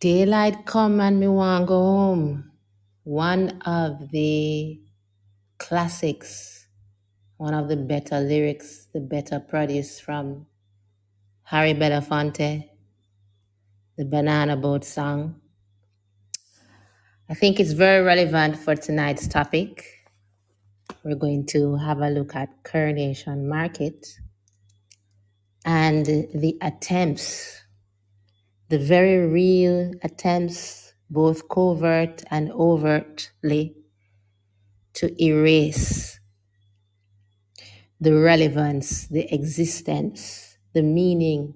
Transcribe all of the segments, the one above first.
Daylight come and me want go home. One of the classics, one of the better lyrics, the better produce from Harry Belafonte, the Banana Boat song. I think it's very relevant for tonight's topic. We're going to have a look at Coronation Market and the attempts, the very real attempts, both covert and overtly, to erase the relevance, the existence, the meaning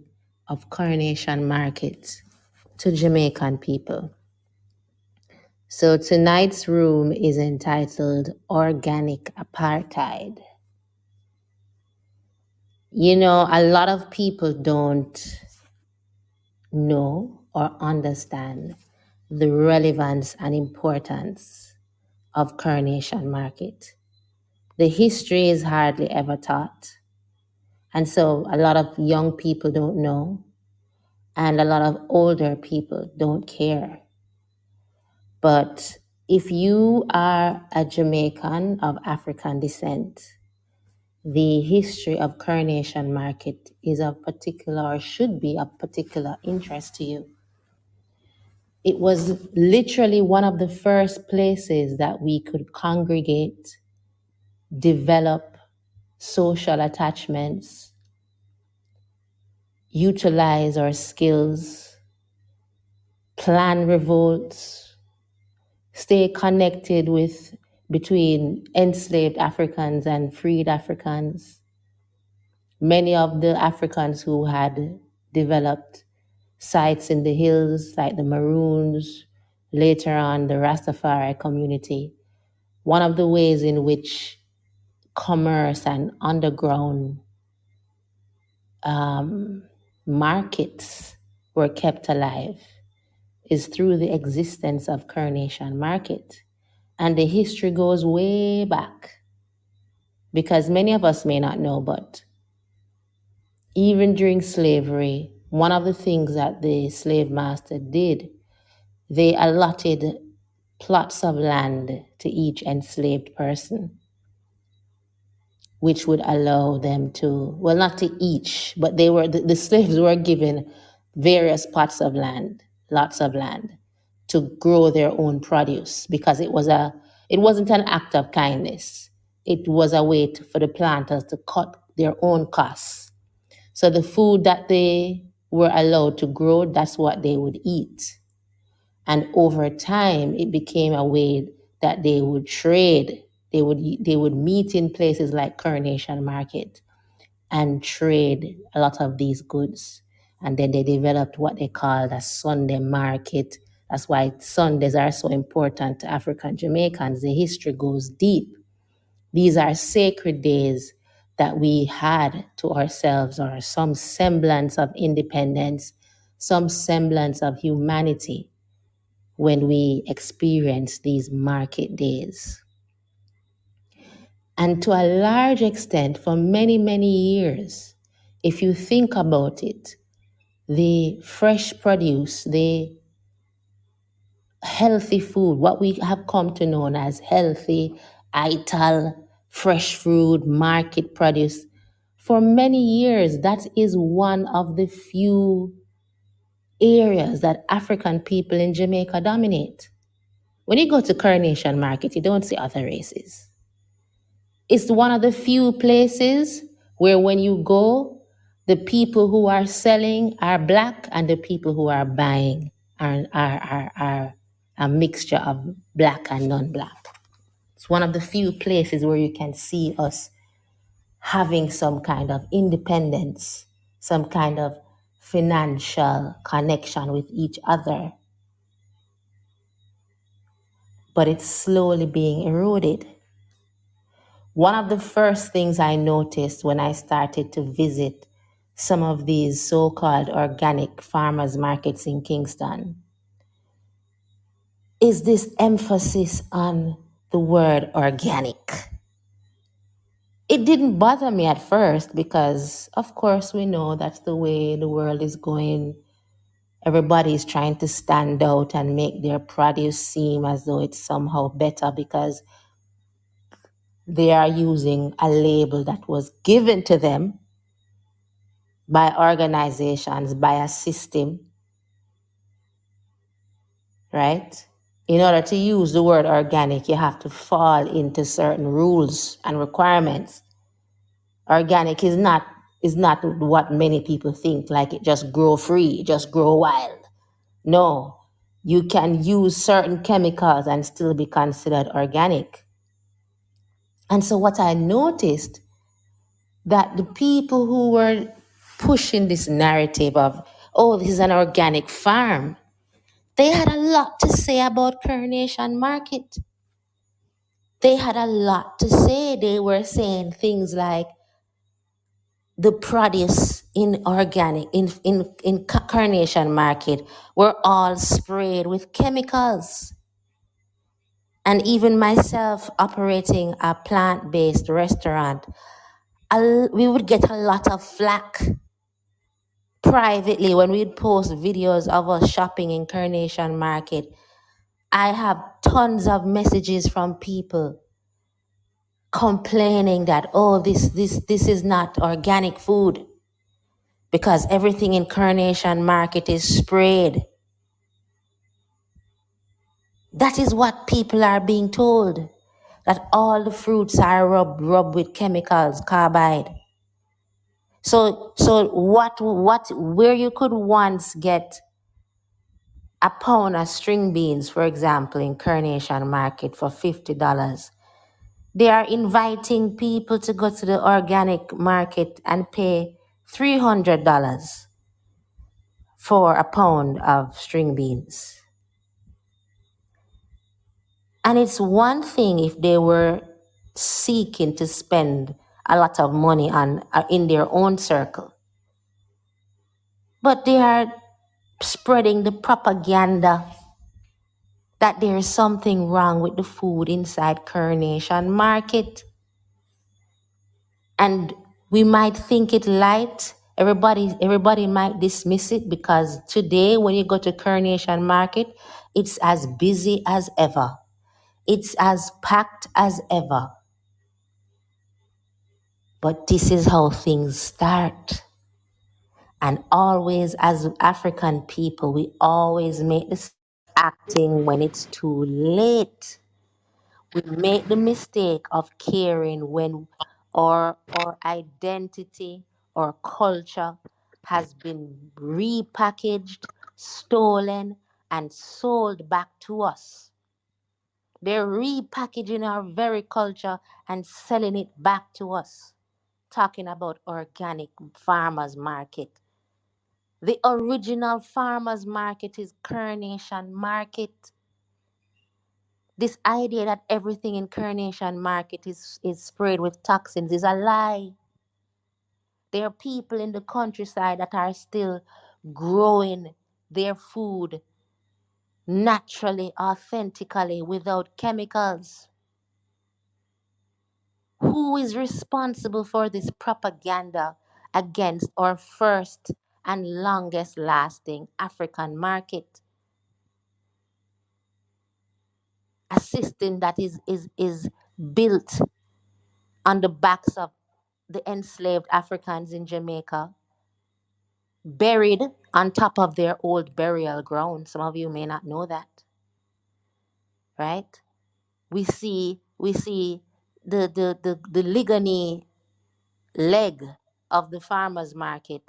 of Coronation Market to Jamaican people. So tonight's room is entitled Organic Apartheid. You know, a lot of people don't know or understand the relevance and importance of Coronation Market. The history is hardly ever taught. And so a lot of young people don't know, and a lot of older people don't care. But if you are a Jamaican of African descent, the history of Coronation Market is of particular, or should be of particular interest to you. It was literally one of the first places that we could congregate, develop social attachments, utilize our skills, plan revolts, stay connected with between enslaved Africans and freed Africans. Many of the Africans who had developed sites in the hills, like the Maroons, later on the Rastafari community, one of the ways in which commerce and underground markets were kept alive is through the existence of Coronation Market. And the history goes way back, because many of us may not know, but even during slavery, one of the things that the slave master did, they allotted plots of land to each enslaved person, which would allow them to, well, not to each, but the slaves were given various plots of land, lots of land, to grow their own produce, because it wasn't an act of kindness. It was a way for the planters to cut their own costs. So the food that they were allowed to grow, that's what they would eat. And over time, it became a way that they would trade. They would meet in places like Coronation Market and trade a lot of these goods. And then they developed what they called a Sunday market. That's why Sundays are so important to African Jamaicans. The history goes deep. These are sacred days that we had to ourselves, or some semblance of independence, some semblance of humanity, when we experience these market days. And to a large extent, for many, many years, if you think about it, the fresh produce, the healthy food, what we have come to know as healthy, ital, fresh fruit, market produce, for many years, that is one of the few areas that African people in Jamaica dominate. When you go to Coronation Market, you don't see other races. It's one of the few places where when you go, the people who are selling are Black and the people who are buying are a mixture of Black and non-Black. It's one of the few places where you can see us having some kind of independence, some kind of financial connection with each other. But it's slowly being eroded. One of the first things I noticed when I started to visit some of these so-called organic farmers markets in Kingston is this emphasis on the word organic. It didn't bother me at first because, of course, we know that's the way the world is going. Everybody is trying to stand out and make their produce seem as though it's somehow better because they are using a label that was given to them by organizations, by a system, right? In order to use the word organic, you have to fall into certain rules and requirements. Organic is not what many people think, like it just grow free, just grow wild. No, you can use certain chemicals and still be considered organic. And so what I noticed, that the people who were pushing this narrative of, oh, this is an organic farm, they had a lot to say about Coronation Market. They had a lot to say. They were saying things like the produce in organic, in Coronation Market were all sprayed with chemicals. And even myself operating a plant-based restaurant, we would get a lot of flack privately when we'd post videos of us shopping in Coronation Market. I have tons of messages from people complaining that, oh, this is not organic food because everything in Coronation Market is sprayed. That is what people are being told, that all the fruits are rubbed with chemicals, carbide. So where you could once get a pound of string beans, for example, in Coronation Market for $50, they are inviting people to go to the organic market and pay $300 for a pound of string beans. And it's one thing if they were seeking to spend a lot of money on in their own circle, but they are spreading the propaganda that there is something wrong with the food inside Coronation Market. And we might think it light. Everybody might dismiss it because today when you go to Coronation Market, it's as busy as ever. It's as packed as ever. But this is how things start. And always, as African people, we always make this acting when it's too late. We make the mistake of caring when our identity or culture has been repackaged, stolen, and sold back to us. They're repackaging our very culture and selling it back to us. Talking about organic farmers market. The original farmers market is Coronation Market. This idea that everything in Coronation Market is sprayed with toxins is a lie. There are people in the countryside that are still growing their food naturally, authentically, without chemicals. Who is responsible for this propaganda against our first and longest lasting African market? A system that is built on the backs of the enslaved Africans in Jamaica, buried on top of their old burial ground. Some of you may not know that, right? We see the Ligani leg of the farmers market,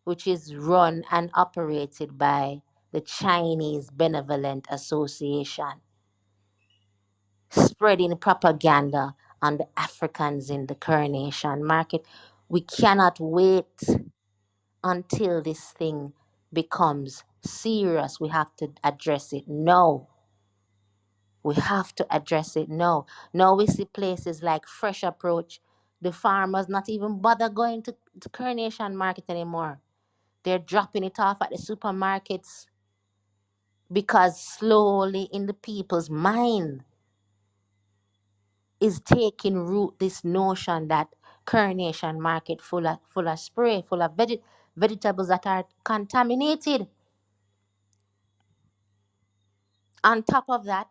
which is run and operated by the Chinese Benevolent Association, spreading propaganda on the Africans in the Coronation Market. We cannot wait until this thing becomes serious. We have to address it now. We have to address it now. Now we see places like Fresh Approach. The farmers not even bother going to Coronation Market anymore. They're dropping it off at the supermarkets because slowly in the people's mind is taking root this notion that Coronation Market full of spray, full of vegetables that are contaminated. On top of that,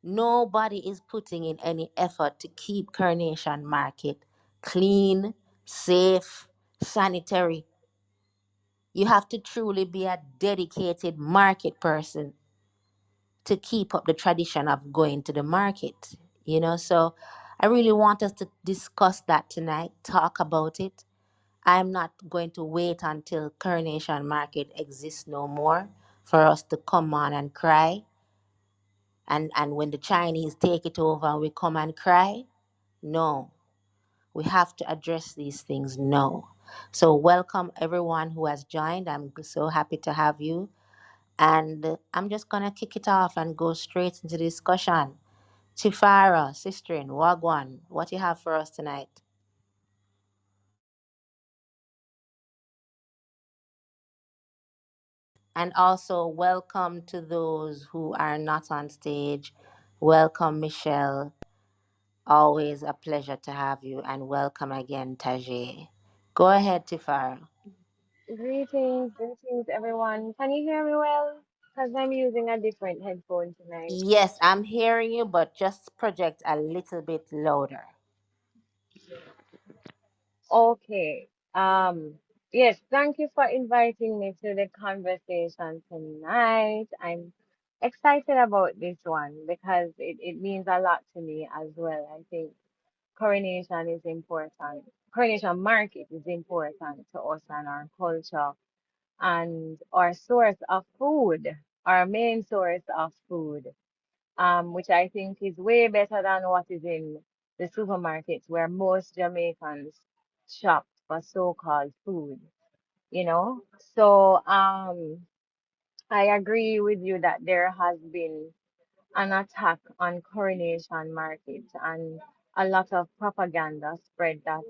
nobody is putting in any effort to keep Coronation Market clean, safe, sanitary. You have to truly be a dedicated market person to keep up the tradition of going to the market. So I really want us to discuss that tonight, talk about it. I'm not going to wait until Coronation Market exists no more for us to come on and cry. And when the Chinese take it over and we come and cry, no. We have to address these things now. So welcome everyone who has joined. I'm so happy to have you. And I'm just gonna kick it off and go straight into the discussion. Chifara, Sisterin, Wagwan, what you have for us tonight? And also welcome to those who are not on stage. Welcome, Michelle. Always a pleasure to have you. And welcome again, Tajay. Go ahead, Tifara. Greetings, everyone. Can you hear me well? Because I'm using a different headphone tonight. Yes, I'm hearing you, but just project a little bit louder. Okay. Um, yes, thank you for inviting me to the conversation tonight. I'm excited about this one because it means a lot to me as well. I think coronation is important. Coronation market is important to us and our culture and our source of food, our main source of food. Which I think is way better than what is in the supermarkets where most Jamaicans shop for so-called food, you know? So, I agree with you that there has been an attack on Coronation Market and a lot of propaganda spread that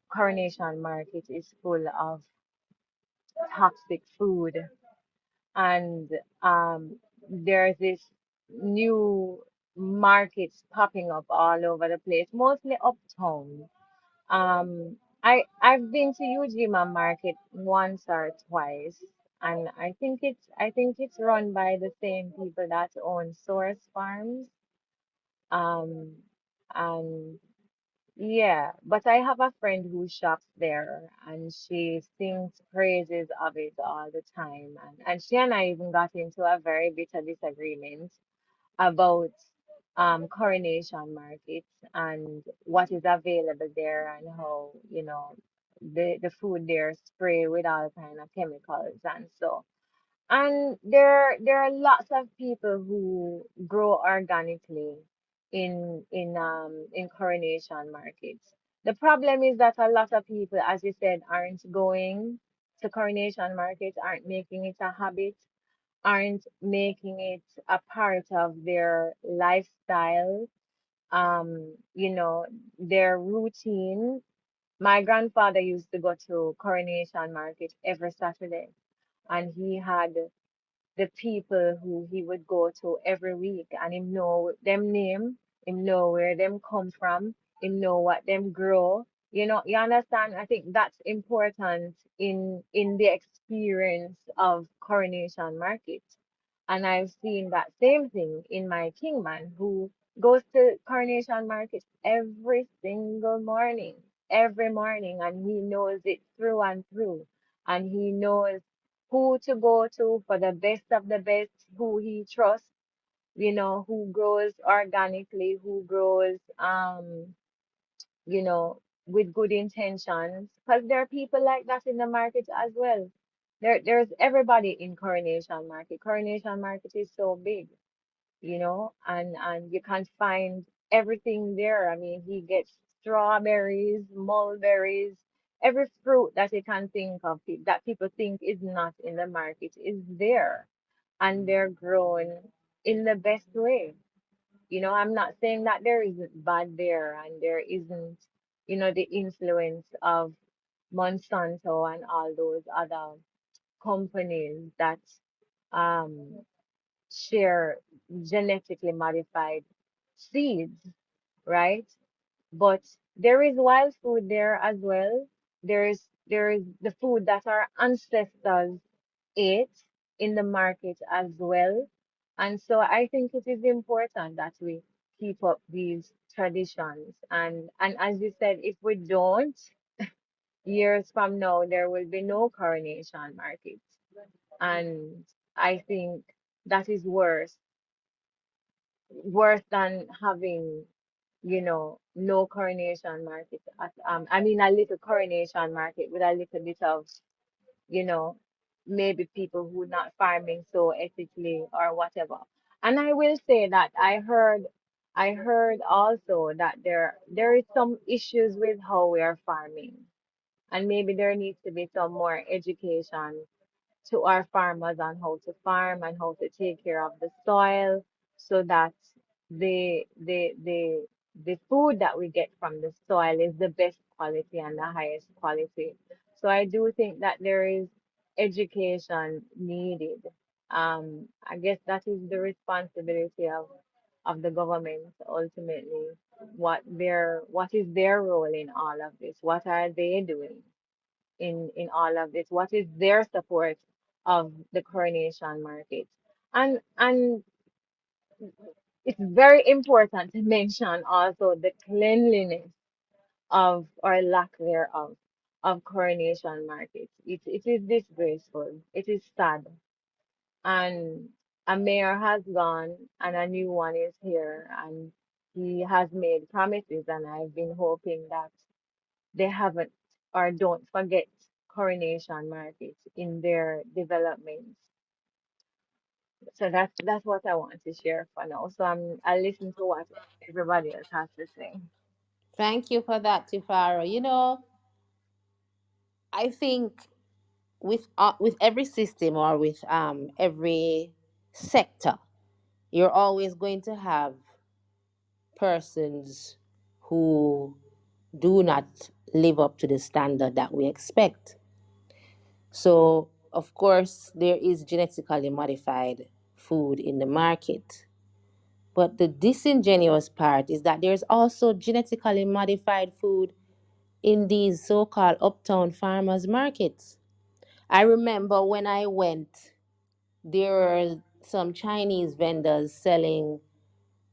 Coronation Market is full of toxic food and there's this new markets popping up all over the place, mostly uptown. I've been to Ujima Market once or twice, and I think it's run by the same people that own Source Farms. Um, and yeah, but I have a friend who shops there and she sings praises of it all the time. And she and I even got into a very bitter disagreement about Coronation Market and what is available there and how, the food there spray with all kind of chemicals and so. And there are lots of people who grow organically in Coronation markets. The problem is that a lot of people, as you said, aren't going to Coronation markets, aren't making it a habit, aren't making it a part of their lifestyle, their routine. My grandfather used to go to Coronation Market every Saturday, and he had the people who he would go to every week and him know them name, him know where them come from, him know what them grow. You understand? I think that's important in the experience of Coronation Market. And I've seen that same thing in my Kingman who goes to Coronation Market every single morning, every morning, and he knows it through and through. And he knows who to go to for the best of the best, who he trusts, who grows organically, who grows, with good intentions. Because there are people like that in the market as well. There's everybody in Coronation Market. Coronation Market is so big, and you can find everything there. I mean, he gets strawberries, mulberries, every fruit that you can think of that people think is not in the market is there, and they're grown in the best way. I'm not saying that there isn't bad there and there isn't, the influence of Monsanto and all those other companies that um share genetically modified seeds, right? But there is wild food there as well. There is the food that our ancestors ate in the market as well. And so I think it is important that we keep up these traditions. And as you said, if we don't, years from now, there will be no coronation market. And I think that is worse than having, no coronation market. I mean, a little coronation market with a little bit of, you know, maybe people who not farming so ethically or whatever. And I will say that I heard also that there is some issues with how we are farming, and maybe there needs to be some more education to our farmers on how to farm and how to take care of the soil so that the the the the food that we get from the soil is the best quality and the highest quality. So I do think that there is education needed. I guess that is the responsibility of the government ultimately. What is their role in all of this? What are they doing in all of this? What is their support of the coronation market? And it's very important to mention also the cleanliness of or lack thereof of coronation markets. It is disgraceful. It is sad. And a mayor has gone and a new one is here, and he has made promises, and I've been hoping that they haven't or don't forget coronation markets in their developments. So that's what I want to share for now. So I listen to what everybody else has to say. Thank you for that, Tifara. I think with every system or with every sector, you're always going to have persons who do not live up to the standard that we expect. So, of course, there is genetically modified food in the market. But the disingenuous part is that there's also genetically modified food in these so called uptown farmers markets. I remember when I went, there were some Chinese vendors selling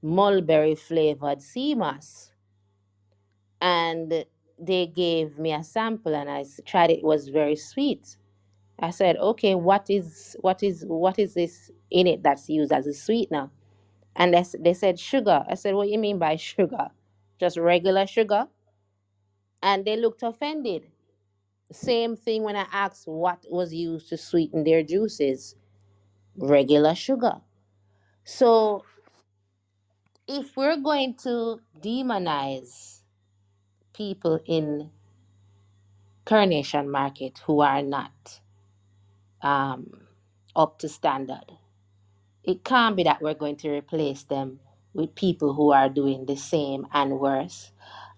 mulberry flavored sea moss, and they gave me a sample and tried it. It was very sweet. I said, okay, what is this in it that's used as a sweetener? And they said sugar. I said, what do you mean by sugar? Just regular sugar? And they looked offended. Same thing when I asked what was used to sweeten their juices. Regular sugar. So if we're going to demonize people in Coronation Market who are not um, up to standard, it can't be that we're going to replace them with people who are doing the same and worse.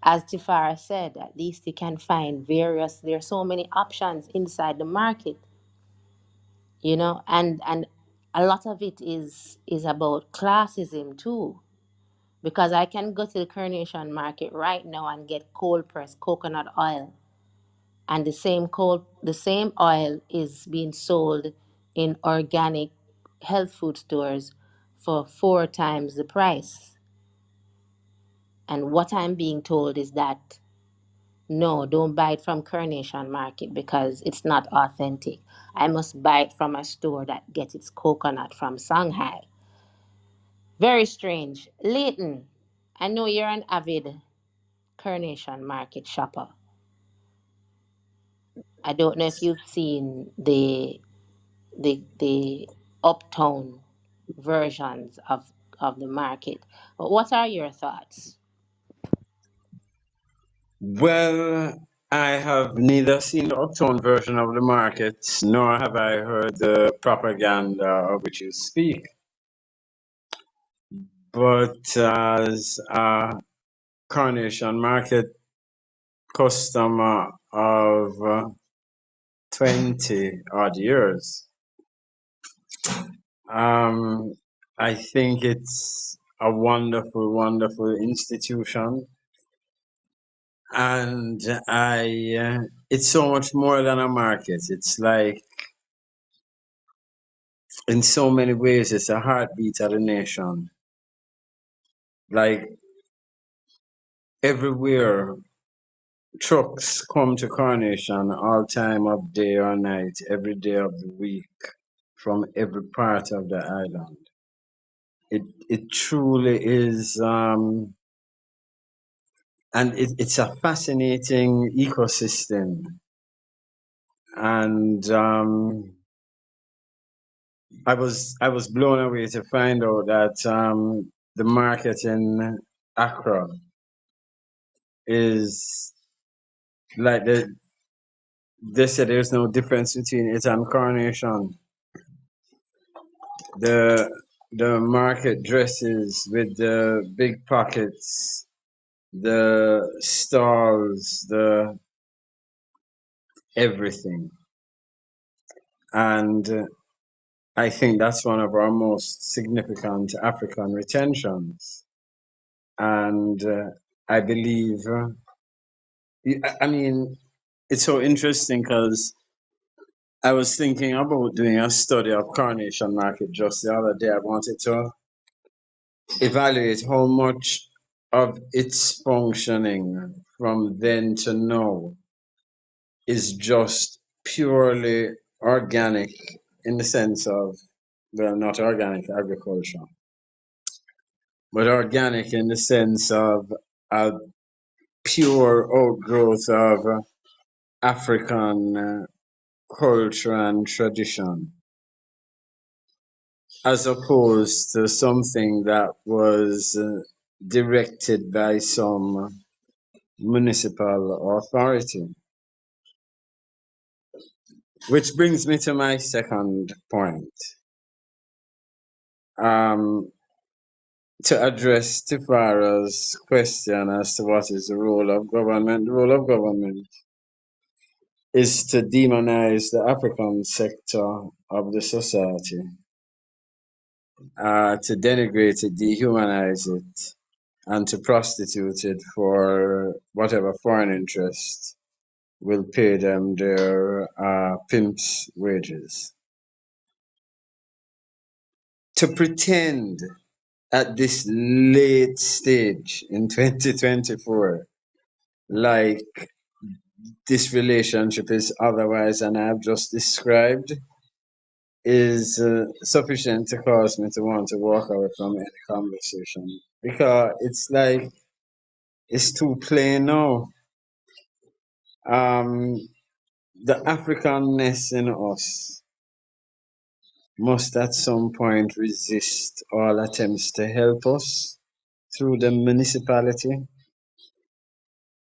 As Tifara said, at least you can find there are so many options inside the market, and a lot of it is about classism too. Because I can go to the Coronation Market right now and get cold pressed coconut oil, and the same oil is being sold in organic health food stores for 4 times the price. And what I'm being told is that no, don't buy it from Coronation Market because it's not authentic. I must buy it from a store that gets its coconut from Shanghai. Very strange. Leighton, I know you're an avid Coronation Market shopper. I don't know if you've seen the uptown versions of the market. But what are your thoughts? Well, I have neither seen the uptown version of the market, nor have I heard the propaganda of which you speak. But as a Coronation Market customer of 20 odd years, um, I think it's a wonderful, wonderful institution. And it's so much more than a market. It's like in so many ways, it's a heartbeat of the nation. Like everywhere, trucks come to Coronation all time of day or night, every day of the week, from every part of the island. It truly is, and it's a fascinating ecosystem. And I was blown away to find out that the market in Accra is like they said there's no difference between it and Coronation. The the market dresses with the big pockets, the stalls, the everything. And I think that's one of our most significant African retentions. And I believe, I mean, it's so interesting because I was thinking about doing a study of Coronation Market just the other day. I wanted to evaluate how much of its functioning from then to now is just purely organic in the sense of, well, not organic agriculture, but organic in the sense of a pure outgrowth of African culture and tradition, as opposed to something that was directed by some municipal authority. Which brings me to my second point. Um, to address Tifara's question as to what is the role of government, the role of government is to demonize the African sector of the society, to denigrate it, dehumanize it, and to prostitute it for whatever foreign interest will pay them their pimps' wages. To pretend at this late stage in 2024 like this relationship is otherwise than I've just described is sufficient to cause me to want to walk away from any conversation, because it's like it's too plain now. Um, the Africanness in us must at some point resist all attempts to help us through the municipality,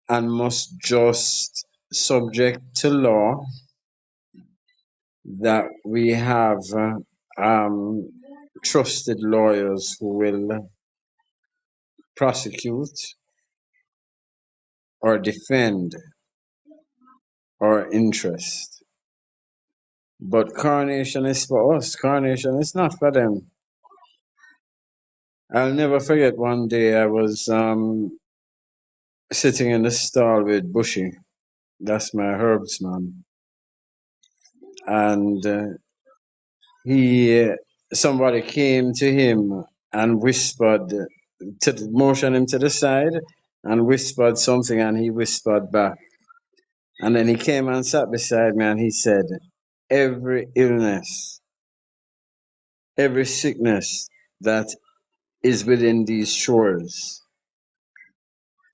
and must just subject to law that we have um, trusted lawyers who will prosecute or defend our interest. But Coronation is for us. Coronation is not for them. I'll never forget one day I was sitting in the stall with Bushy. That's my herbsman. And he, somebody came to him and whispered, to motion him to the side and whispered something, and he whispered back. And then he came and sat beside me and he said, every illness, every sickness that is within these shores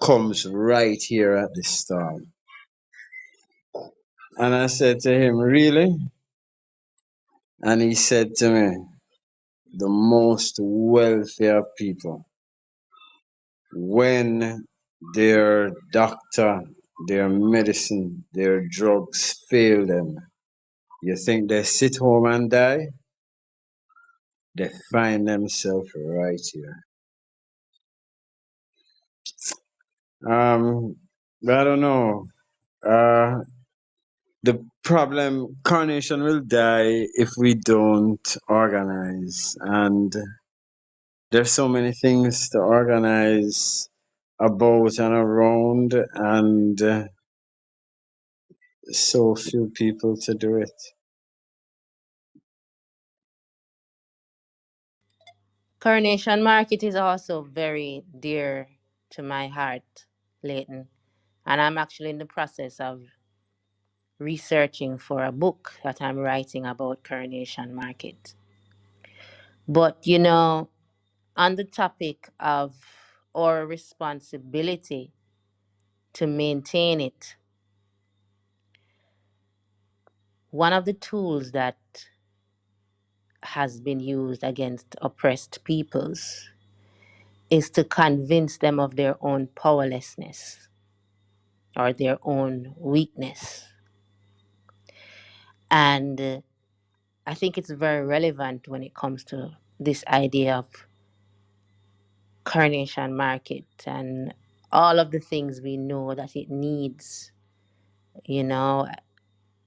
comes right here at this stall. And I said to him, really? And he said to me, the most wealthy of people, when their doctor, their medicine, their drugs fail them, you think they sit home and die? They find themselves right here. Um, I don't know. Uh, the problem, Carnation will die if we don't organize. And there's so many things to organize about and around, and so few people to do it. Coronation Market is also very dear to my heart, Leighton. And I'm actually in the process of researching for a book that I'm writing about Coronation Market. But, on the topic of our responsibility to maintain it, one of the tools that has been used against oppressed peoples is to convince them of their own powerlessness or their own weakness. And I think it's very relevant when it comes to this idea of Coronation Market and all of the things we know that it needs, you know,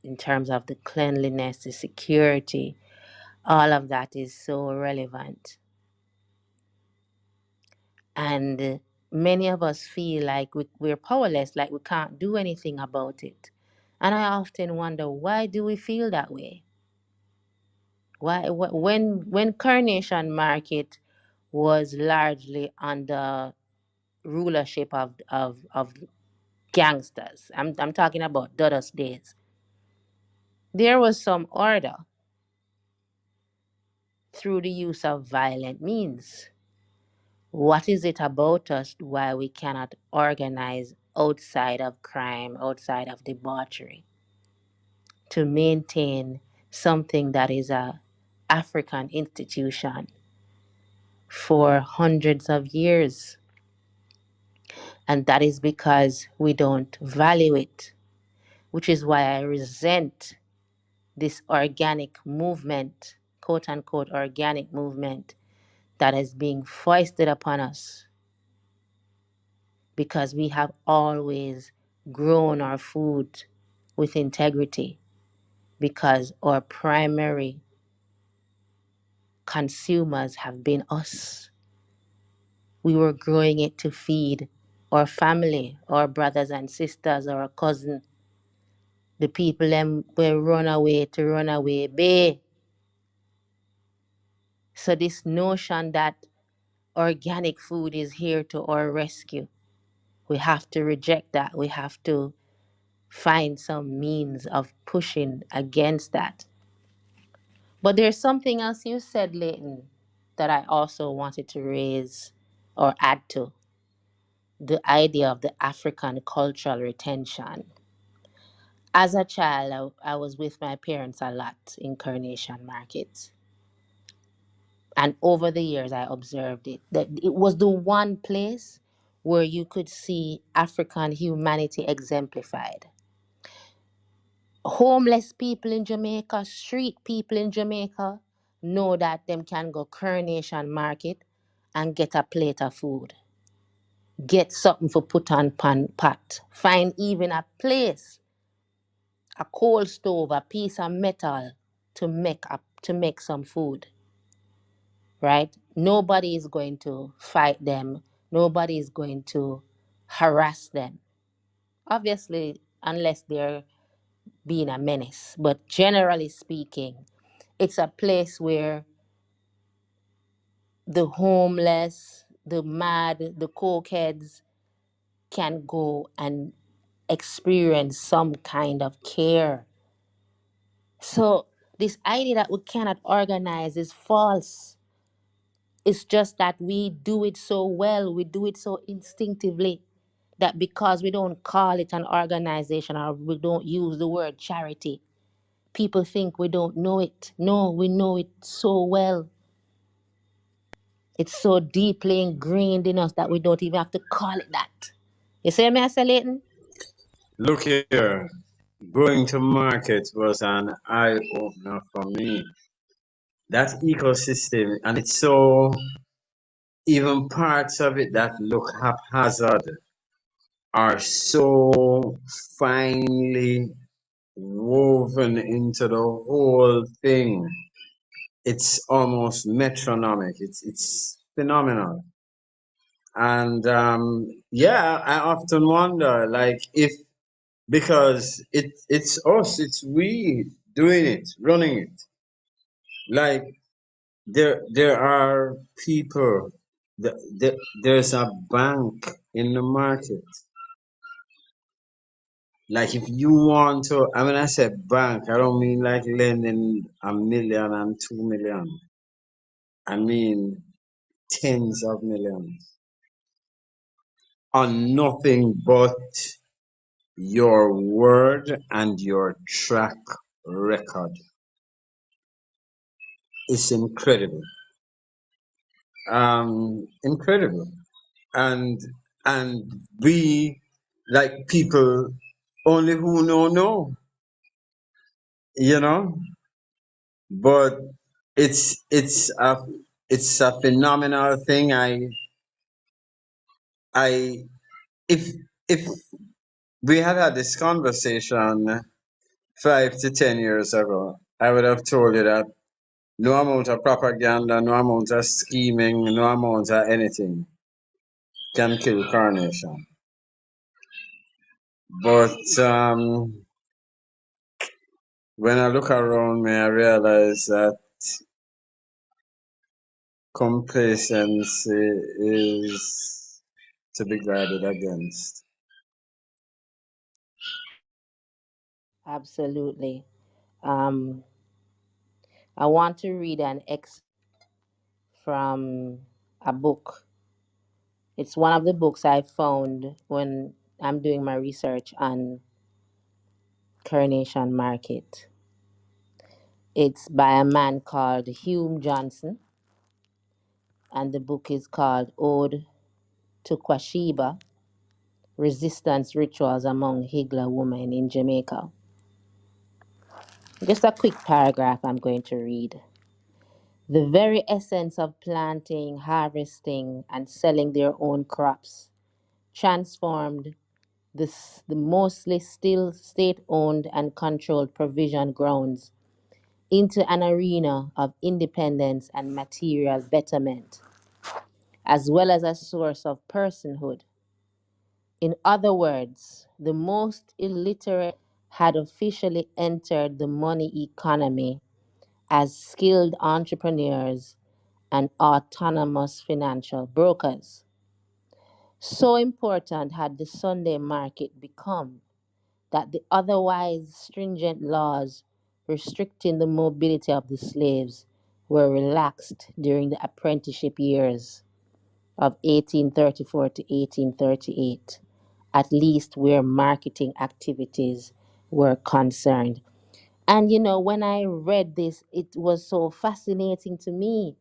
in terms of the cleanliness, the security, all of that is so relevant. And many of us feel like we're powerless, like we can't do anything about it. And I often wonder, why do we feel that way? When Coronation Market was largely under rulership of gangsters, I'm talking about Dada's days, there was some order through the use of violent means. What is it about us why we cannot organize outside of crime, outside of debauchery, to maintain something that is a African institution for hundreds of years? And that is because we don't value it, which is why I resent this organic movement, quote unquote organic movement, that is being foisted upon us, because we have always grown our food with integrity, because our primary consumers have been us. We were growing it to feed our family, our brothers and sisters, our cousin, the people them were run away to run away bay. So this notion that organic food is here to our rescue, we have to reject that. We have to find some means of pushing against that. But there's something else you said, Leighton, that I also wanted to raise or add to the idea of the African cultural retention. As a child, I was with my parents a lot in Coronation Market. And over the years, I observed it. That it was the one place where you could see African humanity exemplified. Homeless people in Jamaica, street people in Jamaica know that them can go Coronation Market and get a plate of food, get something for put on pan pot, find even a place, a coal stove, a piece of metal to make some food, right? Nobody is going to fight them. Nobody is going to harass them. Obviously, unless they're being a menace. But generally speaking, it's a place where the homeless, the mad, the cokeheads can go and experience some kind of care. So this idea that we cannot organize is false. It's just that we do it so well, we do it so instinctively, that because we don't call it an organization or we don't use the word charity, people think we don't know it. No, we know it so well. It's so deeply ingrained in us that we don't even have to call it that. You see me, I say, Leighton? Look here, going to market was an eye opener for me. That ecosystem, and it's so, even parts of it that look haphazard are so finely woven into the whole thing. It's almost metronomic. It's phenomenal. And yeah, I often wonder, like, if because it's us, it's we doing it, running it. Like, there are people. There's a bank in the market. Like if you want to, I mean, I said bank. I don't mean like lending 1 million and 2 million. I mean tens of millions on nothing but your word and your track record. It's incredible. Incredible. And and we like people only who know, you know. But it's it's a it's a phenomenal thing. I if if we had this conversation 5 to 10 years ago, I would have told you that no amount of propaganda, no amount of scheming, no amount of anything can kill Coronation. But when I look around me, I realize that complacency is to be guarded against. Absolutely. Um, I want to read an excerpt from a book. It's one of the books I found when I'm doing my research on Coronation Market. It's by a man called Hume Johnson, and the book is called Ode to Kwashiba, Resistance Rituals Among Higla Women in Jamaica. Just a quick paragraph I'm going to read. The very essence of planting, harvesting, and selling their own crops transformed the mostly still state owned and controlled provision grounds into an arena of independence and material betterment, as well as a source of personhood. In other words, the most illiterate had officially entered the money economy as skilled entrepreneurs and autonomous financial brokers. So important had the Sunday market become that the otherwise stringent laws restricting the mobility of the slaves were relaxed during the apprenticeship years of 1834 to 1838, at least where marketing activities were concerned. And when I read this, it was so fascinating to me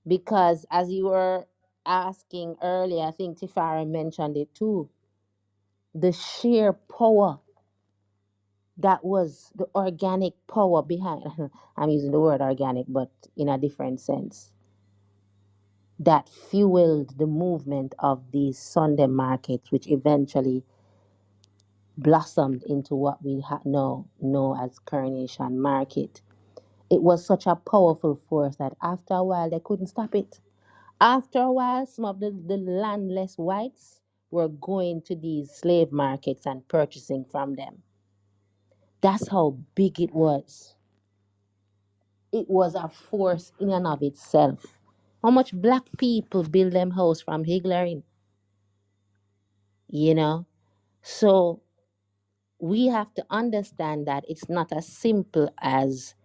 because, as you were asking earlier, I think Tifara mentioned it too, the sheer power that was the organic power behind, I'm using the word organic, but in a different sense, that fueled the movement of these Sunday markets, which eventually blossomed into what we now know as Coronation Market. It was such a powerful force that after a while they couldn't stop it. After a while, some of the landless whites were going to these slave markets and purchasing from them. That's how big it was. It was a force in and of itself. How much black people build them house from Higlerin, you know? So we have to understand that it's not as simple as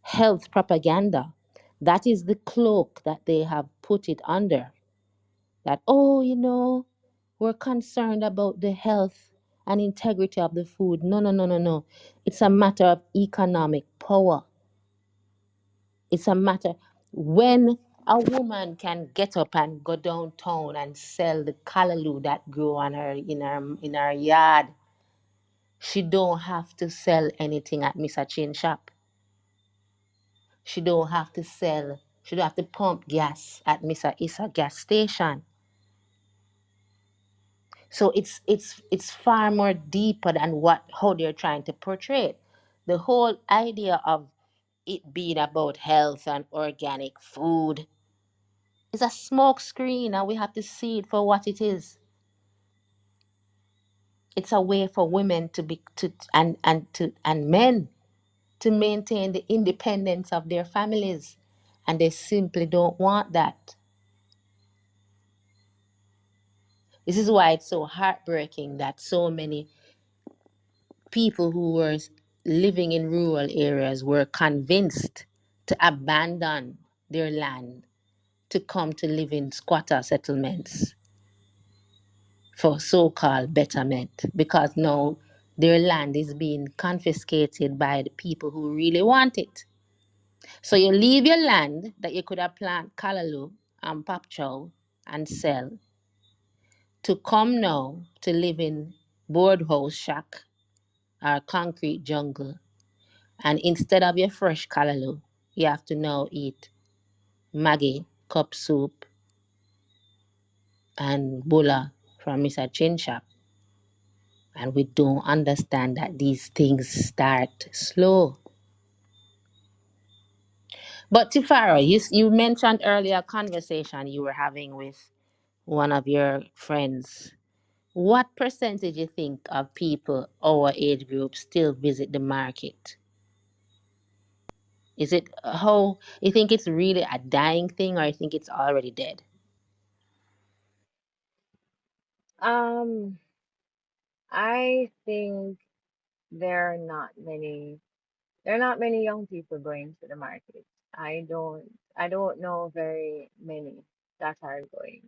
health propaganda. That is the cloak that they have put it under. That, oh, we're concerned about the health and integrity of the food. No, no, no, no, no. It's a matter of economic power. It's a matter when a woman can get up and go downtown and sell the callaloo that grew on her in her yard. She don't have to sell anything at Mr. Chin shop. She don't have to sell. She don't have to pump gas at Mr. Issa gas station. So it's far more deeper than what how they're trying to portray it. The whole idea of it being about health and organic food is a smoke screen, and we have to see it for what it is. It's a way for women to be to and men to maintain the independence of their families And they simply don't want that. This is why it's so heartbreaking that so many people who were living in rural areas were convinced to abandon their land to come to live in squatter settlements for so called betterment, because now their land is being confiscated by the people who really want it. So you leave your land that you could have planted callaloo and papchow and sell to come now to live in board house shack or concrete jungle. And instead of your fresh callaloo, you have to now eat Maggie, cup soup, and bulla from Mr. Chin Shop. And we don't understand that these things start slow. But Tifara, you mentioned earlier a conversation you were having with one of your friends. What percentage you think of people our age group still visit the market? Is it how you think it's really a dying thing, or you think it's already dead? Um, I think there are not many there are not many young people going to the market. I don't know very many that are going.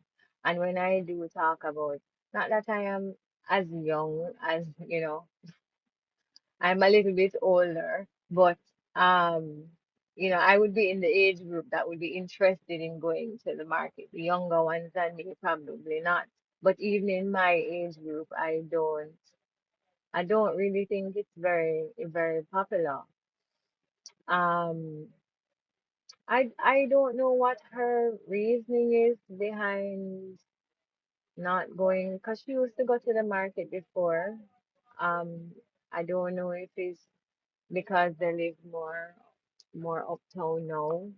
And when I do talk about, not that I am as young as, I'm a little bit older, but um, I would be in the age group that would be interested in going to the market. The younger ones than me, probably not. But even in my age group, I don't really think it's very popular. Um, I don't know what her reasoning is behind not going, because she used to go to the market before. Um, I don't know if it's because they live more uptown now,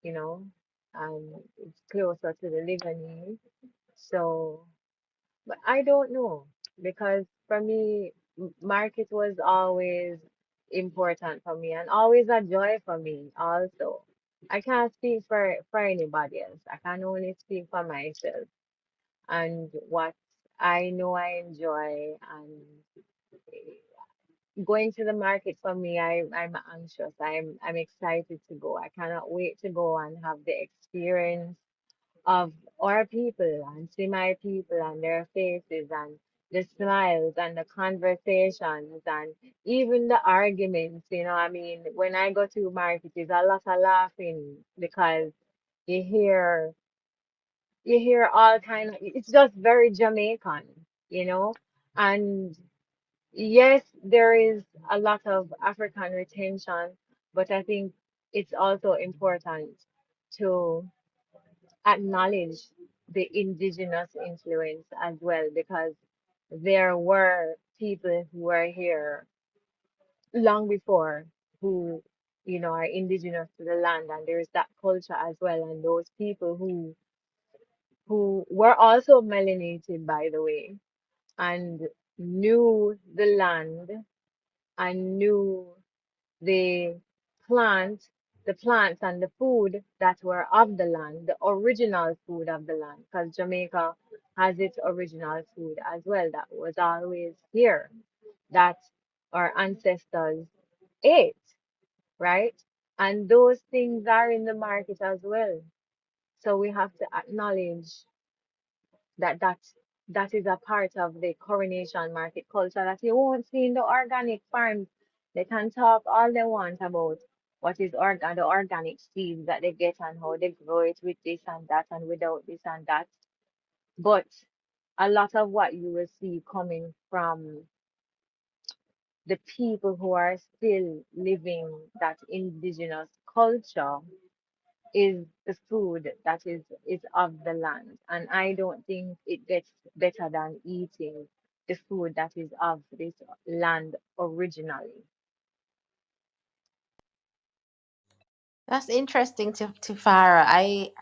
you know, it's closer to the Ligani. So, but I don't know, because for me, market was always important for me and always a joy for me also. I can't speak for anybody else. I can only speak for myself and what I know I enjoy. And going to the market for me, I'm anxious. I'm excited to go. I cannot wait to go and have the experience of our people and see my people and their faces and the smiles and the conversations and even the arguments. I mean, when I go to market, there's a lot of laughing because you hear you hear all kind of, it's just very Jamaican, you know, and yes, there is a lot of African retention, but I think it's also important to acknowledge the indigenous influence as well, because there were people who were here long before who, are indigenous to the land, and there's that culture as well, and those people who were also melanated, by the way, and knew the land and knew the plant, the plants and the food that were of the land, the original food of the land, because Jamaica has its original food as well that was always here, that our ancestors ate, right? And those things are in the market as well. So we have to acknowledge that is a part of the coronation market culture that you won't see in the organic farms. They can talk all they want about what is the organic seeds that they get and how they grow it with this and that and without this and that. But a lot of what you will see coming from the people who are still living that indigenous culture is the food that is of the land, and I don't think it gets better than eating the food that is of this land originally. That's interesting, Tifara.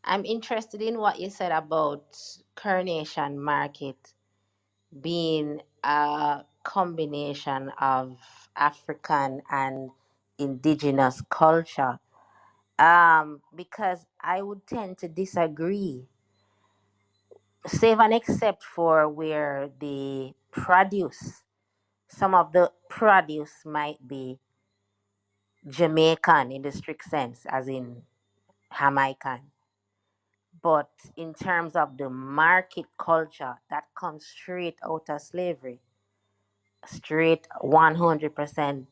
I'm interested in what you said about Coronation Market being a combination of African and indigenous culture. Because I would tend to disagree, save and except for where the produce, some of the produce might be Jamaican in the strict sense, as in Jamaican. But in terms of the market culture, that comes straight out of slavery, straight 100%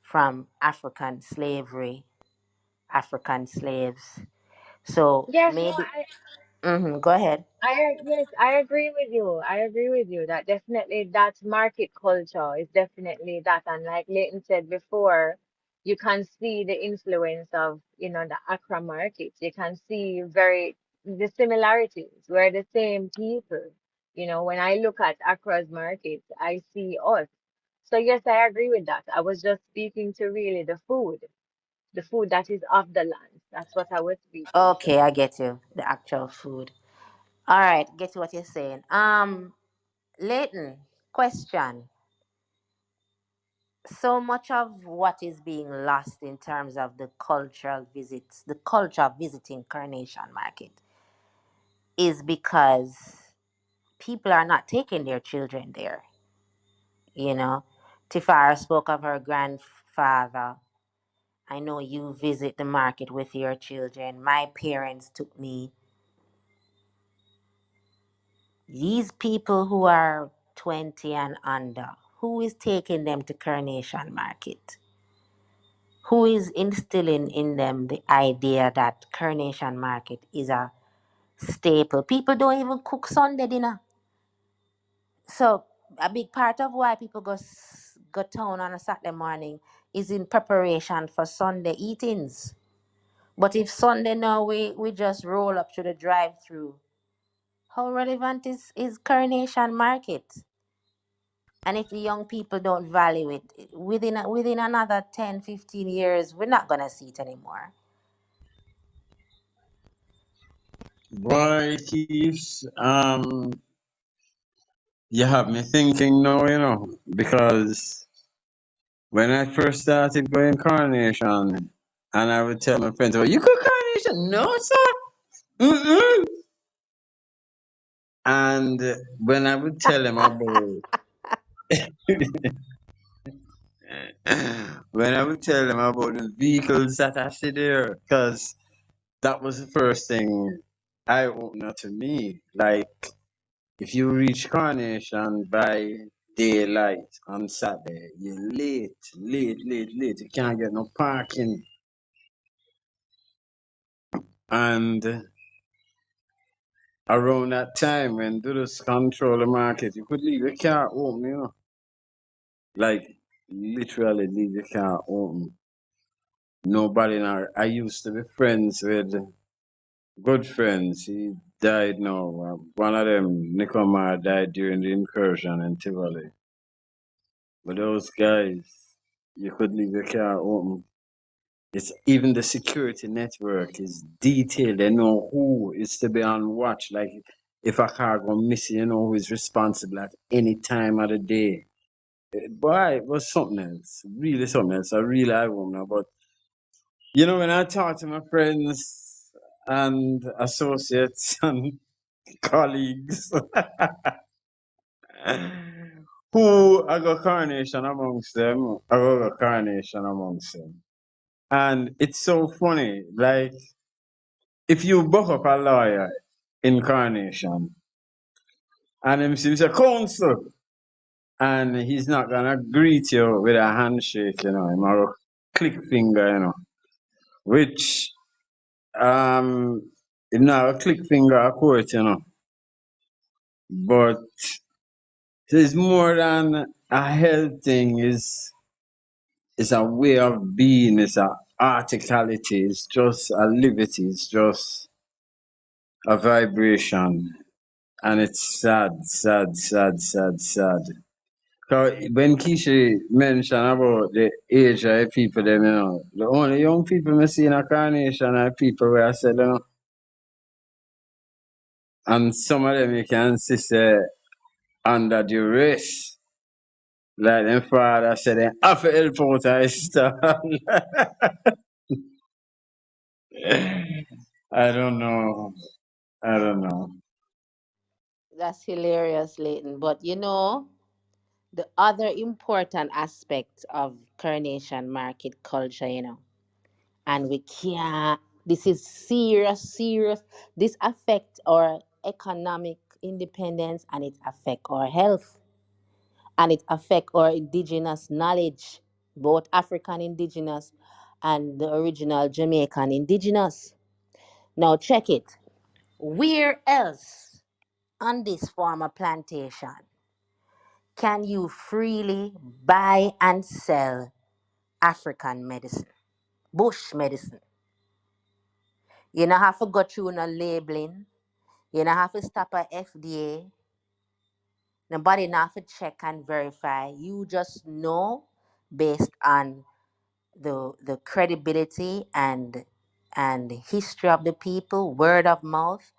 from African slavery, African slaves. So Yes, no, maybe, go ahead. yes, I agree with you. I agree with you that definitely that market culture is definitely that. And like Leighton said before, you can see the influence of, the Accra market. You can see the similarities. We're the same people. When I look at Accra's market, I see us. So yes, I agree with that. I was just speaking to really the food that is off the land. That's what I was speaking to. Okay, I get you. The actual food. All right, get to what you're saying. Leighton, question. So much of what is being lost in terms of the cultural visits, the culture of visiting Coronation Market, is because people are not taking their children there. You know, Tifara spoke of her grandfather. I know you visit the market with your children. My parents took me. These people who are 20 and under, who is taking them to Coronation Market? Who is instilling in them the idea that Coronation Market is a staple? People don't even cook Sunday dinner. So a big part of why people go town on a Saturday morning is in preparation for Sunday eatings. But if Sunday now we just roll up to the drive through, how relevant is Coronation Market? And if the young people don't value it, within another 10, 15 years, we're not gonna see it anymore. Boy, Keith, you have me thinking now, because when I first started going Coronation, and I would tell my friends, "Oh, you go Coronation?" No, sir. Mm-mm. And when I would tell them about, when I would tell them about the vehicles that I see there, because that was the first thing eye opener to me. Like, if you reach Carnation by daylight on Saturday, you're late, late, late, late. You can't get no parking. And around that time, when Dudus control the market, you could leave your car open. Like, literally leave your car open. Nobody now. I used to be friends with good friends. He died now. One of them, Nikomar, died during the incursion in Tivoli. But those guys, you could leave your car open. It's even the security network is detailed. They know who is to be on watch. Like if a car go missing, you know who is responsible at any time of the day. Boy, it was something else. Really something else. I really I won't know. But when I talk to my friends and associates and colleagues who I got Coronation amongst them, I got Coronation amongst them. And it's so funny, like if you buck up a lawyer in Coronation and him seems a counsel and he's not gonna greet you with a handshake, him or a click finger, which a click finger a court, but it's more than a health thing, is a way of being, it's a articality, it's just a liberty, it's just a vibration. And it's sad, sad, sad, sad, sad. 'Cause when Keisha mentioned about the age of the people, them, the only young people I see in a carnation are people where I said, and some of them you can see say, under duress. Like them father said, they have to help out a sister. I don't know. I don't know. That's hilarious, Leighton. But the other important aspect of Coronation Market culture, and we can't, this is serious, serious. This affect our economic independence, and it affect our health, and it affect our indigenous knowledge, both African indigenous and the original Jamaican indigenous. Now check it. Where else on this farmer plantation can you freely buy and sell African medicine, bush medicine? You don't have to go through no labeling. You don't have to stop at FDA. Nobody not have to check and verify. You just know based on the credibility and the history of the people, word of mouth,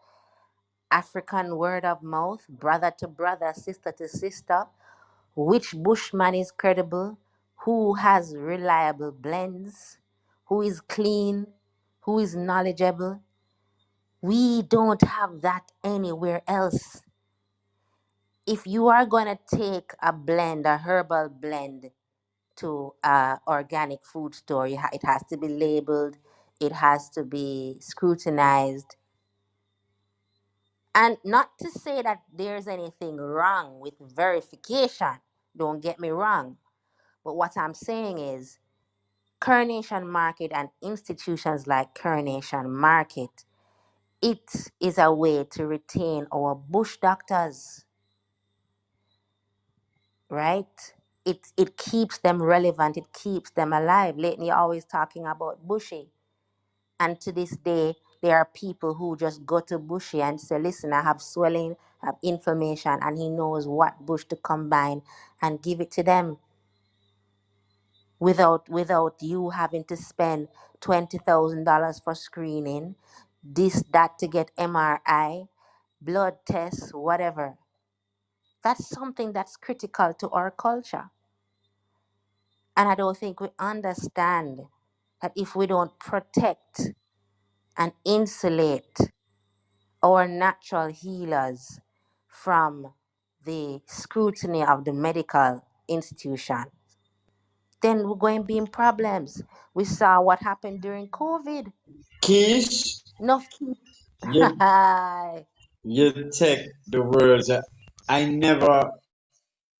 African word of mouth, brother to brother, sister to sister, which bushman is credible, who has reliable blends, who is clean, who is knowledgeable. We don't have that anywhere else. If you are going to take a blend, a herbal blend, to a organic food store, it has to be labeled, it has to be scrutinized. And not to say that there's anything wrong with verification, don't get me wrong. But what I'm saying is, Coronation Market and institutions like Coronation Market, it is a way to retain our bush doctors, right? It keeps them relevant, it keeps them alive. Lately, you're always talking about bushy. And to this day, there are people who just go to bushy and say, listen, I have swelling, I have inflammation, and he knows what bush to combine and give it to them without you having to spend $20,000 for screening, this, that to get MRI, blood tests, whatever. That's something that's critical to our culture. And I don't think we understand that if we don't protect and insulate our natural healers from the scrutiny of the medical institution, then we're going to be in problems. We saw what happened during COVID. Kish, Enough people. you, you take the words. I never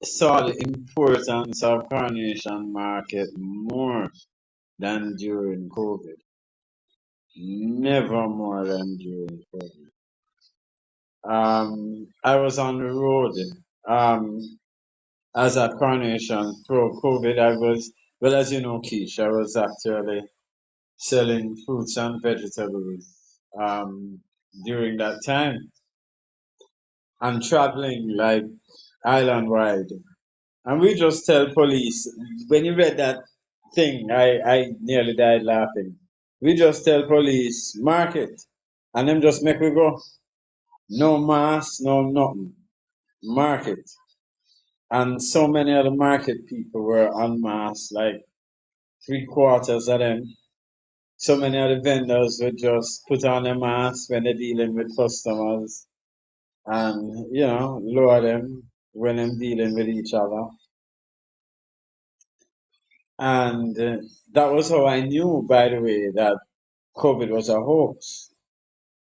saw the importance of Coronation Market more than during COVID. Never more than during COVID. I was on the road um, as a Coronation pro COVID. I was, well, as you know, Keish, I was actually selling fruits and vegetables during that time and traveling like island wide. And we just tell police, when you read that thing, I nearly died laughing. We just tell police, market, and them just make we go. No mask, no nothing. Market. And so many of the market people were unmasked, like three quarters of them. So many of the vendors would just put on a mask when they're dealing with customers and, lower them when I'm dealing with each other. And that was how I knew, by the way, that COVID was a hoax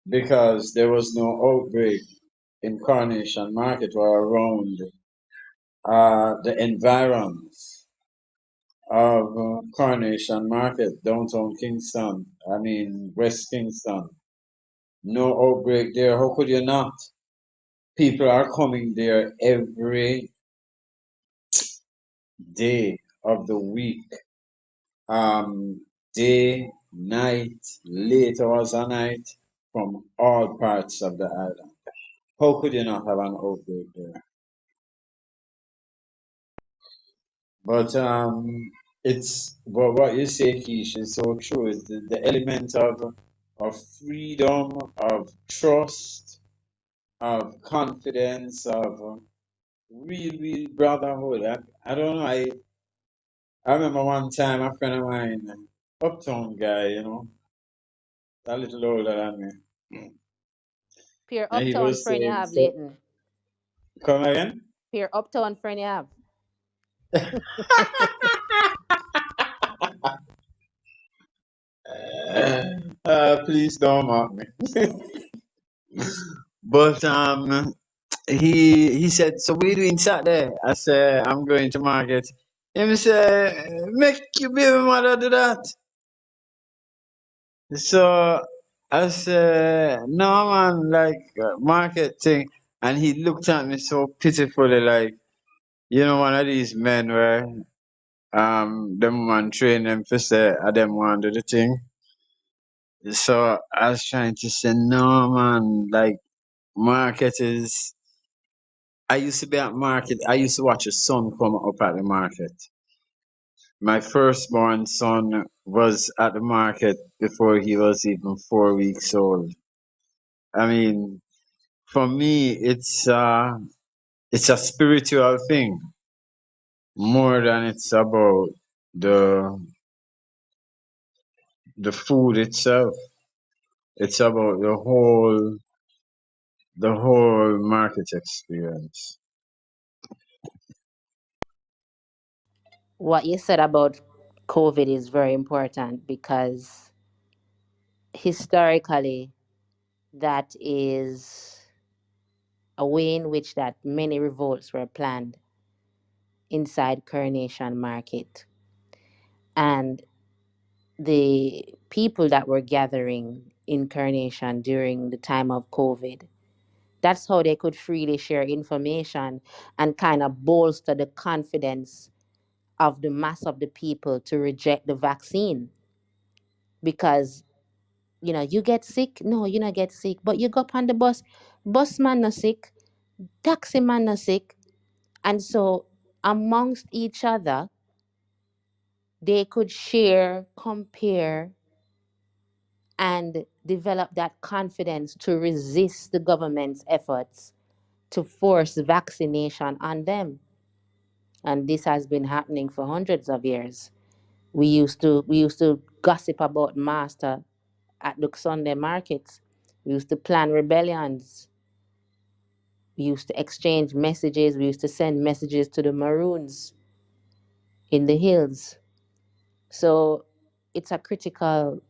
because there was no outbreak in Coronation Market or around the environs of Coronation Market, downtown Kingston, I mean, West Kingston. No outbreak there. How could you not? People are coming there every day of the week, day, night, late hours of night, from all parts of the island. How could you not have an outbreak there? But it's what you say, Keish, is so true. Is the element of freedom, of trust, of confidence, of real brotherhood. I don't know. I remember one time a friend of mine, uptown guy, a little older than me. Pure And he uptown was friend you saying, have, so, Leighton. come again? Pure uptown friend you have. Please don't mock me. But he said, so what are you doing Saturday? I said, I'm going to market. Him say, make your baby mother do that. So I said, no man, like market thing. And he looked at me so pitifully, like, one of these men where them man train them for say I them want to do the thing. So I was trying to say, no man, like market is I used to be at market. I used to watch a son come up at the market. My firstborn son was at the market before he was even 4 weeks old. I mean, for me, it's a spiritual thing more than it's about the the food itself. It's about the whole market experience. What you said about COVID is very important because historically, that is a way in which that many revolts were planned inside Coronation Market. And the people that were gathering in Coronation during the time of COVID, that's how they could freely share information and kind of bolster the confidence of the mass of the people to reject the vaccine. Because, you get sick, no, you not get sick, but you go up on the bus man not sick, taxi man not sick. And so amongst each other, they could share, compare, and develop that confidence to resist the government's efforts to force vaccination on them. And this has been happening for hundreds of years. We used to gossip about master at the Sunday markets. We used to plan rebellions. We used to exchange messages. We used to send messages to the Maroons in the hills. So it's a critical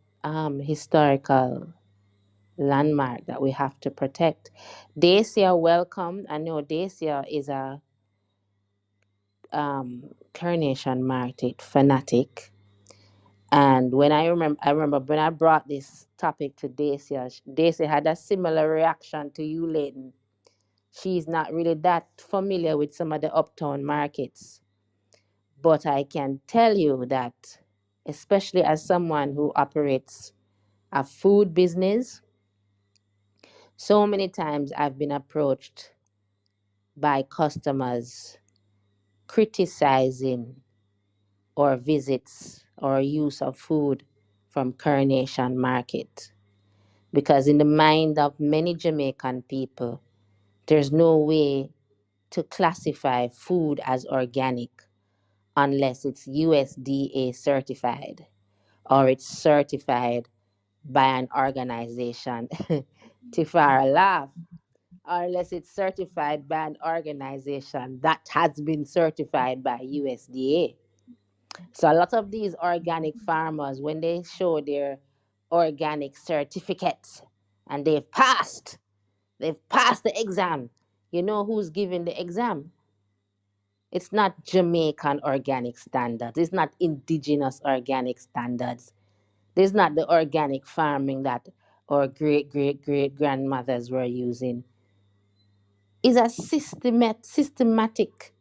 historical landmark that we have to protect. Dacia welcome. I know Dacia is a Coronation Market fanatic. And I remember when I brought this topic to Dacia, Dacia had a similar reaction to you, Leighton. She's not really that familiar with some of the uptown markets. But I can tell you that, especially as someone who operates a food business, so many times I've been approached by customers criticizing or visits or use of food from Coronation Market. Because in the mind of many Jamaican people, there's no way to classify food as organic unless it's USDA certified or it's certified by an organization. Tifara laugh. Or unless it's certified by an organization that has been certified by USDA. So a lot of these organic farmers, when they show their organic certificates and they've passed the exam. You know who's giving the exam? It's not Jamaican organic standards. It's not indigenous organic standards. This is not the organic farming that our great great great grandmothers were using. It's a systematic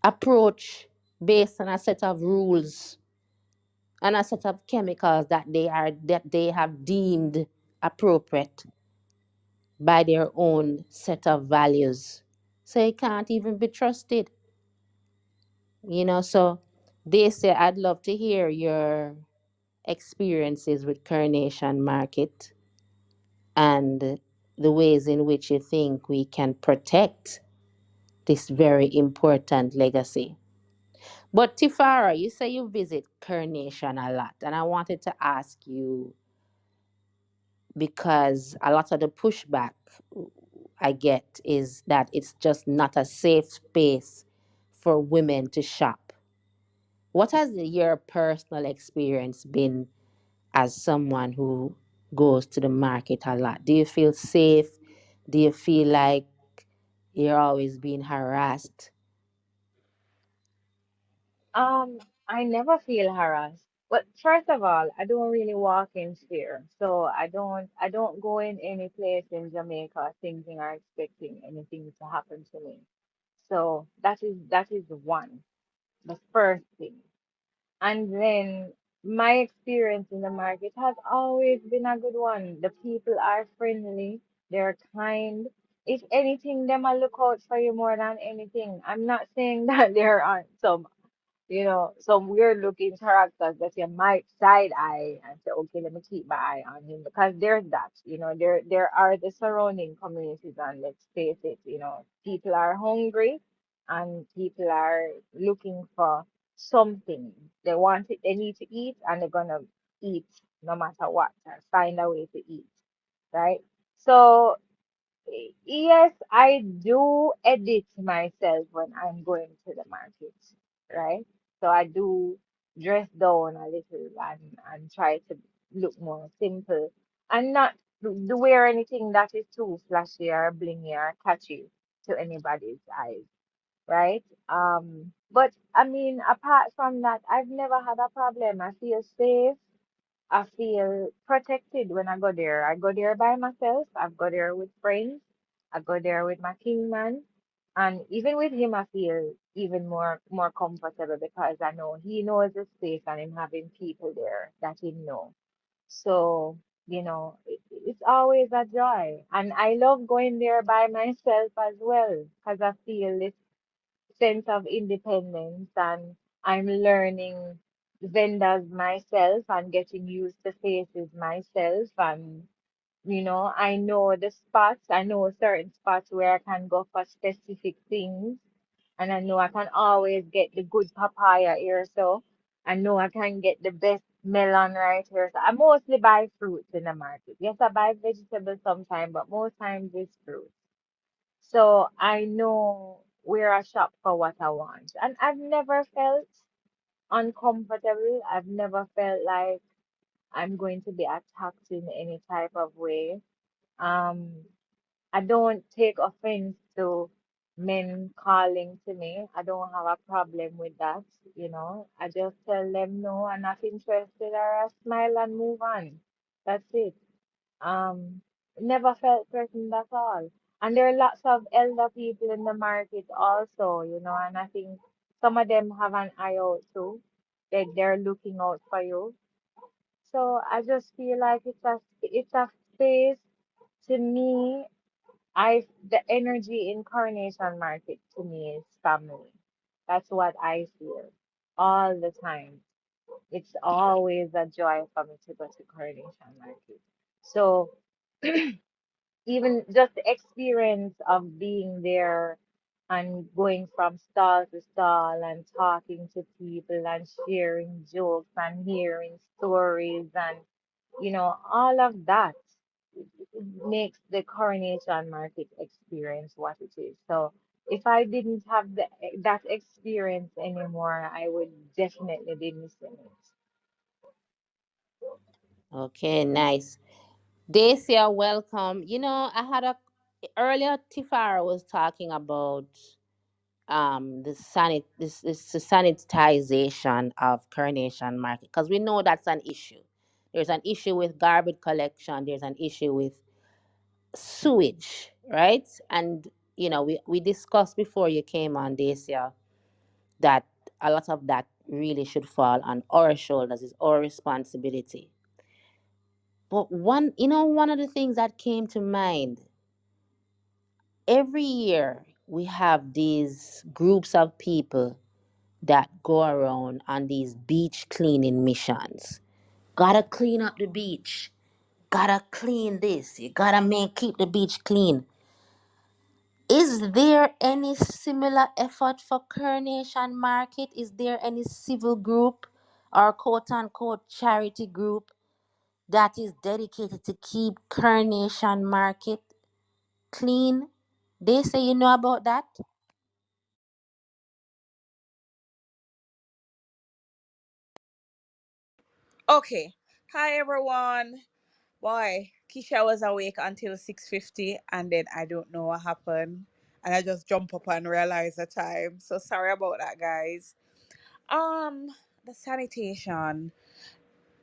approach based on a set of rules and a set of chemicals that they have deemed appropriate by their own set of values. So it can't even be trusted. So they say I'd love to hear your experiences with Coronation Market and the ways in which you think we can protect this very important legacy. But Tifara, you say you visit Coronation a lot, and I wanted to ask you because a lot of the pushback I get is that it's just not a safe space for women to shop. What has your personal experience been as someone who goes to the market a lot? Do you feel safe? Do you feel like you're always being harassed? I never feel harassed. But first of all, I don't really walk in fear. So I don't go in any place in Jamaica thinking or expecting anything to happen to me. So that is one, the first thing. And then my experience in the market has always been a good one. The people are friendly, they're kind. If anything, them will look out for you more than anything. I'm not saying that there aren't some weird looking characters that you might side eye and say, okay, let me keep my eye on him because there's that. There are the surrounding communities, and let's face it, people are hungry and people are looking for something. They want it, they need to eat, and they're gonna eat no matter what, or find a way to eat, right? So yes, I do edit myself when I'm going to the market, right? So I do dress down a little and try to look more simple and not do wear anything that is too flashy or blingy or catchy to anybody's eyes, right? But I mean, apart from that, I've never had a problem. I feel safe. I feel protected when I go there. I go there by myself. I go there with friends. I go there with my kingman. And even with him, I feel even more comfortable because I know he knows the space and I'm having people there that he know. So, it's always a joy. And I love going there by myself as well because I feel this sense of independence, and I'm learning vendors myself and getting used to faces myself, and I know the spots. I know certain spots where I can go for specific things, and I know I can always get the good papaya here. So I know I can get the best melon right here. So I mostly buy fruits in the market. Yes, I buy vegetables sometimes, but most times it's fruit. So I know where I shop for what I want. And I've never felt uncomfortable. I've never felt like I'm going to be attacked in any type of way. Um, I don't take offense to men calling to me. I don't have a problem with that. I just tell them no, I'm not interested, or I smile and move on. That's it. Um, Never felt threatened at all. And there are lots of elder people in the market also, and I think some of them have an eye out too. They're looking out for you. So I just feel like it's a space to me. The energy in Coronation Market to me is family. That's what I feel all the time. It's always a joy for me to go to Coronation Market. So even just the experience of being there and going from stall to stall and talking to people and sharing jokes and hearing stories and all of that makes the Coronation Market experience what it is. So if I didn't have that experience anymore, I would definitely be missing it. Okay, nice. Dacia, welcome. I had a earlier Tifara was talking about the sanitization of Coronation Market, because we know that's an issue. There's an issue with garbage collection, there's an issue with sewage, right? And we discussed before you came on, Dacia, that a lot of that really should fall on our shoulders, is our responsibility. But one of the things that came to mind, every year we have these groups of people that go around on these beach cleaning missions. Gotta clean up the beach. Gotta clean this. You gotta keep the beach clean. Is there any similar effort for Coronation Market? Is there any civil group or quote unquote charity group that is dedicated to keep Coronation Market clean. They say you know about that? Okay. Hi everyone. Boy, Keisha was awake until 6:50 and then I don't know what happened. And I just jump up and realize the time. So sorry about that, guys. Um, the sanitation.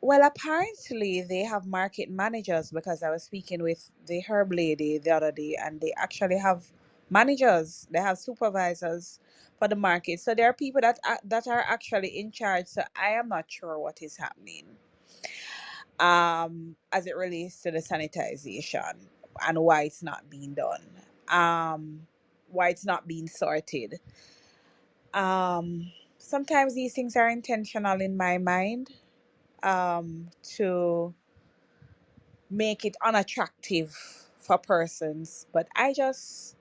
Well, apparently they have market managers because I was speaking with the herb lady the other day and they actually have managers. They have supervisors for the market. So there are people that are actually in charge. So I am not sure what is happening as it relates to the sanitization and why it's not being done, why it's not being sorted. Sometimes these things are intentional in my mind, to make it unattractive for persons, but I just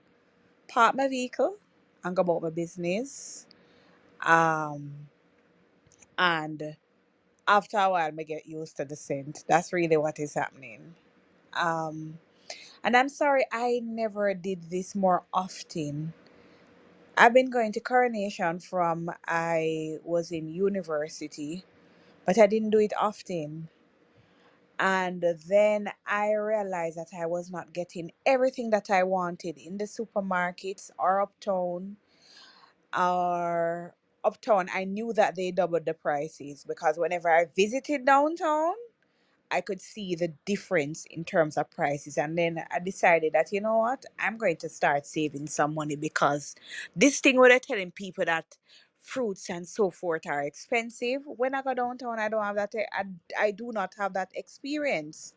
park my vehicle and go about my business, um and after a while I get used to the scent. That's really what is happening. um And I'm sorry, I never did this more often. I've been going to Coronation from I was in university, but I didn't do it often. And then I realized that I was not getting everything that I wanted in the supermarkets or uptown. Or uptown, I knew that they doubled the prices because whenever I visited downtown, I could see the difference in terms of prices. And then I decided that, you know what, I'm going to start saving some money because this thing where they're telling people that fruits and so forth are expensive. When I go downtown, I don't have that. I do not have that experience.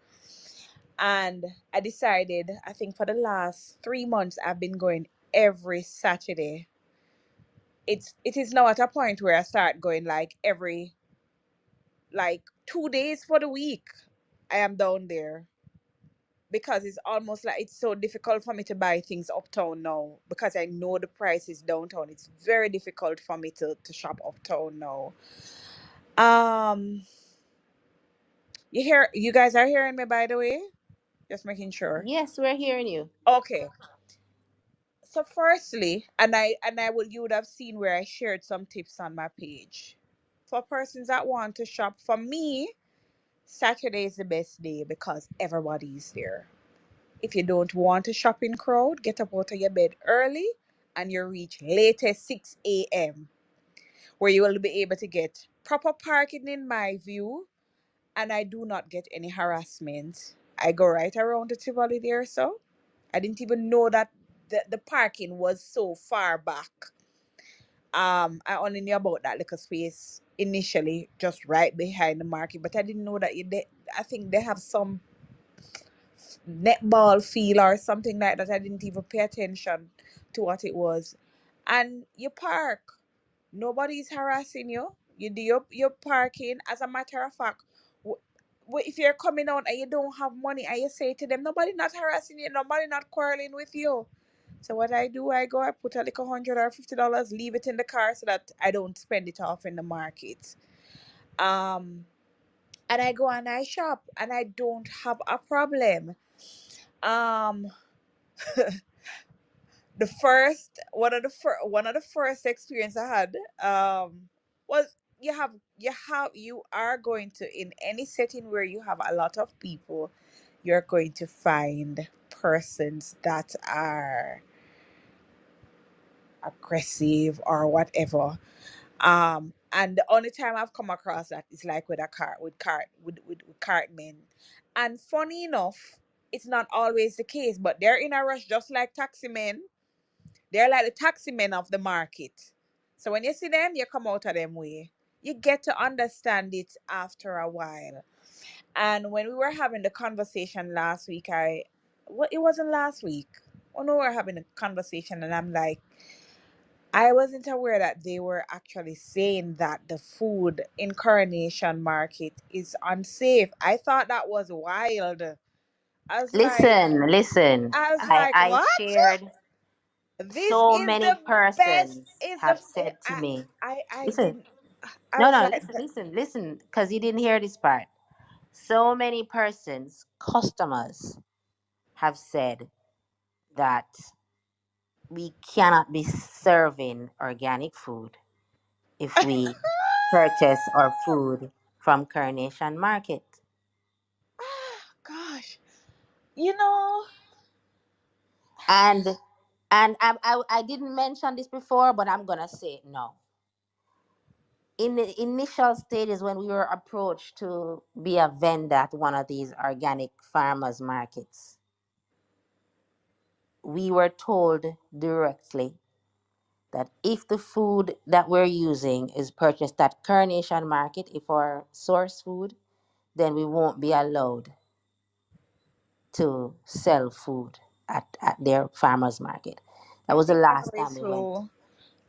And I decided, I think for the last 3 months, I've been going every Saturday. It is now at a point where I start going like every like 2 days for the week. I am down there because it's almost like it's so difficult for me to buy things uptown now because I know the price is downtown. It's very difficult for me to shop uptown now. Um, you guys are hearing me, by the way? Just making sure. Yes, we're hearing you. Okay. So firstly, and I would you would have seen where I shared some tips on my page. For persons that want to shop, for me, Saturday is the best day because everybody's there. If you don't want a shopping crowd, get up out of your bed early and you reach latest 6 a.m., where you will be able to get proper parking in my view, and I do not get any harassment. I go right around the Tivoli there, so I didn't even know that the parking was so far back. I only knew about that little space initially, just right behind the market, but I didn't know that I think they have some netball field or something like that. I didn't even pay attention to what it was. And you park. Nobody's harassing you. You do your parking. As a matter of fact, if you're coming out and you don't have money and you say to them, nobody not harassing you, nobody not quarreling with you. So what I do, I go, I put a little $100 or $50, leave it in the car so that I don't spend it off in the market. Um, and I go and I shop and I don't have a problem. Um, the first one of the first experience I had was you are going to, in any setting where you have a lot of people, you're going to find persons that are aggressive or whatever. And the only time I've come across that is like with a cart with cartmen. And funny enough, it's not always the case, but they're in a rush just like taxi men. They're like the taxi men of the market. So when you see them, you come out of them way. You get to understand it after a while. And when we were having the conversation last week, well, it wasn't last week. Oh no, we were having a conversation, and I'm like, I wasn't aware that they were actually saying that the food in Coronation Market is unsafe. I thought that was wild. I was like, Listen. I was I like, I what? shared, This so is many the best. persons Is the have said to me. I Listen. didn't. I No, was no, like, listen, because you didn't hear this part. So many persons, customers, have said that we cannot be serving organic food if we purchase our food from Coronation Market. Gosh, you know, And I didn't mention this before, but I'm gonna say it now. In the initial stages, when we were approached to be a vendor at one of these organic farmers markets, we were told directly that if the food that we're using is purchased at Coronation Market, if our source food, then we won't be allowed to sell food at their farmers market. That I was the think I know last it time we went. too.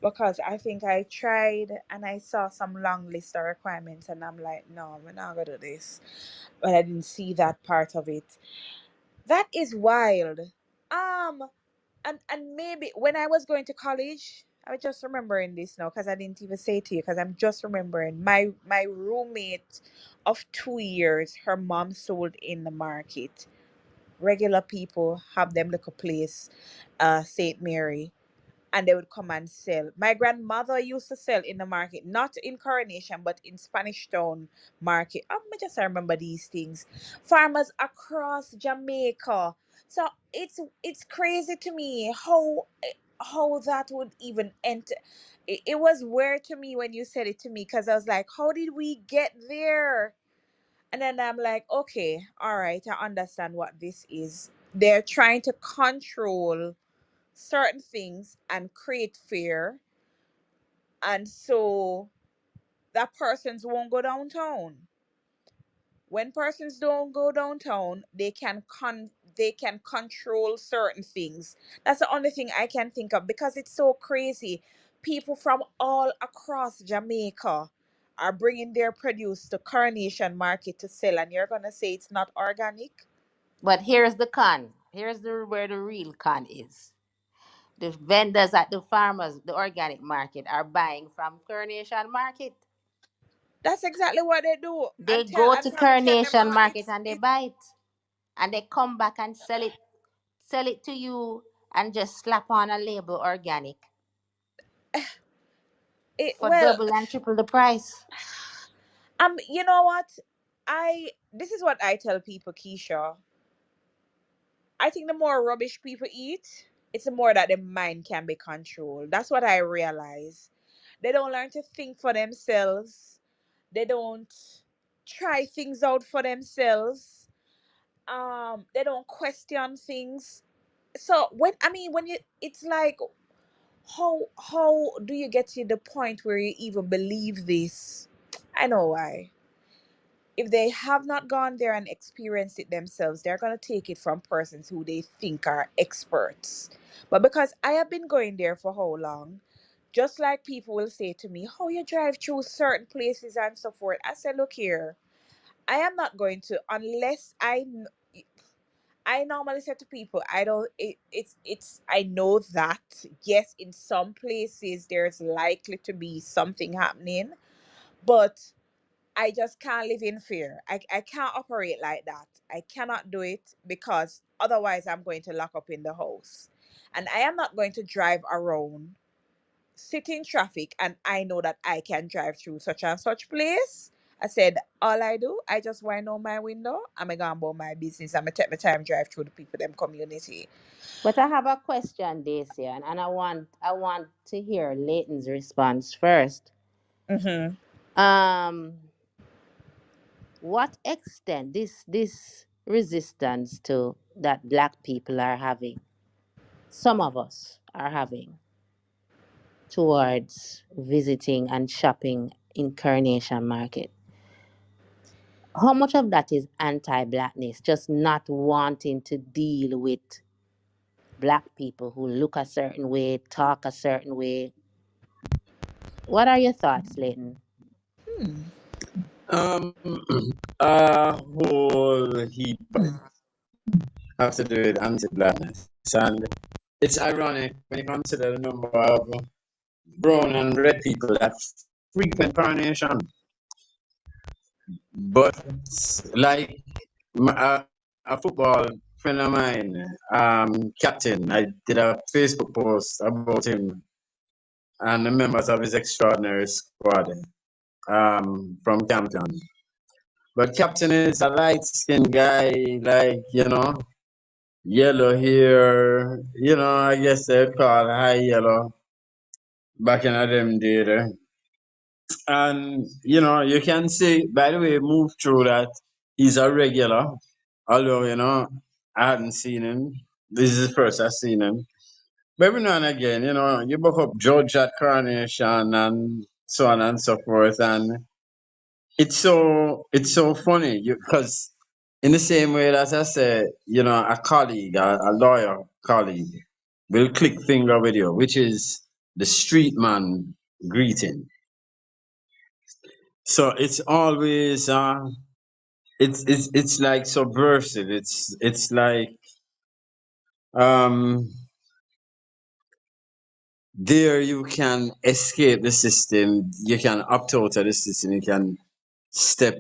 Because I think I tried and I saw some long list of requirements and I'm like, no, we're not gonna do this. But I didn't see that part of it. That is wild. Um, and maybe when I was going to college, I was just remembering this now because I didn't even say it to you because I'm just remembering my roommate of 2 years, her mom sold in the market. Regular people have them little place, Saint Mary, and they would come and sell. My grandmother used to sell in the market, not in Coronation, but in Spanish Town Market. I just remember these things. Farmers across Jamaica. So it's crazy to me how that would even enter. It was weird to me when you said it to me because I was like, how did we get there? And then I'm like, okay, all right, I understand what this is. They're trying to control certain things and create fear, and so that persons won't go downtown. When persons don't go downtown, they can control certain things. That's the only thing I can think of because it's so crazy. People from all across Jamaica are bringing their produce to Coronation Market to sell, and you're gonna say it's not organic. But here's the con. Here's where the real con is. The vendors at the farmers, the organic market, are buying from Coronation Market. That's exactly what they do, They go and to probably tell them, Coronation oh, Market and they buy it. And they come back and sell it to you and just slap on a label organic for well, double and triple the price. you know what? This is what I tell people, Keisha. I think the more rubbish people eat, it's the more that their mind can be controlled. That's what I realize. They don't learn to think for themselves. They don't try things out for themselves. They don't question things. So when you it's like how do you get to the point where you even believe this? I know why. If they have not gone there and experienced it themselves, they're going to take it from persons who they think are experts. But because I have been going there for how long, just like people will say to me, how you drive through certain places and so forth. I said, look here, I am not going to unless I normally say to people, I don't. It's. I know that yes, in some places there's likely to be something happening, but I just can't live in fear. I can't operate like that. I cannot do it because otherwise I'm going to lock up in the house. And I am not going to drive around, sit in traffic, and I know that I can drive through such and such place. I said, all I do, I just wind on my window. I'm going to go about my business. I'm going to take my time drive through the people, them community. But I have a question, Dacia, and I want to hear Leighton's response first. Mm-hmm. Um, what extent this resistance to that black people are having, some of us are having, towards visiting and shopping in Coronation Market? How much of that is anti-blackness, just not wanting to deal with black people who look a certain way, talk a certain way? What are your thoughts, Leighton? Hmm. Um, a whole heap have to do with anti-blackness, and it's ironic when you consider the number of brown and red people that frequent Coronation. But like a football friend of mine, captain, I did a Facebook post about him and the members of his extraordinary squad from Campion. But captain is a light skinned guy, like, yellow hair, I guess they'd call high yellow back in them day there. And you can see by the way he moved through that he's a regular. Although, I hadn't seen him. This is the first I've seen him. But every now and again, you book up Judge at Coronation and so on and so forth. And it's so funny because in the same way that I said, a colleague, a lawyer colleague, will click finger with you, which is the street man greeting. So it's always it's like subversive. It's like um there you can escape the system, you can opt out of the system, you can step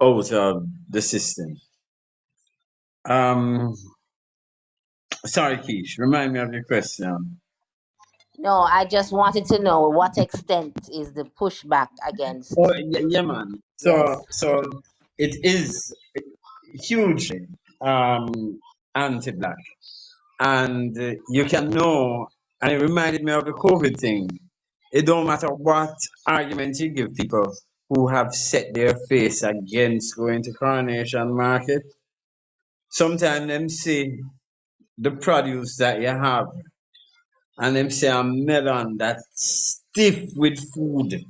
out of the system. Um Sorry, Keish, remind me of your question. No, I just wanted to know what extent is the pushback Oh, against. yeah, man. So, Yes. so it is hugely anti-black, and you can know. And it reminded me of the COVID thing. It don't matter what argument you give people who have set their face against going to Coronation Market. Sometimes them see the produce that you have, and them say a melon that's stiff with food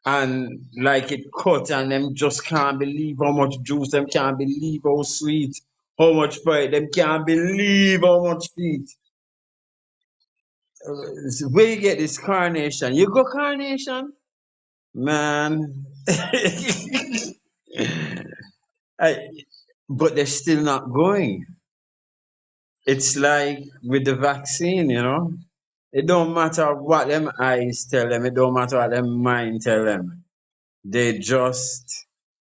and like it cut and them just can't believe how much juice, them can't believe how sweet, how much pride, them can't believe how much feet. Where you get this carnation? You go carnation? Man. I, but they're still not going. It's like with the vaccine. It don't matter what them eyes tell them, it don't matter what them mind tell them. They just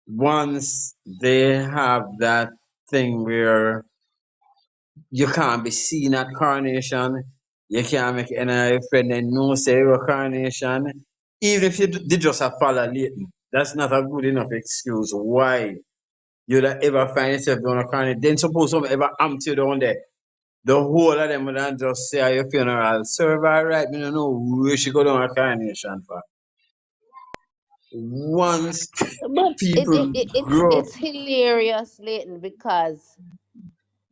once they have that thing where you can't be seen at Coronation, you can't make any of your friend they know say you're Coronation. Even if you did just a follow Leighton, that's not a good enough excuse why you'd ever find yourself doing a Coronation. Then suppose something ever happen to you down there. The whole of them would not just say at your funeral, serve all right, me don't know where she go down a Coronation for. Once But people grow it's hilarious, Leighton, because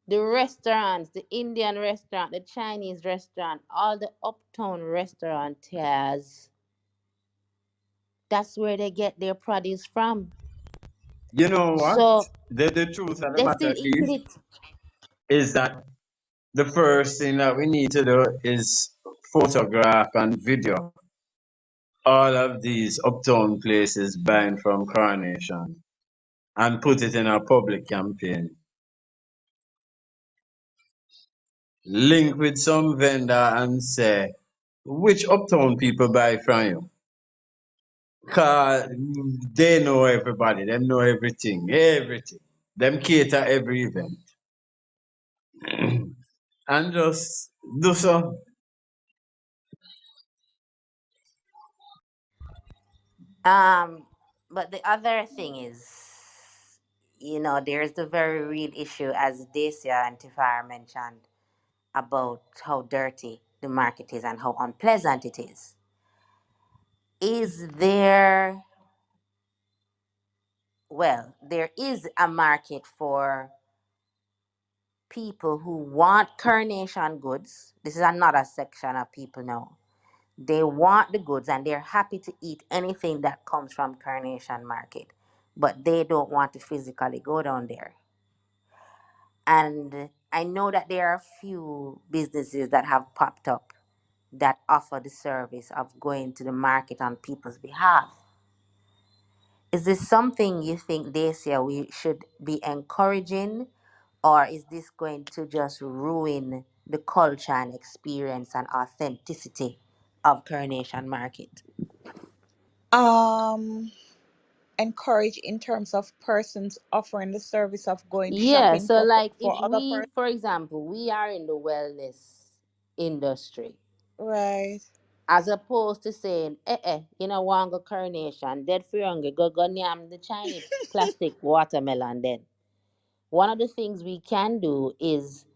the restaurants, the Indian restaurant, the Chinese restaurant, all the uptown restaurateurs, that's where they get their produce from. You know what? So The truth of the they still matter eating it. is that the first thing that we need to do is photograph and video all of these uptown places buying from Coronation and put it in a public campaign. Link with some vendor and say, which uptown people buy from you? Cause they know everybody, them know everything, everything. Them cater every event. And just do so. Um, but the other thing is, there's the very real issue, as Dacia and Tifar mentioned, about how dirty the market is and how unpleasant it is. Is there, well, there is a market for people who want carnation goods. This is another section of people now. They want the goods and they're happy to eat anything that comes from Carnation Market, but they don't want to physically go down there. And I know that there are a few businesses that have popped up that offer the service of going to the market on people's behalf. Is this something you think this year we should be encouraging, or is this going to just ruin the culture and experience and authenticity of Coronation Market? Um, encourage in terms of persons offering the service of going Yeah, shopping so like if for other we, persons? for example, we are in the wellness industry, Right. as opposed to saying, you know, want go coronation, dead for hunger, go nyam the Chinese plastic watermelon then. One of the things we can do is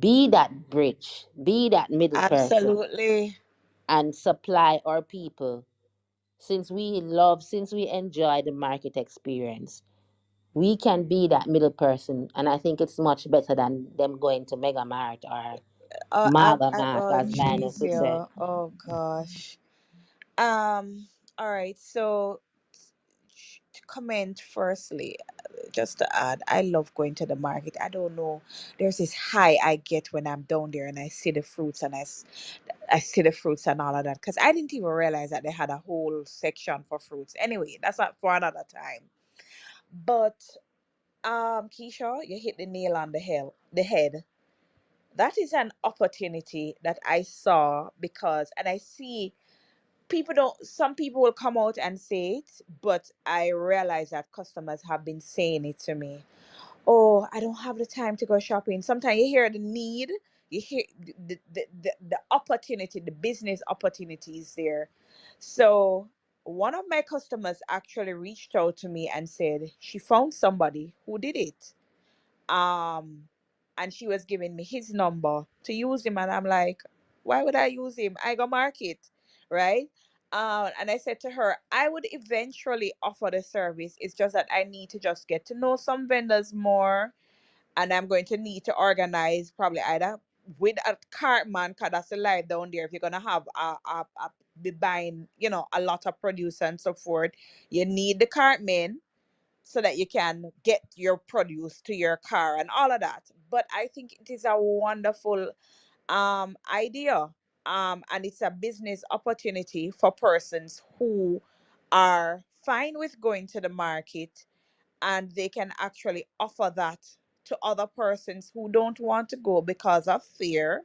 be that bridge, be that middle person, Absolutely. and supply our people. Since we enjoy the market experience, we can be that middle person. And I think it's much better than them going to Mega Mart or Maga Mart, Oh, as Linus jeez, would say. yeah. Oh, gosh. Um, all right. So, to comment firstly, just to add, I love going to the market. I don't know. There's this high I get when I'm down there and I see the fruits and I see the fruits and all of that. Because I didn't even realize that they had a whole section for fruits. Anyway, that's not for another time. But Keisha, you hit the nail on the head. That is an opportunity that I saw because, and I see people don't, some people will come out and say it, but I realize that customers have been saying it to me. Oh, I don't have the time to go shopping. Sometimes you hear the need, you hear the opportunity, the business opportunity is there. So one of my customers actually reached out to me and said she found somebody who did it. um and she was giving me his number to use him, and I'm like, why would I use him? I go market, right? And I said to her, I would eventually offer the service. It's just that I need to just get to know some vendors more, and I'm going to need to organize probably either with a cart man, because that's the life down there. If you're gonna have be buying, a lot of produce and so forth, you need the cart man so that you can get your produce to your car and all of that. But I think it is a wonderful idea. And it's a business opportunity for persons who are fine with going to the market, and they can actually offer that to other persons who don't want to go because of fear,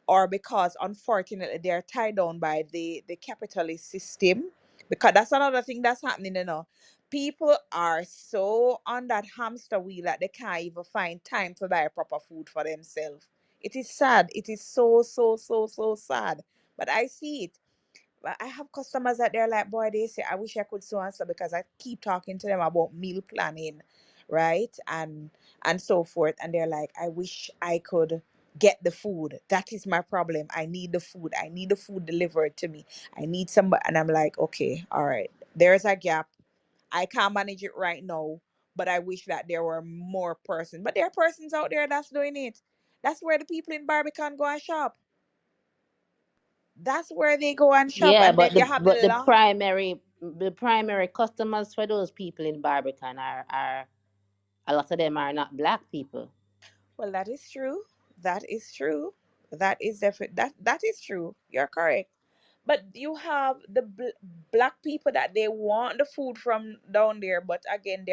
or because unfortunately they are tied down by the capitalist system. Because that's another thing that's happening, people are so on that hamster wheel that they can't even find time to buy proper food for themselves. It is sad. It is so, so, so, so sad, but I see it. But I have customers that they're like, boy, they say, I wish I could so and so, because I keep talking to them about meal planning, right? And so forth. And they're like, I wish I could get the food. That is my problem. I need the food. I need the food delivered to me. I need somebody. And I'm like, okay, all right. There's a gap. I can't manage it right now, but I wish that there were more persons. But there are persons out there that's doing it. That's where the people in Barbican go and shop. That's where they go and shop. Yeah, And then but you have the long. the primary customers for those people in Barbican are a lot of them are not black people. Well, that is true. That is true. That is definitely that is true. You're correct. But you have the black people that they want the food from down there, but again,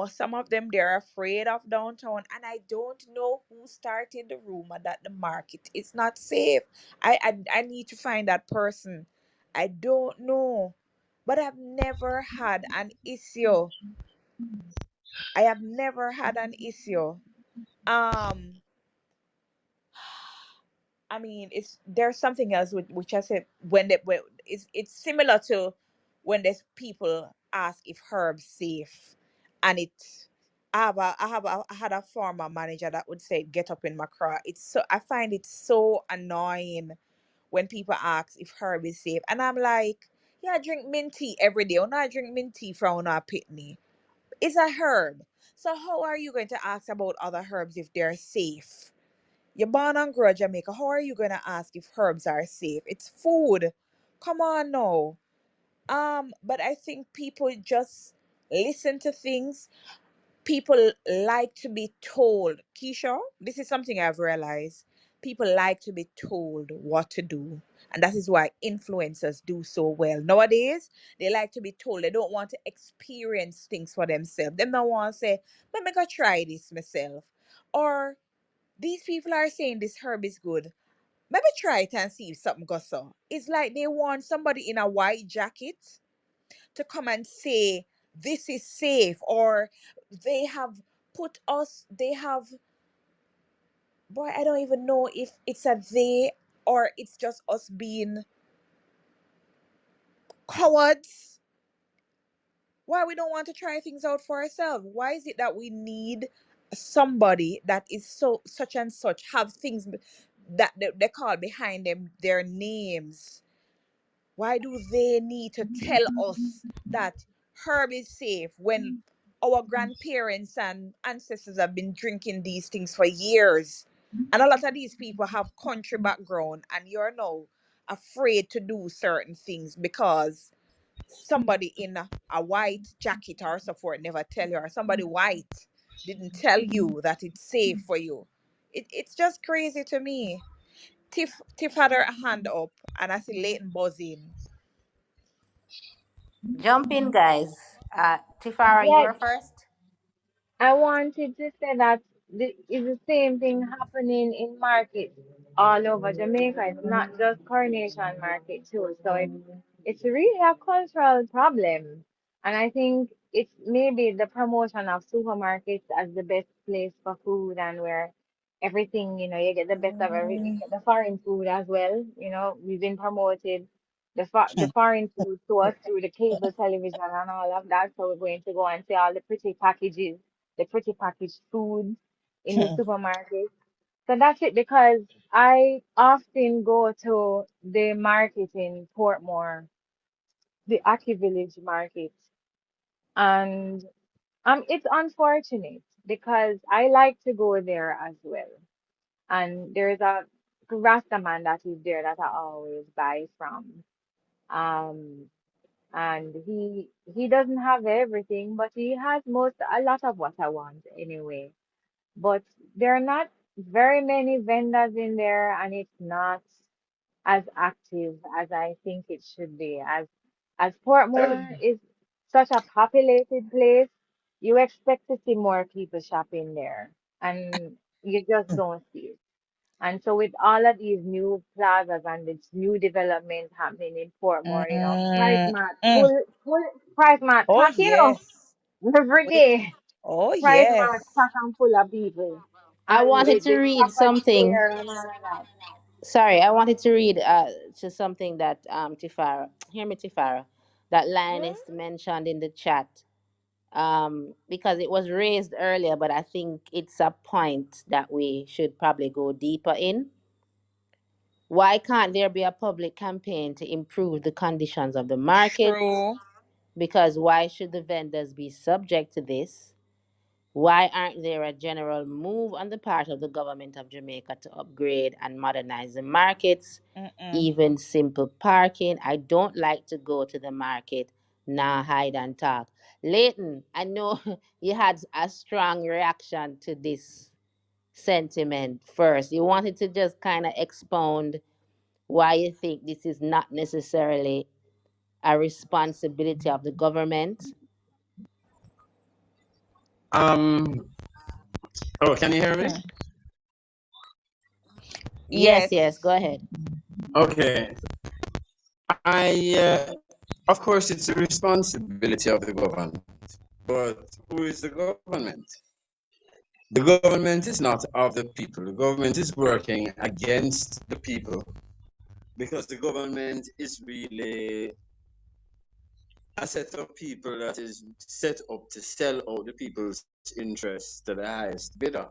some of them they're afraid of downtown, and I don't know who started the rumor that the market is not safe. I need to find that person. I don't know, but I've never had an issue. I have never had an issue. Um, I mean, it's there's something else which I said when it's similar to when there's people ask if herbs safe, and I had a former manager that would say get up in my car. It's so I find it so annoying when people ask if herb is safe, and I'm like, yeah, I drink mint tea every day. Or not drink mint tea from our pitney. It's a herb. So how are you going to ask about other herbs if they're safe? You're born and grow in Jamaica. How are you gonna ask if herbs are safe? It's food. Come on now. But I think people just listen to things. People like to be told. Keisha, this is something I've realized. People like to be told what to do. And that is why influencers do so well. Nowadays, they like to be told. They don't want to experience things for themselves. They don't want to say, let me go try this myself. Or these people are saying this herb is good. Maybe try it and see if something goes so. It's like they want somebody in a white jacket to come and say, this is safe, or they have they have, boy, I don't even know if it's a they or it's just us being cowards. Why we don't want to try things out for ourselves? Why is it that we need somebody that is so such and such have things that they call behind them their names? Why do they need to tell us that herb is safe when our grandparents and ancestors have been drinking these things for years? And a lot of these people have country background, and you're now afraid to do certain things because somebody in a white jacket or so forth never tell you, or somebody white didn't tell you that it's safe for you. It's just crazy to me. Tiff had her hand up, and I see Leighton buzzing. Jump in, guys. Tifara, you Yeah, are first. I wanted to say that it's the same thing happening in markets all over Jamaica. It's not just Coronation Market too. So it's really a cultural problem. And I think it's maybe the promotion of supermarkets as the best place for food and where everything, you get the best of everything. You get the foreign food as well. We've been promoted the foreign food to us through the cable television and all of that. So we're going to go and see all the pretty packaged foods in the supermarket. So that's it because I often go to the market in Portmore, the Aki Village market, and it's unfortunate because I like to go there as well. And there's a Rasta man that is there that I always buy from. Um, and he doesn't have everything, but he has a lot of what I want anyway. But there are not very many vendors in there, and it's not as active as I think it should be. As Portmore is such a populated place, you expect to see more people shopping there, and you just don't see it. And so with all of these new plazas and this new development happening in Portmore, Price Mm, Mart, mm. full Price Mart Oh pack, yes. every With day. oh Price Mart yes. pack and full of people. I And wanted to the read shopper something. chair and all of that. Sorry, I wanted to read to something that Tifara, hear me, Tifara, that Hmm? Lioness mentioned in the chat. Because it was raised earlier, but I think it's a point that we should probably go deeper in. Why can't there be a public campaign to improve the conditions of the markets? True. Because why should the vendors be subject to this? Why aren't there a general move on the part of the government of Jamaica to upgrade and modernize the markets? Mm-mm. Even simple parking. I don't like to go to the market, nah, hide and talk. Leighton, I know you had a strong reaction to this sentiment first. You wanted to just kind of expound why you think this is not necessarily a responsibility of the government. Um. Oh, can you hear me? Hmm. Yes, yes, go Yes. ahead. Okay. Of course, it's the responsibility of the government. But who is the government? The government is not of the people. The government is working against the people because the government is really a set of people that is set up to sell out the people's interests to the highest bidder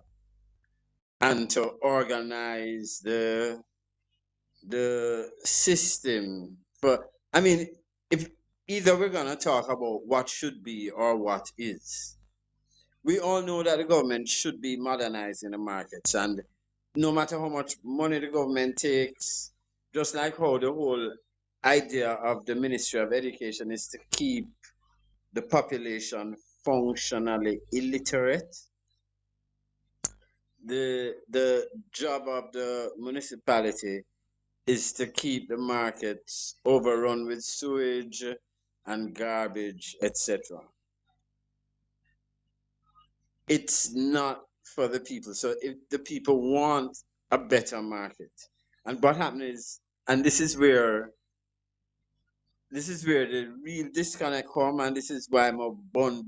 and to organize the system for, I mean, if either we're gonna talk about what should be or what is. We all know that the government should be modernizing the markets, and no matter how much money the government takes, just like how the whole idea of the Ministry of Education is to keep the population functionally illiterate, the job of the municipality is to keep the markets overrun with sewage and garbage, etc. It's not for the people. So if the people want a better market, and what happens is, and this is where this is where the real disconnect come, and this is why I'm a bun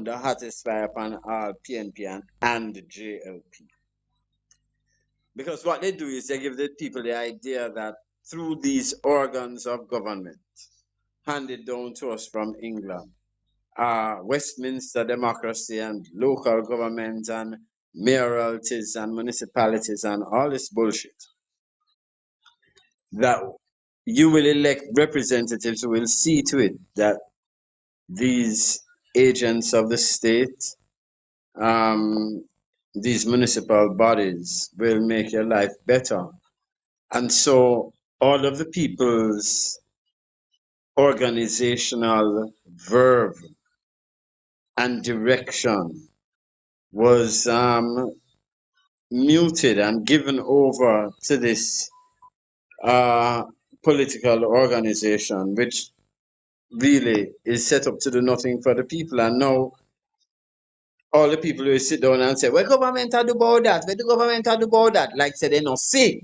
the hottest fire upon all PNP and JLP. Because what they do is they give the people the idea that through these organs of government handed down to us from England, Westminster democracy and local government and mayoralties and municipalities and all this bullshit, that you will elect representatives who will see to it that these agents of the state, um, these municipal bodies will make your life better. And so all of the people's organizational verve and direction was muted and given over to this uh, political organization, which really is set up to do nothing for the people. And now all the people will sit down and say, "Well, government had do about that? Where the government had do about that?" Like say they no see.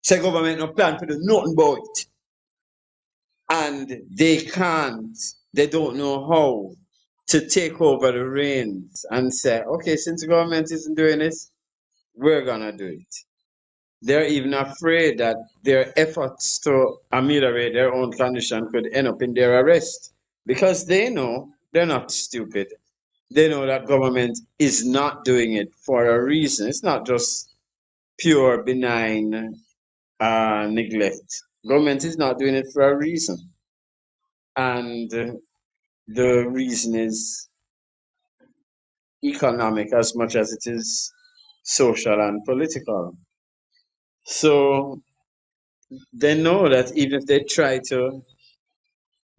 Say government no plan to do nothing about it. And they can't, they don't know how to take over the reins and say, okay, since the government isn't doing this, we're gonna do it. They're even afraid that their efforts to ameliorate their own condition could end up in their arrest because they know they're not stupid. They know that government is not doing it for a reason. It's not just pure benign neglect. Government is not doing it for a reason. And the reason is economic as much as it is social and political. So they know that even if they try to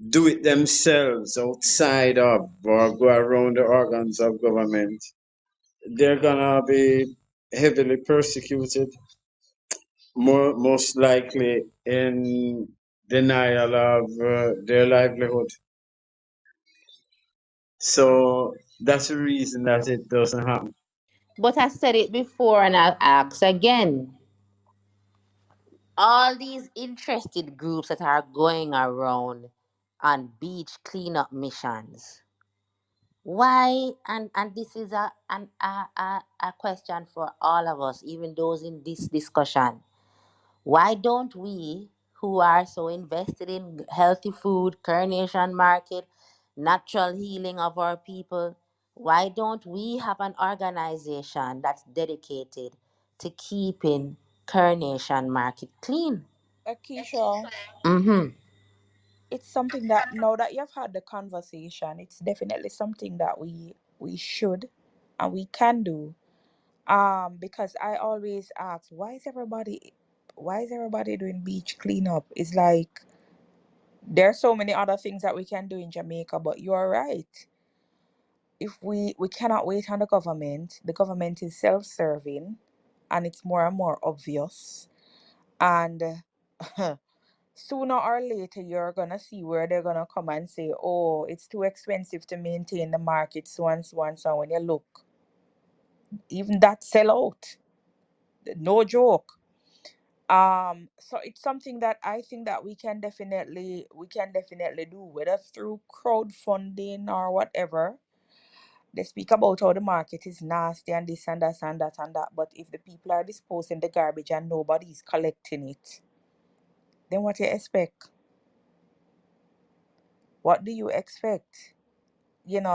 do it themselves outside of or go around the organs of government, they're gonna be heavily persecuted, most likely in denial of their livelihood. So that's the reason that it doesn't happen. But I said it before and I'll ask again. All these interested groups that are going around on beach cleanup missions. Why? And this is a question for all of us, even those in this discussion. Why don't we, who are so invested in healthy food, Coronation Market, natural healing of our people, why don't we have an organization that's dedicated to keeping Coronation Market clean? Keisha, Mm-hmm. it's something that now that you've had the conversation, it's definitely something that we should and we can do. Because I always ask, why is everybody doing beach cleanup? It's like there are so many other things that we can do in Jamaica, but you're right. If we cannot wait on the government is self-serving and it's more and more obvious. And sooner or later you're gonna see where they're gonna come and say, oh, it's too expensive to maintain the market, so and so and so. When you look, even that sell out, no joke. So it's something that I think that we can definitely do, whether through crowdfunding or whatever. They speak about how the market is nasty and this and that and that and that, but if the people are disposing the garbage and nobody's collecting it, then what do you expect? What do you expect?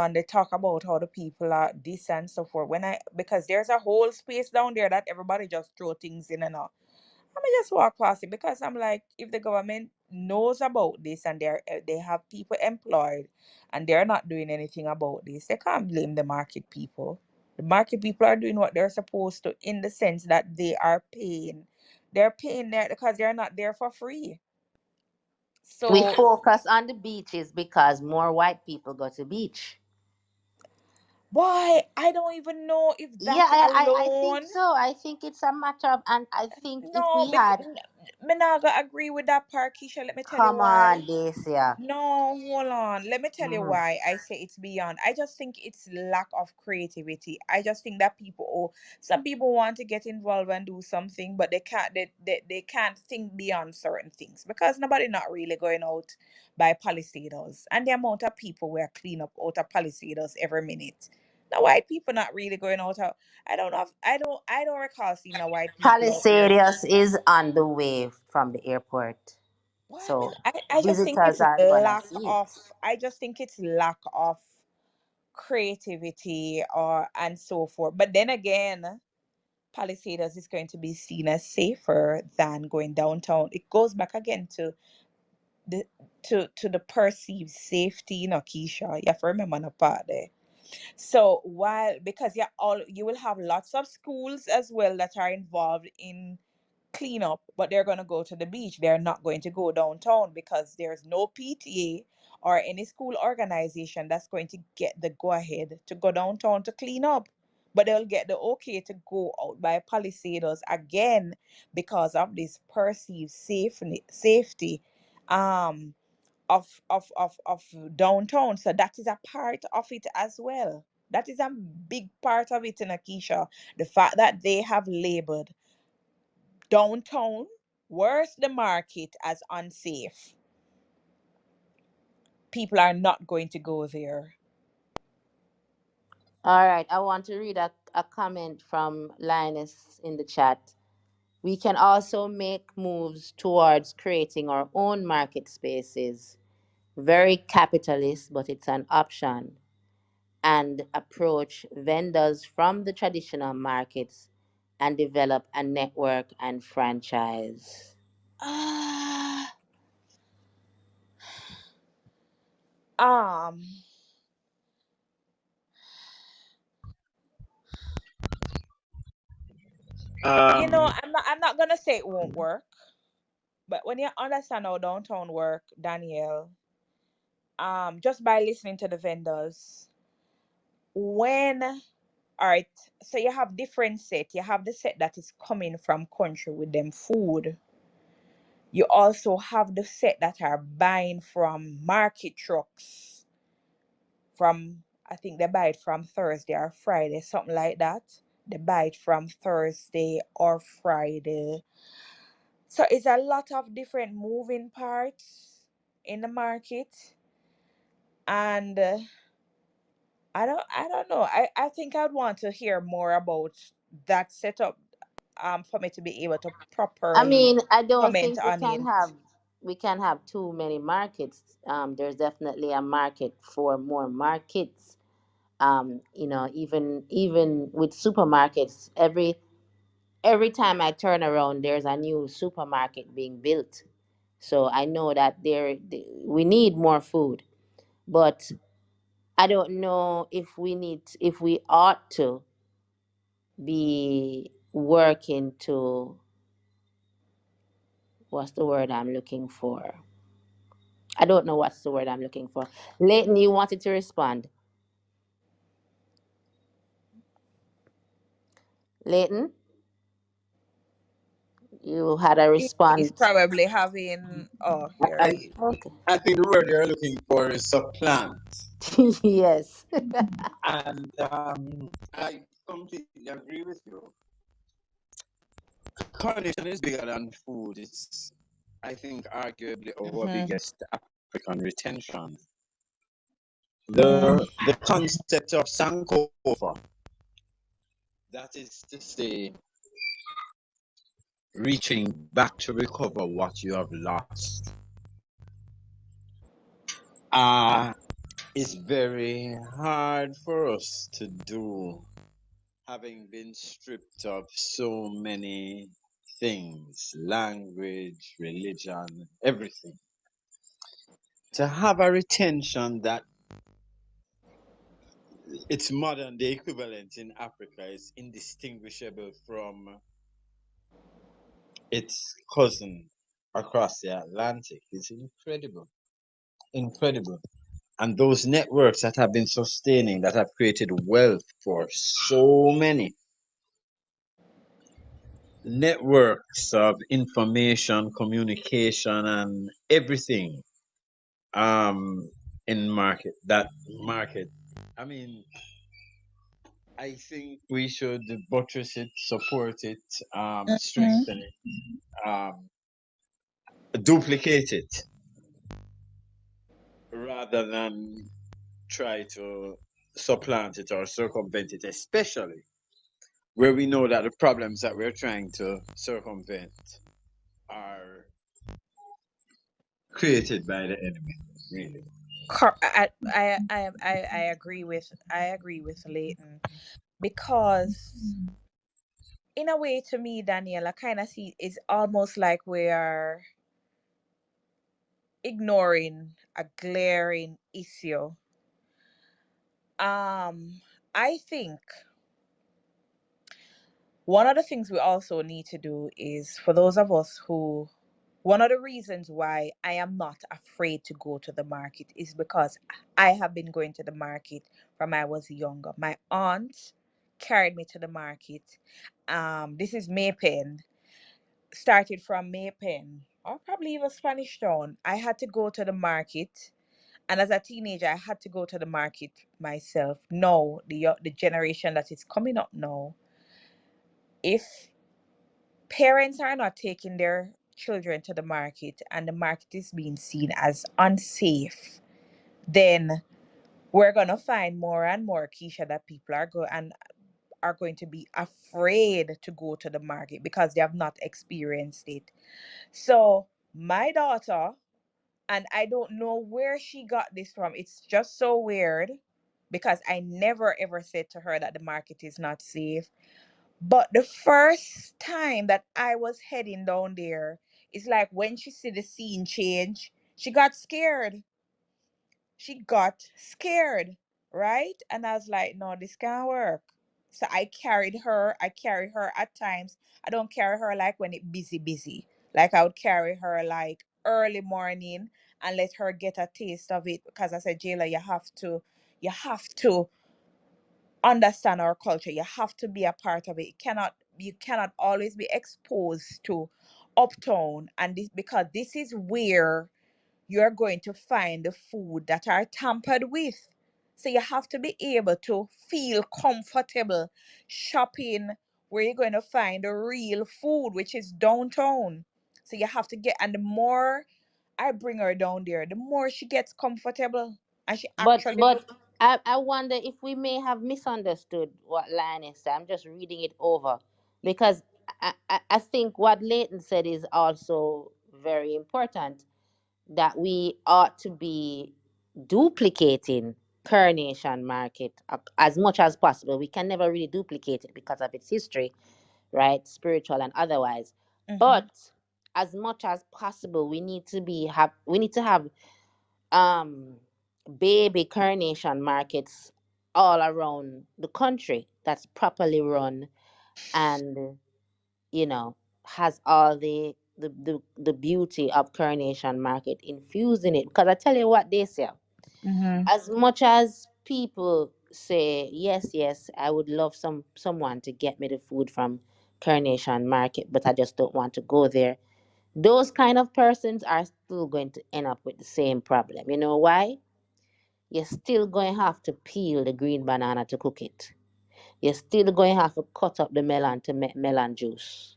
And they talk about how the people are this and so forth. Because there's a whole space down there that everybody just throw things in and out. I mean, just walk past it because I'm like, if the government knows about this and they have people employed and they're not doing anything about this, they can't blame the market people. The market people are doing what they're supposed to in the sense that they are paying. They're paying there because they're not there for free. We So focus on the beaches because more white people go to beach. why? I don't even know if Yeah, that I think alone. so. I think it's a matter of, and I think if No, we had Me not gonna agree with that part, Keisha. Let me tell you Come why. on, Dacia. No, hold on. Let me tell you Mhm. why I say it's beyond. I just think it's lack of creativity. I just think that some people want to get involved and do something, but they can't think beyond certain things because nobody not really going out by palisados. And the amount of people where clean up out of palisados every minute. Now white people not really going out. I don't know. I don't recall seeing the white people out there. Palisadios is on the way from the airport. Well, I mean, So I just think visitors it's are gonna lack see of. it. I just think it's lack of creativity or and so forth. But then again, Palisades is going to be seen as safer than going downtown. It goes back again to the the perceived safety, Keisha. You have to remember the part there. So while because you will have lots of schools as well that are involved in cleanup, but they're going to go to the beach. They're not going to go downtown because there's no PTA or any school organization that's going to get the go ahead to go downtown to clean up. But they'll get the okay to go out by Palisados again because of this perceived safety um of downtown. So that is a part of it as well. That is a big part of it in Akisha. The fact that they have labeled downtown, where's the market as unsafe? People are not going to go there. All right, I want to read a comment from Linus in the chat. We can also make moves towards creating our own market spaces. Very capitalist, but it's an option. And approach vendors from the traditional markets and develop a network and franchise. Ah, um, Um, I'm not gonna say it won't work, but when you understand how downtown work, Danielle, just by listening to the vendors, when all right, so you have different set. You have the set that is coming from country with them food. You also have the set that are buying from market trucks from I think they buy it from Thursday or Friday, something like that. They buy it from Thursday or Friday. So it's a lot of different moving parts in the market. And I don't know. I think I'd want to hear more about that setup for me to be able to I properly mean, I don't comment think on it. we can have too many markets. There's definitely a market for more markets. Even with supermarkets, every time I turn around, there's a new supermarket being built. So I know that we need more food, but I don't know if we ought to be working to, what's the word I'm looking for? I don't know what's the word I'm looking for. Leighton, you wanted to respond. Leighton, you had a He's response. probably having oh here I, he is. Okay. I think the word you're looking for is supplant. Yes. And I completely agree with you. Coronation is bigger than food. It's, I think, arguably our Mm-hmm. biggest African retention. Mm. The concept of Sankofa, that is to say, reaching back to recover what you have lost, uh, is very hard for us to do, having been stripped of so many things, language, religion, everything. To have a retention that its modern day equivalent in Africa is indistinguishable from its cousin across the Atlantic is incredible. Incredible. And those networks that have been sustaining, that have created wealth for so many, networks of information, communication, and everything um, in market. I mean, I think we should buttress it, support it, Mhm. strengthen it, duplicate it, rather than try to supplant it or circumvent it, especially where we know that the problems that we're trying to circumvent are created by the enemy, really. I agree with Leighton because in a way to me, Daniel, I kind of see it's almost like we are ignoring a glaring issue. Um, I think one of the things we also need to do is for those of us who one of the reasons why I am not afraid to go to the market is because I have been going to the market from I was younger. My aunt carried me to the market. This is Maypen. Started from Maypen or probably even Spanish Town. I had to go to the market, and as a teenager, I had to go to the market myself. Now, the generation that is coming up now, if parents are not taking their children to the market and the market is being seen as unsafe, then we're gonna find more and more, Keisha, that people are going to be afraid to go to the market because they have not experienced it. So my daughter, and I don't know where she got this from. It's just so weird because I never ever said to her that the market is not safe. But the first time that I was heading down there, it's like when she see the scene change, she got scared. She got scared, right? And I was like, no, this can't work. So I carried her. I carry her at times. I don't carry her like when it busy. Like I would carry her like early morning and let her get a taste of it because I said, Jayla, you have to understand our culture. You have to be a part of it. You cannot always be exposed to uptown and this because this is where you're going to find the food that are tampered with. So you have to be able to feel comfortable shopping where you're going to find the real food, which is downtown. So you have to get, and the more I bring her down there, the more she gets comfortable and she actually look. But I wonder if we may have misunderstood what Lioness said. I'm just reading it over because I think what Leighton said is also very important, that we ought to be duplicating Coronation Market as much as possible. We can never really duplicate it because of its history, right? Spiritual and otherwise. Mhm, But as much as possible, we need to have um baby Coronation markets all around the country that's properly run and you know has all the beauty of Coronation Market infused in it. Because I tell you what they say, mhm, as much as people say yes, I would love someone to get me the food from Coronation Market, but I just don't want to go there. Those kind of persons are still going to end up with the same problem. You know why? You're still going to have to peel the green banana to cook it. You're still going to have to cut up the melon to make melon juice.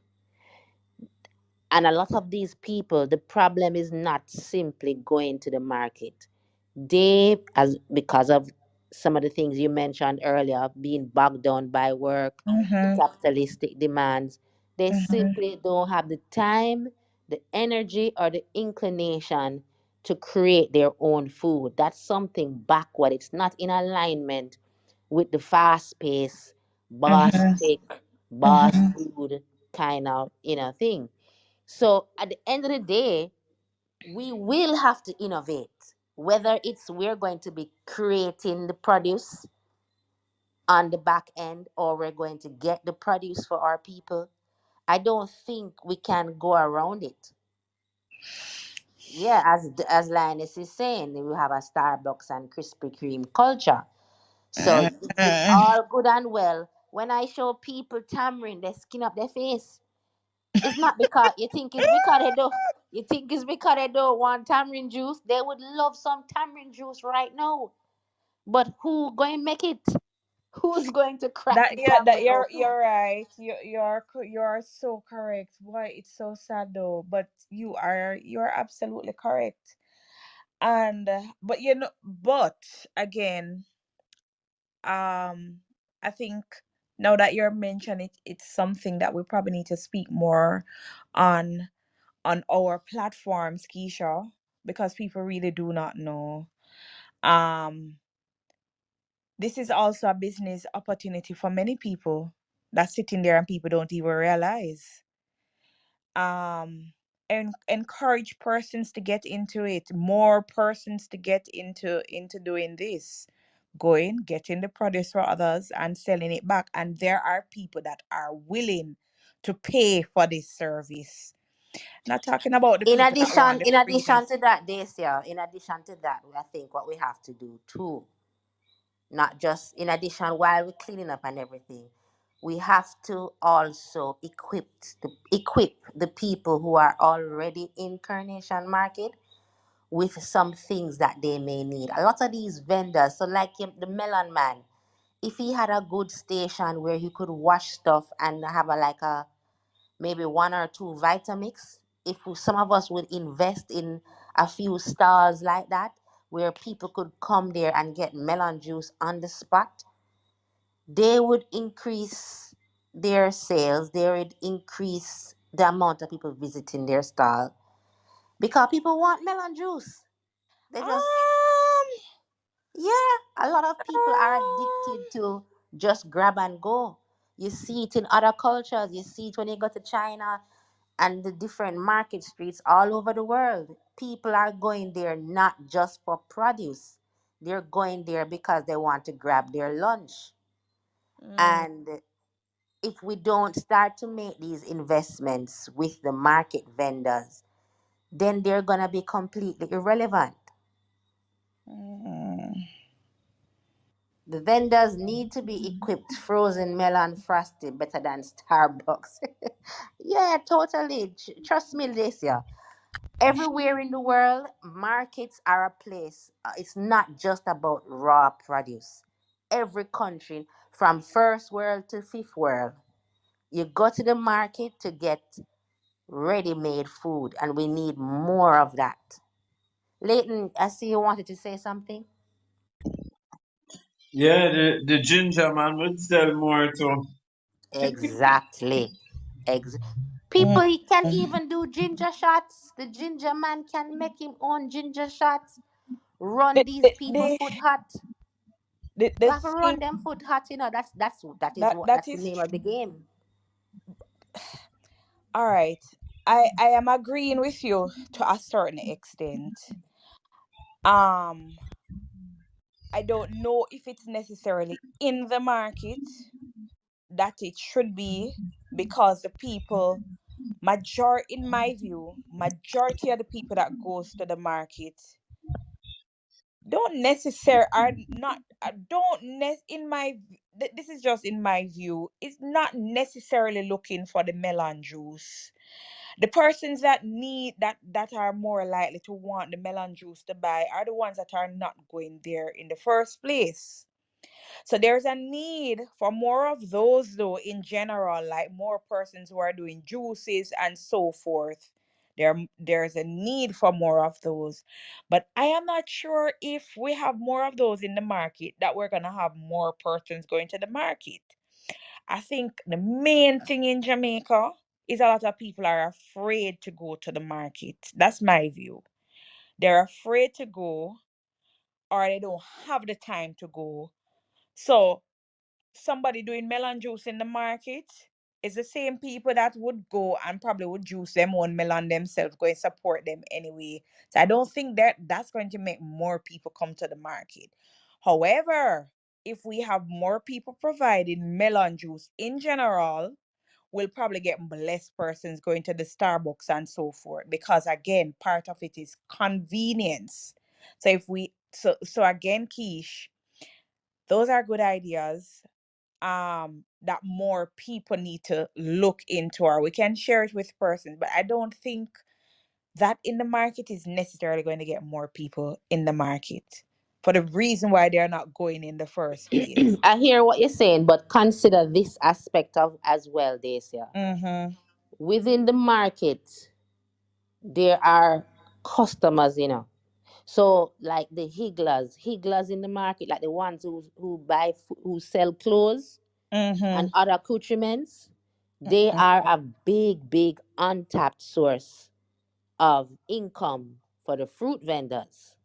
And a lot of these people, the problem is not simply going to the market. They, as because of some of the things you mentioned earlier, being bogged down by work, the mhm, capitalistic demands, they mhm, simply don't have the time, the energy, or the inclination to create their own food. That's something backward. It's not in alignment with the fast pace, boss mhm, chick, boss mhm, food kind of thing. So at the end of the day, we will have to innovate. Whether it's we're going to be creating the produce on the back end or we're going to get the produce for our people, I don't think we can go around it. Yeah, as Linus is saying, we have a Starbucks and Krispy Kreme culture. So it's mhm. all good and well. When I show people tamarind, they skin up their face. It's not because you think it's because they don't. You think it's because they don't want tamarind juice. They would love some tamarind juice right now. But who going to make it? Who's going to crack That the yeah, that tamarind open? you're right. You're so correct. Why it's so sad though, but you're absolutely correct. And but again, um, I think now that you're mentioning it, it's something that we probably need to speak more on our platforms, Keisha, because people really do not know. Um, this is also a business opportunity for many people that's sitting there and people don't even realize. And encourage persons to get into it, more persons to get into doing this, going getting the produce for others and selling it back, and there are people that are willing to pay for this service. Not talking about the people that want the In addition freebies. to that, Dacia, in addition to that, I think what we have to do too, not just in addition while we're cleaning up and everything, we have to also equip the people who are already in Carnation Market with some things that they may need. A lot of these vendors, so like him, the melon man, if he had a good station where he could wash stuff and have a like a maybe one or two Vitamix, if some of us would invest in a few stalls like that, where people could come there and get melon juice on the spot, they would increase their sales. They would increase the amount of people visiting their stall because people want melon juice. They just, Um, yeah, a lot of people are um, addicted to just grab and go. You see it in other cultures. You see it when you go to China and the different market streets all over the world. People are going there not just for produce, they're going there because they want to grab their lunch. mm, And if we don't start to make these investments with the market vendors, then they're going to be completely irrelevant. mm, The vendors need to be equipped. Frozen melon frosty better than Starbucks. Yeah, totally. Trust me, Alicia. Everywhere in the world, markets are a place. It's not just about raw produce. Every country, from first world to fifth world, you go to the market to get ready made food, and we need more of that. Leighton, I see you wanted to say something. Yeah, the ginger man would sell more too. Exactly. Ex- mm. People, he can even do ginger shots. The ginger man can make him own ginger shots. Run The, these the, people the, foot hot. You the have to thing run them foot hot. You know that that's the is name of the game. all right. I am agreeing with you to a certain extent. Um, I don't know if it's necessarily in the market that it should be, because the people, in my view, majority of the people that goes to the market don't necessarily are not don't in my this is just in my view, is not necessarily looking for the melon juice. The persons that need that are more likely to want the melon juice to buy are the ones that are not going there in the first place. So there's a need for more of those though, in general, like more persons who are doing juices and so forth. There's a need for more of those. But I am not sure if we have more of those in the market that we're gonna have more persons going to the market. I think the main thing in Jamaica is a lot of people are afraid to go to the market. That's my view. They're afraid to go, or they don't have the time to go. So somebody doing melon juice in the market is the same people that would go and probably would juice them own melon themselves, go and support them anyway. So I don't think that that's going to make more people come to the market. However, if we have more people providing melon juice in general, we'll probably get less persons going to the Starbucks and so forth, because again, part of it is convenience. So if we so again, Keish, those are good ideas. that more people need to look into, or we can share it with persons, but I don't think that in the market is necessarily going to get more people in the market for the reason why they're not going in the first place. I hear what you're saying, but consider this aspect of as well, Dacia. Mm-hmm. Within the market, there are customers, you know. So like the higglers in the market, like the ones who sell clothes and Mm-hmm. other accoutrements, they Mm-hmm. are a big untapped source of income for the fruit vendors.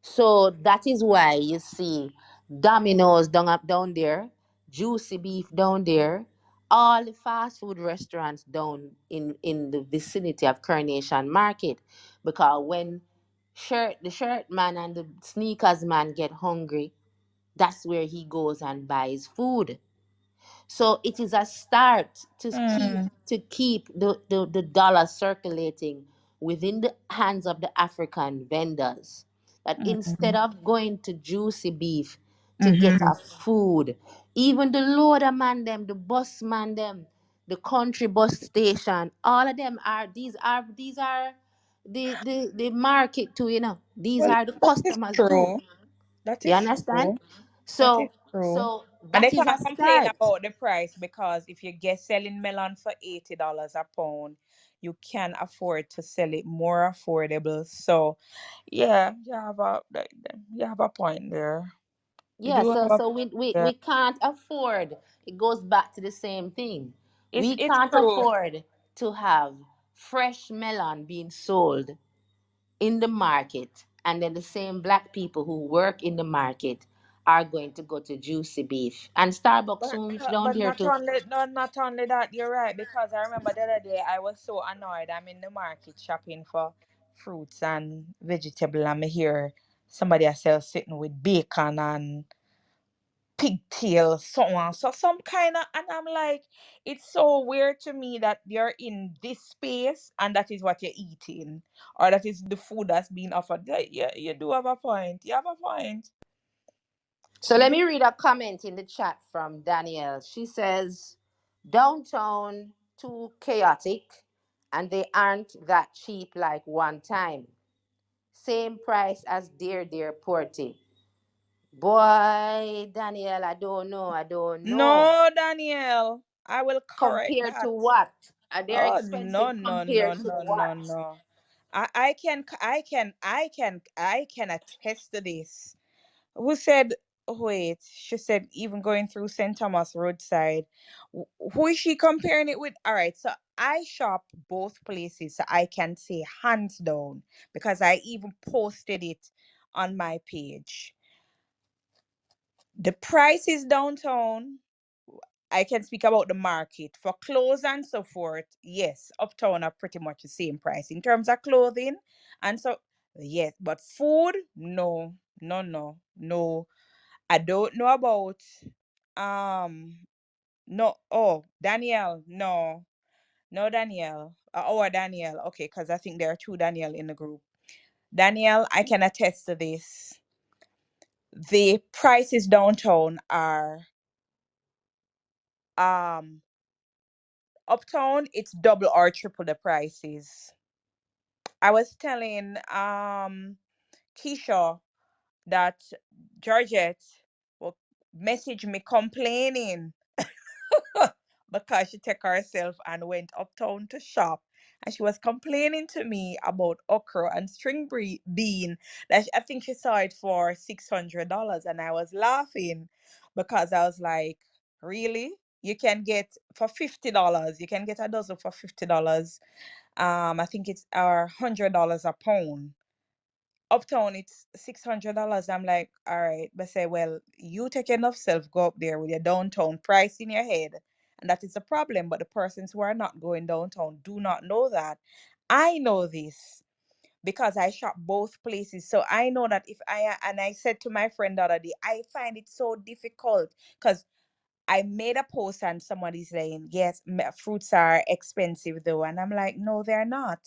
So that is why you see Domino's down there, Juicy Beef down there, all the fast food restaurants down in the vicinity of Coronation Market. Because when the shirt man and the sneakers man get hungry, that's where he goes and buys food. So it is a start to keep the dollar circulating within the hands of the African vendors. That instead Mm-hmm. of going to Juicy Beef to get Mm-hmm. a food, even the loader man them, the bus man them, the country bus station, all of them are these are the market too, you know. These Well, are the that is customers too. true. That You is understand? true. That is So true. so And they that is a cannot complain start. about the price, because if you get selling melon for $80 a pound, you can afford to sell it more affordable. So yeah, you have a point there. You Yeah, do have so a so point we there. can't afford. It goes back to the same thing. We It's can't true. afford to have fresh melon being sold in the market, and then the same black people who work in the market are going to go to Juicy Beef and Starbucks But soon reach down but there not too. only no, not only that, you're right, because I remember the other day I was so annoyed. I'm in the market shopping for fruits and vegetable, and I hear somebody else sitting with bacon and pigtail, so on. So some kind of, and I'm like, it's so weird to me that you're in this space and that is what you're eating, or that is the food that's being offered. Yeah, you do have a point. You have a point. So You let do. me read a comment in the chat from Danielle. She says, downtown too chaotic and they aren't that cheap like one time. Same price as Dear Porty. Boy, Danielle, I don't know. No, Danielle, I will correct Compared to that. what? Are they Oh expensive no, no, no, compared to no, no, what? no. I can attest to this. Who said, wait, she said even going through St. Thomas roadside. Who is she comparing it with? All right, so I shop both places, so I can say hands down, because I even posted it on my page. The prices downtown, I can speak about the market for clothes and so forth. Yes, uptown are pretty much the same price in terms of clothing, and so yes, but food, no, no, no, no. I don't know about no. Oh, Danielle, no, no, Danielle, or Danielle. Okay, because I think there are two Danielle in the group. Danielle, I can attest to this. The prices downtown are um uptown, it's double or triple the prices. I was telling Keisha that Georgette will message me complaining because she took herself and went uptown to shop. And she was complaining to me about okra and bean that I think she saw it for $600. And I was laughing because I was like, really? You can get for $50. You can get a dozen for $50. I think it's $100 a pound. Uptown, it's $600. I'm like, all right, but say, well, you take enough self, go up there with your downtown price in your head, and that is the problem. But the persons who are not going downtown do not know that. I know this because I shop both places, so I know that if I and I said to my friend the other day, I find it so difficult because I made a post and somebody saying, yes, fruits are expensive though. And I'm like, no, they're not.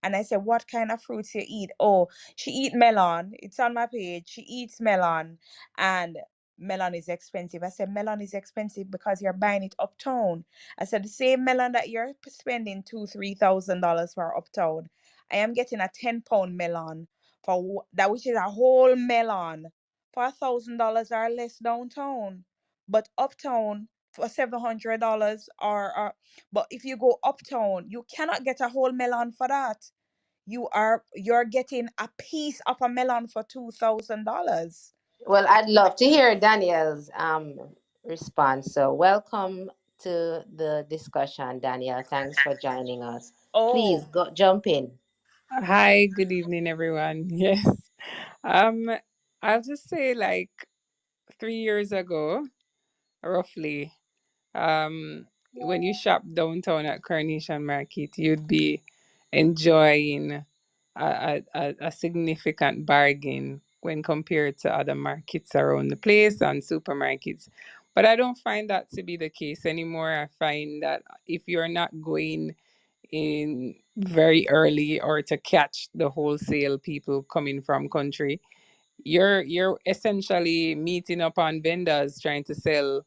And I said, what kind of fruits you eat? Oh, she eat melon. It's on my page. She eats melon. And melon is expensive. I said, melon is expensive because you're buying it uptown. I said, the same melon that you're spending $2,000-$3,000 for uptown, I am getting a 10-pound melon for that, which is a whole melon for $1,000 or less downtown. But uptown for $700 or but if you go uptown, you cannot get a whole melon for that. You're getting a piece of a melon for $2,000. Well, I'd love to hear Danielle's response. So, welcome to the discussion, Danielle. Thanks for joining us. Please Oh, go jump in. Hi, good evening, everyone. Yes. Um, I'll just say like 3 years ago, roughly, when you shop downtown at Coronation Market, you'd be enjoying a significant bargain when compared to other markets around the place and supermarkets. But I don't find that to be the case anymore. I find that if you're not going in very early or to catch the wholesale people coming from country, you're essentially meeting up on vendors trying to sell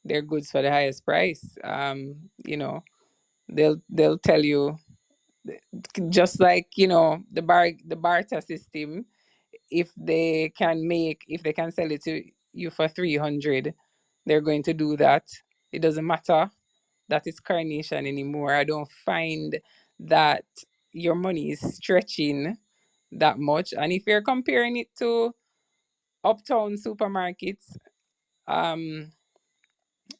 their goods for the highest price. They'll tell you, just like the barter system. If they can sell it to you for 300, they're going to do that. It doesn't matter that it's Carnation anymore. I don't find that your money is stretching that much. And if you're comparing it to uptown supermarkets, um,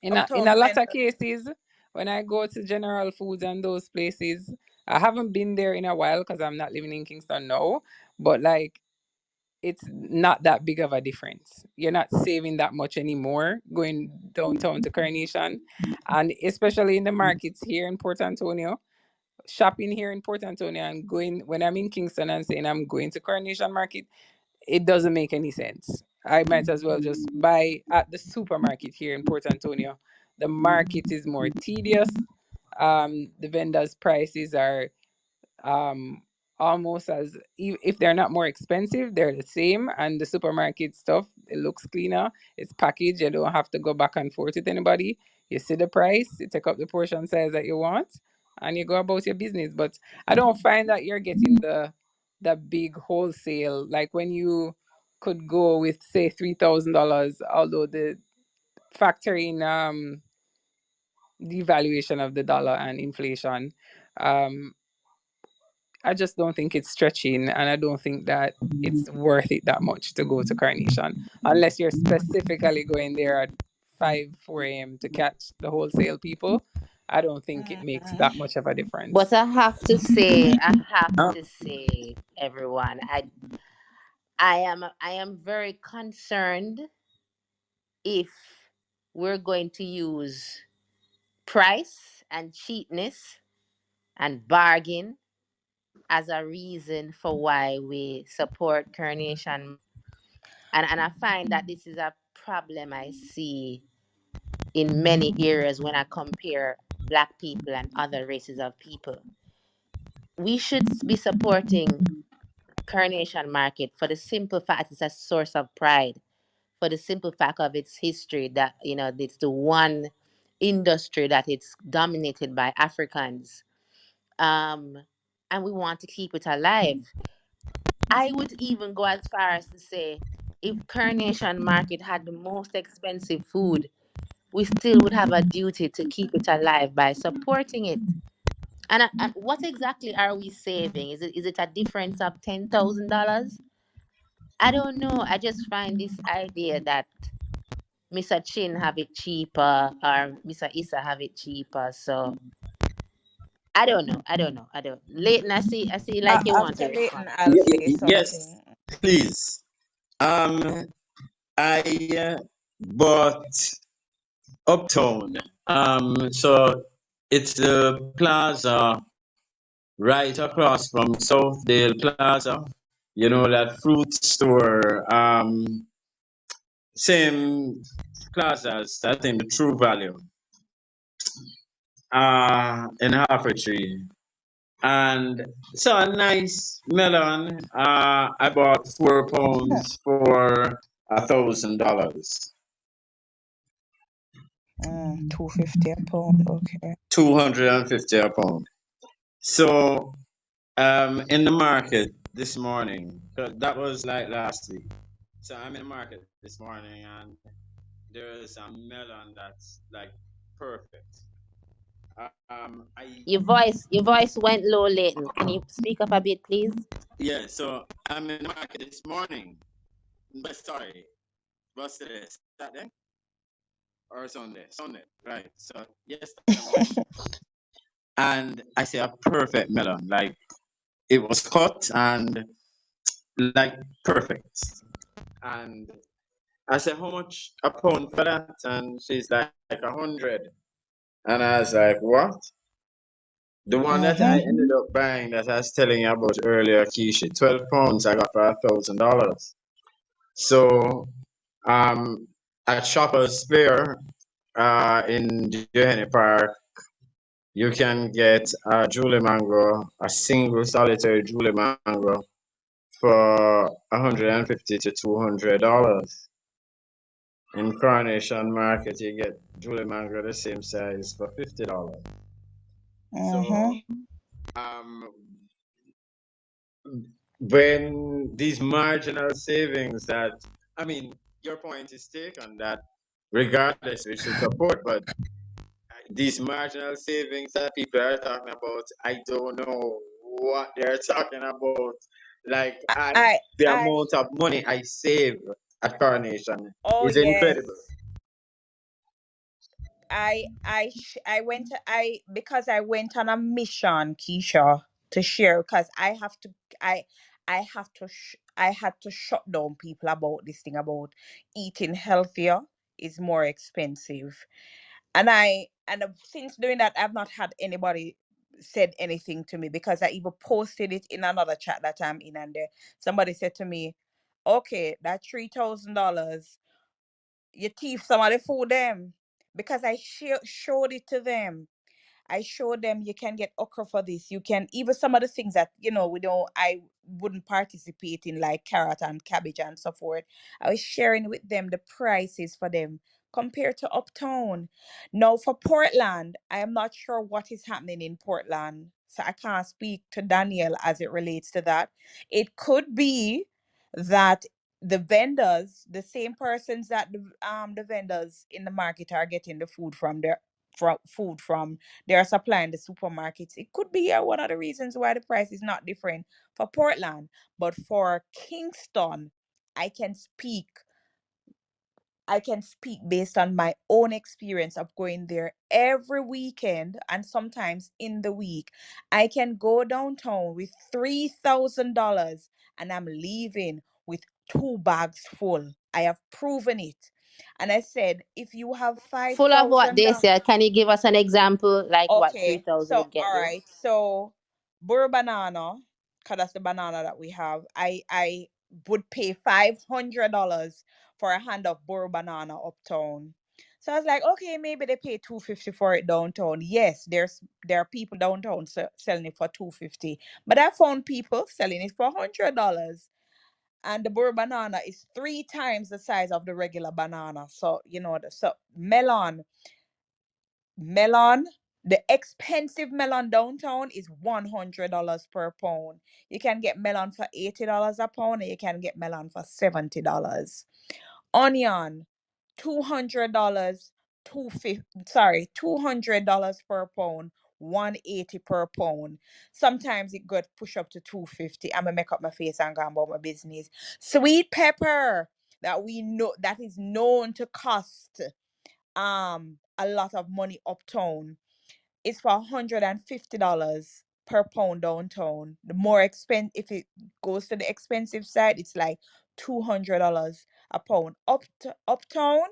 in a uptown lot of vendors. cases, when I go to General Foods and those places, I haven't been there in a while because I'm not living in Kingston now. But like, it's not that big of a difference. You're not saving that much anymore going downtown to Carnation. And especially in the markets here in Port Antonio, shopping here in Port Antonio and going when I'm in Kingston and saying I'm going to Coronation Market, it doesn't make any sense. I might as well just buy at the supermarket here in Port Antonio. The market is more tedious. The vendors' prices are um almost as if they're not more expensive, they're the same. And the supermarket stuff, it looks cleaner, it's packaged, you don't have to go back and forth with anybody. You see the price, you take up the portion size that you want, and you go about your business. But I don't find that you're getting the big wholesale like when you could go with say $3,000, although the factoring devaluation of the dollar and inflation. um I just don't think it's stretching, and I don't think that it's worth it that much to go to Carnation unless you're specifically going there at 4 a.m. to catch the wholesale people. I don't think it makes Mhm. that much of a But difference. I have to say, everyone, I am very concerned if we're going to use price and cheapness and bargain as a reason for why we support Coronation. And I find that this is a problem I see in many areas when I compare Black people and other races of people. We should be supporting Coronation Market for the simple fact it's a source of pride, for the simple fact of its history that, it's the one industry that it's dominated by Africans. Um, and we want to keep it alive. I would even go as far as to say if Coronation Market had the most expensive food, we still would have a duty to keep it alive by supporting it. And what exactly are we saving? Is it a difference of $10,000? I don't know. I just find this idea that Mr. Chin have it cheaper or Mr. Issa have it cheaper. So I don't know. I don't know. I don't. Leighton, I see like you want to After respond. Leighton, I'll say Yes, something. please. I bought Uptown. So it's the plaza right across from Southdale Plaza. You know that fruit store. Same plaza as I think the True Value. In Tree. And so a nice melon. I bought £4 for $1,000. $2.50 a pound. Okay. 250 a pound. So in the market this morning, that was like last week. So I'm in the market this morning and there's a melon that's like perfect. I Your voice went low, Leighton. Can you speak up a bit, please? Yeah, so I'm in the market this morning. But sorry, what's today? Saturday or Sunday? Sunday, right? So yesterday morning, and I see a perfect melon. Like it was cut and like perfect. And I said, "How much a pound for that?" And she's like 100. And I was like, "What?" The one that I Mm-hmm. ended up buying that I was telling you about earlier, Keisha, 12 pounds I got for $1,000. So at Shoppers Fair in Johanny Park, you can get a Julie mango, a single solitary Julie mango for 150 to $200. In Coronation Market, you get Julie mango the same size for $50. Mm-hmm. So um, when these marginal savings that, I mean, your point is taken that regardless we should support, but these marginal savings that people are talking about, I don't know what they're talking about. Like I the I amount of money I save at Coronation oh is incredible. yes. I went to, I because I went on a mission, Keisha, to share, because I I had to shut down people about this thing about eating healthier is more expensive. Since doing that, I've not had anybody said anything to me, because I even posted it in another chat that I'm in, and there somebody said to me, okay, that $3,000, you thief some of the food them, because I showed it to them. I showed them you can get okra for this. You can even some of the things that we don't. I wouldn't participate in, like carrot and cabbage and so forth. I was sharing with them the prices for them compared to uptown. Now for Portland, I am not sure what is happening in Portland, so I can't speak to Daniel as it relates to that. It could be that the vendors, the same persons that the vendors in the market are getting the food from their food from, they are supplying the supermarkets. It could be one of the reasons why the price is not different for Portland. But for Kingston, I can speak I can speak based on my own experience of going there every weekend and sometimes in the week. I can go downtown with $3,000 and I'm leaving with two bags full. I have proven it. And I said, if you have Full of what they $5,000, say. Can you give us an example, like what okay, 3,000 so would get all you? right, so burr banana, cause that's the banana that we have. I would pay $500 for a hand of burr banana uptown. So I was like, okay, maybe they pay 250 for it downtown. Yes, there are people downtown selling it for 250, but I found people selling it for $100. And the burr banana is three times the size of the regular banana. So so melon, the expensive melon downtown is $100 per pound. You can get melon for $80 a pound, and you can get melon for $70. Onion, $200, 250, sorry, $200 per pound, 180 per pound. Sometimes it could push up to 250. I'm gonna make up my face and go about my business. Sweet pepper, that we know that is known to cost a lot of money uptown, is for $150 per pound downtown. The more expensive, if it goes to the expensive side, it's like $200 a pound. Uptown,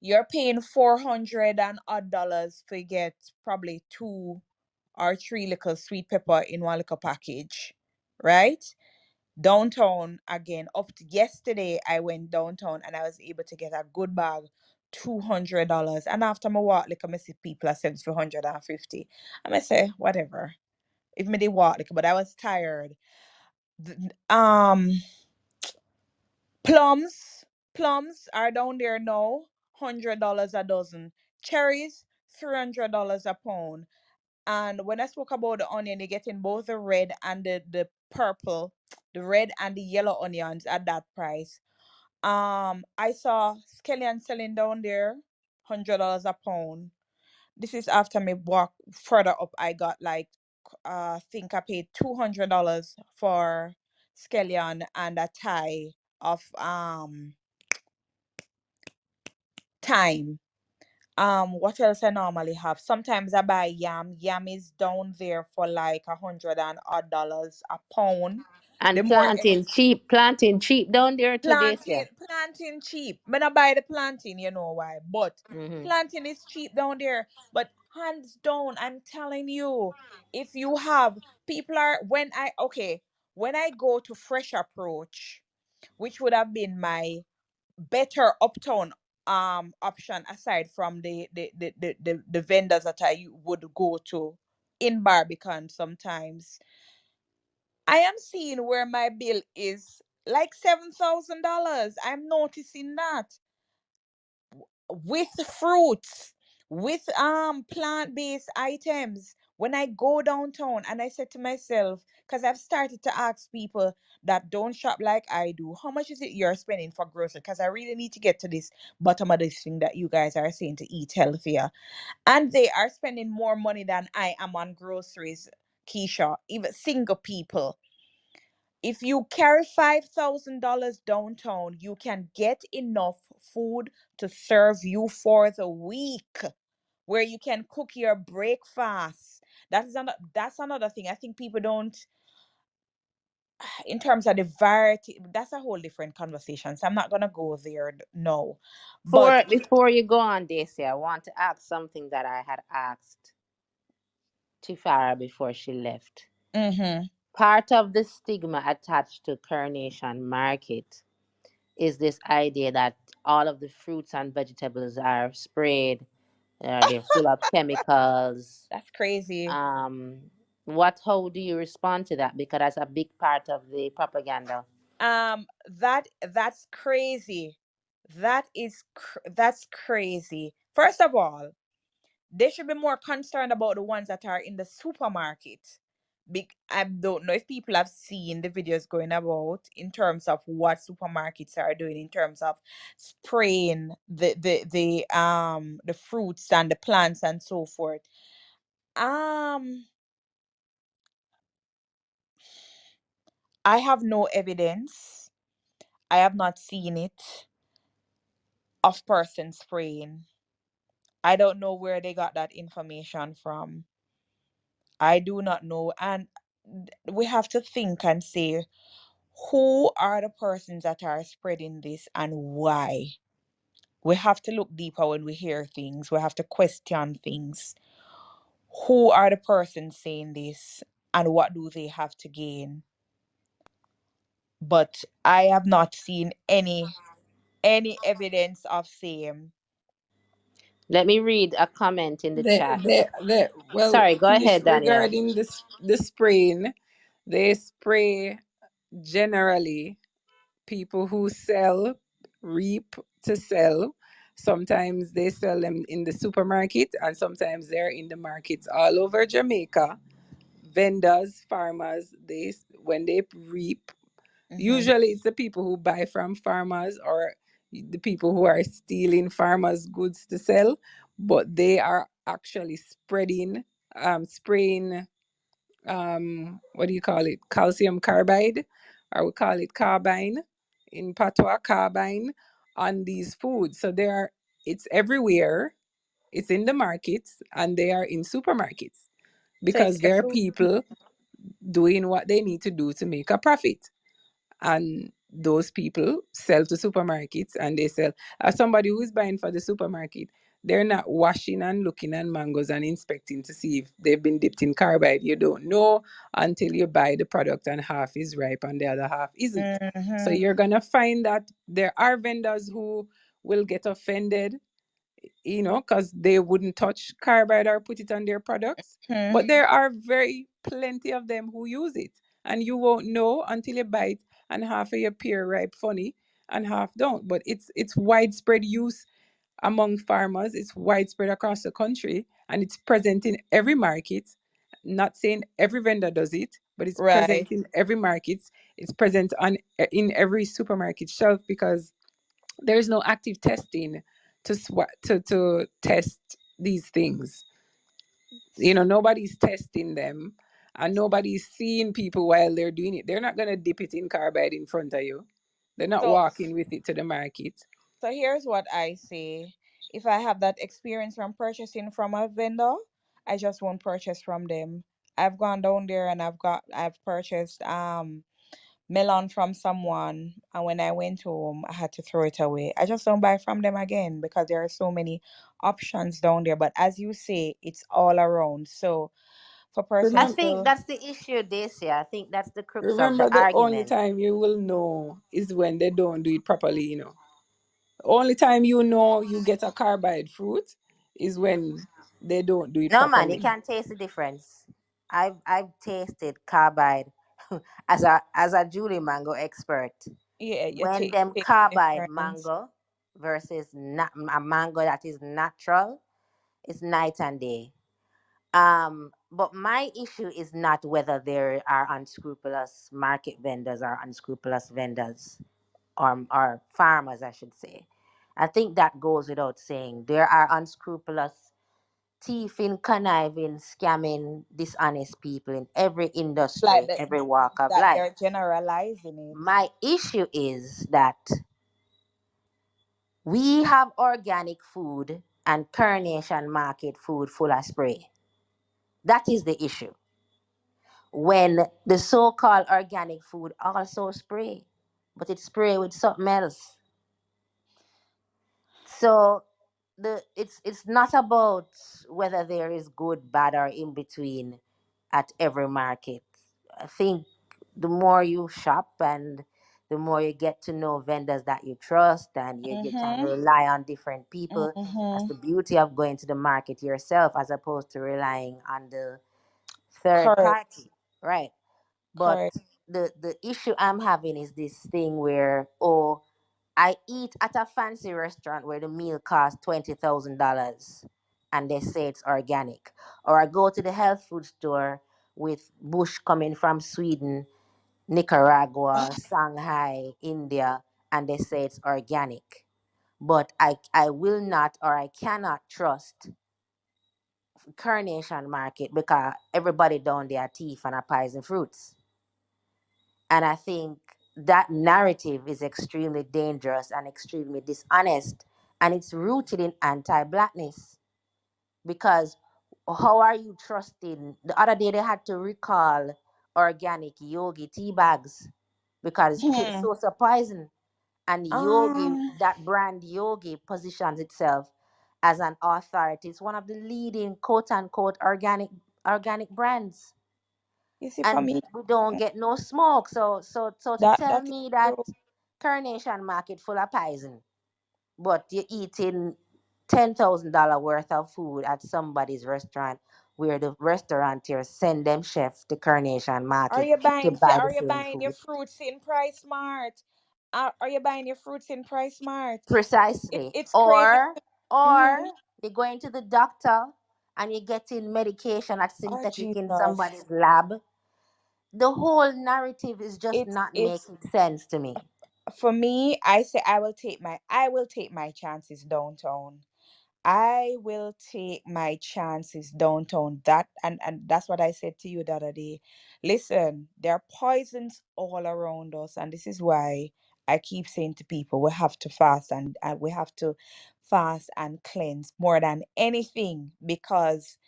you're paying 400 and odd dollars to get probably two or three little sweet pepper in one little package, right? Downtown again, up to yesterday, I went downtown and I was able to get a good bag, $200. And after my walk, like I see people are selling for 150. And I say, whatever. If me they walk, like, but I was tired. Th- Um, plums, plums are down there now. $100 a dozen. Cherries, $300 a pound. And when I spoke about the onion, you're getting both the red and the purple, the red and the yellow onions at that price. I saw scallion selling down there, $100 a pound. This is after me walk further up. I got like, think I paid $200 for scallion and a tie of thyme. What else I normally have? Sometimes I buy yam. Yam is down there for like $100 a pound. The And more planting cheap down there today, plantain, yeah. plantain cheap. When I buy the plantain, you know why. But Mm-hmm. plantain is cheap down there. But hands down, I'm telling you, if you have people are when I go to Fresh Approach, which would have been my better uptown option aside from the vendors that I would go to in Barbican sometimes. I am seeing where my bill is like $7,000. I'm noticing that with fruits, with plant-based items. When I go downtown and I said to myself, because I've started to ask people that don't shop like I do, how much is it you're spending for grocery? Because I really need to get to this bottom of this thing that you guys are saying to eat healthier. And they are spending more money than I am on groceries, Keisha, even single people. If you carry $5,000 downtown, you can get enough food to serve you for the week, where you can cook your breakfast. That's another thing. I think people don't, in terms of the variety, that's a whole different conversation. So I'm not gonna go there no. But Before you go on, Daisy, I want to ask something that I had asked Tifara before she left. mm-hmm, Part of the stigma attached to Coronation Market is this idea that all of the fruits and vegetables are sprayed, they're full of chemicals. that's crazy. Um, how do you respond to that? Because that's a big part of the propaganda. That's crazy. That's crazy. First of all, they should be more concerned about the ones that are in the supermarket. I don't know if people have seen the videos going about in terms of what supermarkets are doing in terms of spraying the fruits and the plants and so forth. Um, I have no evidence. I have not seen it of person spraying. I don't know where they got that information from. I do not know. And we have to think and say, who are the persons that are spreading this and why? We have to look deeper when we hear things. We have to question things. Who are the persons saying this and what do they have to gain? But I have not seen any evidence of same. Let me read a comment in the chat. Well, Sorry, go Kish, ahead, Daniel. regarding this the spraying, they spray generally people who sell, reap to sell. Sometimes they sell them in the supermarket, and sometimes they're in the markets all over Jamaica. Vendors, farmers, they when they reap, Mm-hmm. usually it's the people who buy from farmers or the people who are stealing farmers' goods to sell, but they are actually spraying, what do you call it? Calcium carbide, or we call it carbine in patois, carbine on these foods. So it's everywhere. It's in the markets and they are in supermarkets So it's because there are people doing what they need to do to make a profit, and those people sell to supermarkets and they sell, as somebody who is buying for the supermarket, they're not washing and looking at mangoes and inspecting to see if they've been dipped in carbide. You don't know until you buy the product and half is ripe and the other half isn't. So mm-hmm, you're gonna find that there are vendors who will get offended, because they wouldn't touch carbide or put it on their products. mm-hmm, But there are very plenty of them who use it, and you won't know until you buy it, and half of your pear ripe funny, and half don't. But it's widespread use among farmers. It's widespread across the country and it's present in every market. Not saying every vendor does it, but it's Right. present in every market. It's present on in every supermarket shelf because there is no active testing to test these things. Nobody's testing them, and nobody's seeing people while they're doing it. They're not going to dip it in carbide in front of you. They're not So walking with it to the market. so here's what I say. If I have that experience from purchasing from a vendor, I just won't purchase from them. I've gone down there and I've purchased melon from someone, and when I went home I had to throw it away. I just don't buy from them again because there are so many options down there. But as you say, it's all around. So for I persons Remember, think to that's the issue this year. I think that's the crux of the remember, the only argument. time you will know is when they don't do it properly. The only time you get a carbide fruit is when they don't do it No man, you properly. can't taste the difference. I've tasted carbide as a Julie mango expert. yeah, you When take them take the carbide difference. mango versus a mango that is natural, it's night and day. But my issue is not whether there are unscrupulous market vendors or unscrupulous vendors or farmers, I should say. I think that goes without saying. There are unscrupulous, thieving, conniving, scamming, dishonest people in every Like industry, that, every walk of that life. they're generalizing it. My issue is that we have organic food and Coronation market food full of spray. That is the issue. When the so-called organic food also spray, but it's spray with something else. So it's not about whether there is good, bad, or in between at every market. I think the more you shop and the more you get to know vendors that you trust and you can Mm-hmm. rely on different people. That's Mm-hmm. the beauty of going to the market yourself as opposed to relying on the third Correct. party. Right. But Correct. the issue I'm having is this thing where, oh, I eat at a fancy restaurant where the meal costs $20,000 and they say it's organic. Or I go to the health food store with bush coming from Sweden, Nicaragua, Shanghai, India, and they say it's organic. But I will not or I cannot trust Carnation Market because everybody down there thief and are poison fruits. And I think that narrative is extremely dangerous and extremely dishonest. And it's rooted in anti blackness. Because how are you trusting? The other day they had to recall organic yogi tea bags because it's Hmm. so poison. And yogi, Um, that brand yogi, positions itself as an authority. It's one of the leading quote unquote organic brands, you see, for and me, we don't get no smoke. So to tell that is me that true. Carnation Market full of poison, but you're eating $10,000 worth of food at somebody's restaurant where the restaurateur send them chef to Carnation Market to buy the Are you same buying your food. fruits in Price Mart? Are you buying your fruits in Price Mart? Precisely. It's crazy. Or Mm-hmm. you're going to the doctor and you're getting medication that's Oh synthetic in Jesus! somebody's lab. The whole narrative is just not It's making sense to me. for me. I say I will take my chances downtown. I will take my chances downtown. And that's what I said to you the other day. Listen, there are poisons all around us, and this is why I keep saying to people we have to fast and we have to fast and cleanse more than anything because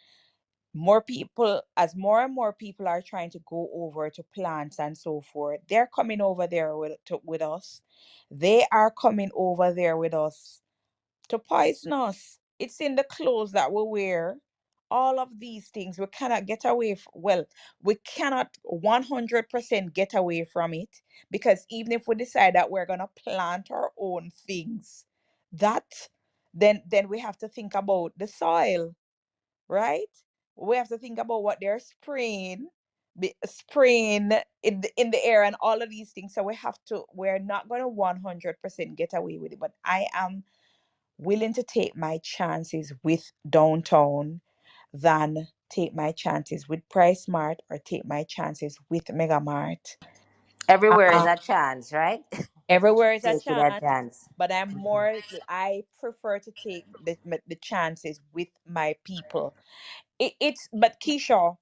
more and more people are trying to go over to plants and so forth. They're coming over there with us. They are coming over there with us to poison us. It's in the clothes that we wear. All of these things we cannot get away well, we cannot 100% get away from it because even if we decide that we're going to plant our own things, that then we have to think about the soil, right? We have to think about what they're spraying in the air and all of these things. So we're not going to 100% get away with it, but I am willing to take my chances with downtown than take my chances with Price Mart or take my chances with Mega Mart. Everywhere is a chance, right? Everywhere is a Taking a chance, chance. but I prefer to take the chances with my people. It's but Keisha,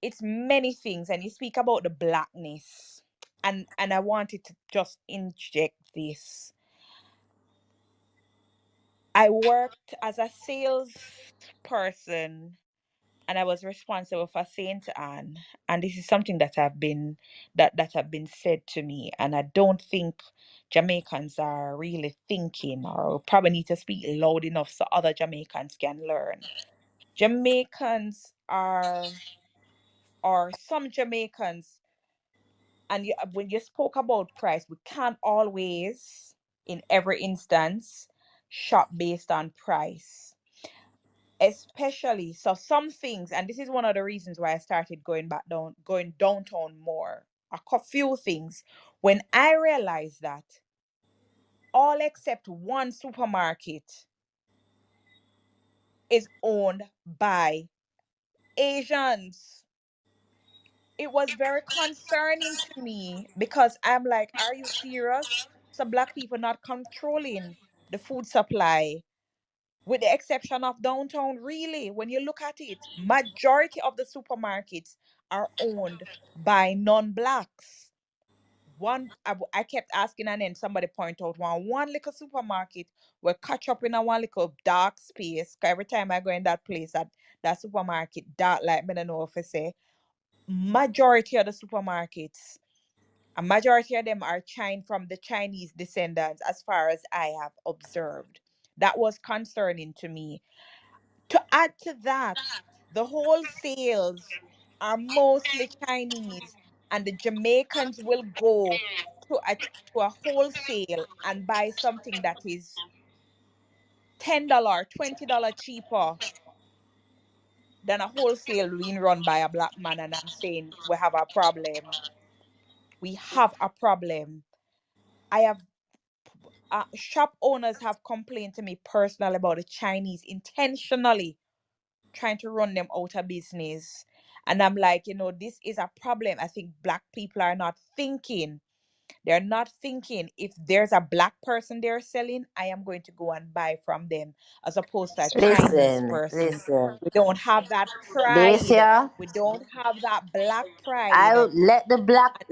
it's many things, and you speak about the blackness, and I wanted to just inject this. I worked as a salesperson and I was responsible for Saint Anne. And this is something that have been said to me. And I don't think Jamaicans are really thinking, or probably need to speak loud enough so other Jamaicans can learn. Jamaicans are or some Jamaicans, and when you spoke about price, we can't always, in every instance, shop based on price, especially so some things, and this is one of the reasons why I started going downtown more. Few things, when I realized that all except one supermarket is owned by Asians, it was very concerning to me, because I'm like, are you serious? So black people not controlling the food supply, with the exception of downtown. Really, when you look at it, majority of the supermarkets are owned by non-blacks. I kept asking, and then somebody point out one little supermarket where catch up in a one little dark space. 'Cause every time I go in that place, that supermarket dark, like me don't know if I say. Majority of the supermarkets, a majority of them are from the Chinese descendants, as far as I have observed. That was concerning to me. To add to that, the wholesales are mostly Chinese, and the Jamaicans will go to a wholesale and buy something that is $10, $20 cheaper than a wholesale being run by a black man. And I'm saying we have a problem. We have a problem. I have shop owners have complained to me personally about the Chinese intentionally trying to run them out of business. And I'm like, this is a problem. I think black people are not thinking. They're not thinking, if there's a black person they're selling, I am going to go and buy from them, as opposed to a Chinese Listen, person. listen. We don't have that pride. Dacia, We don't have that black pride. I And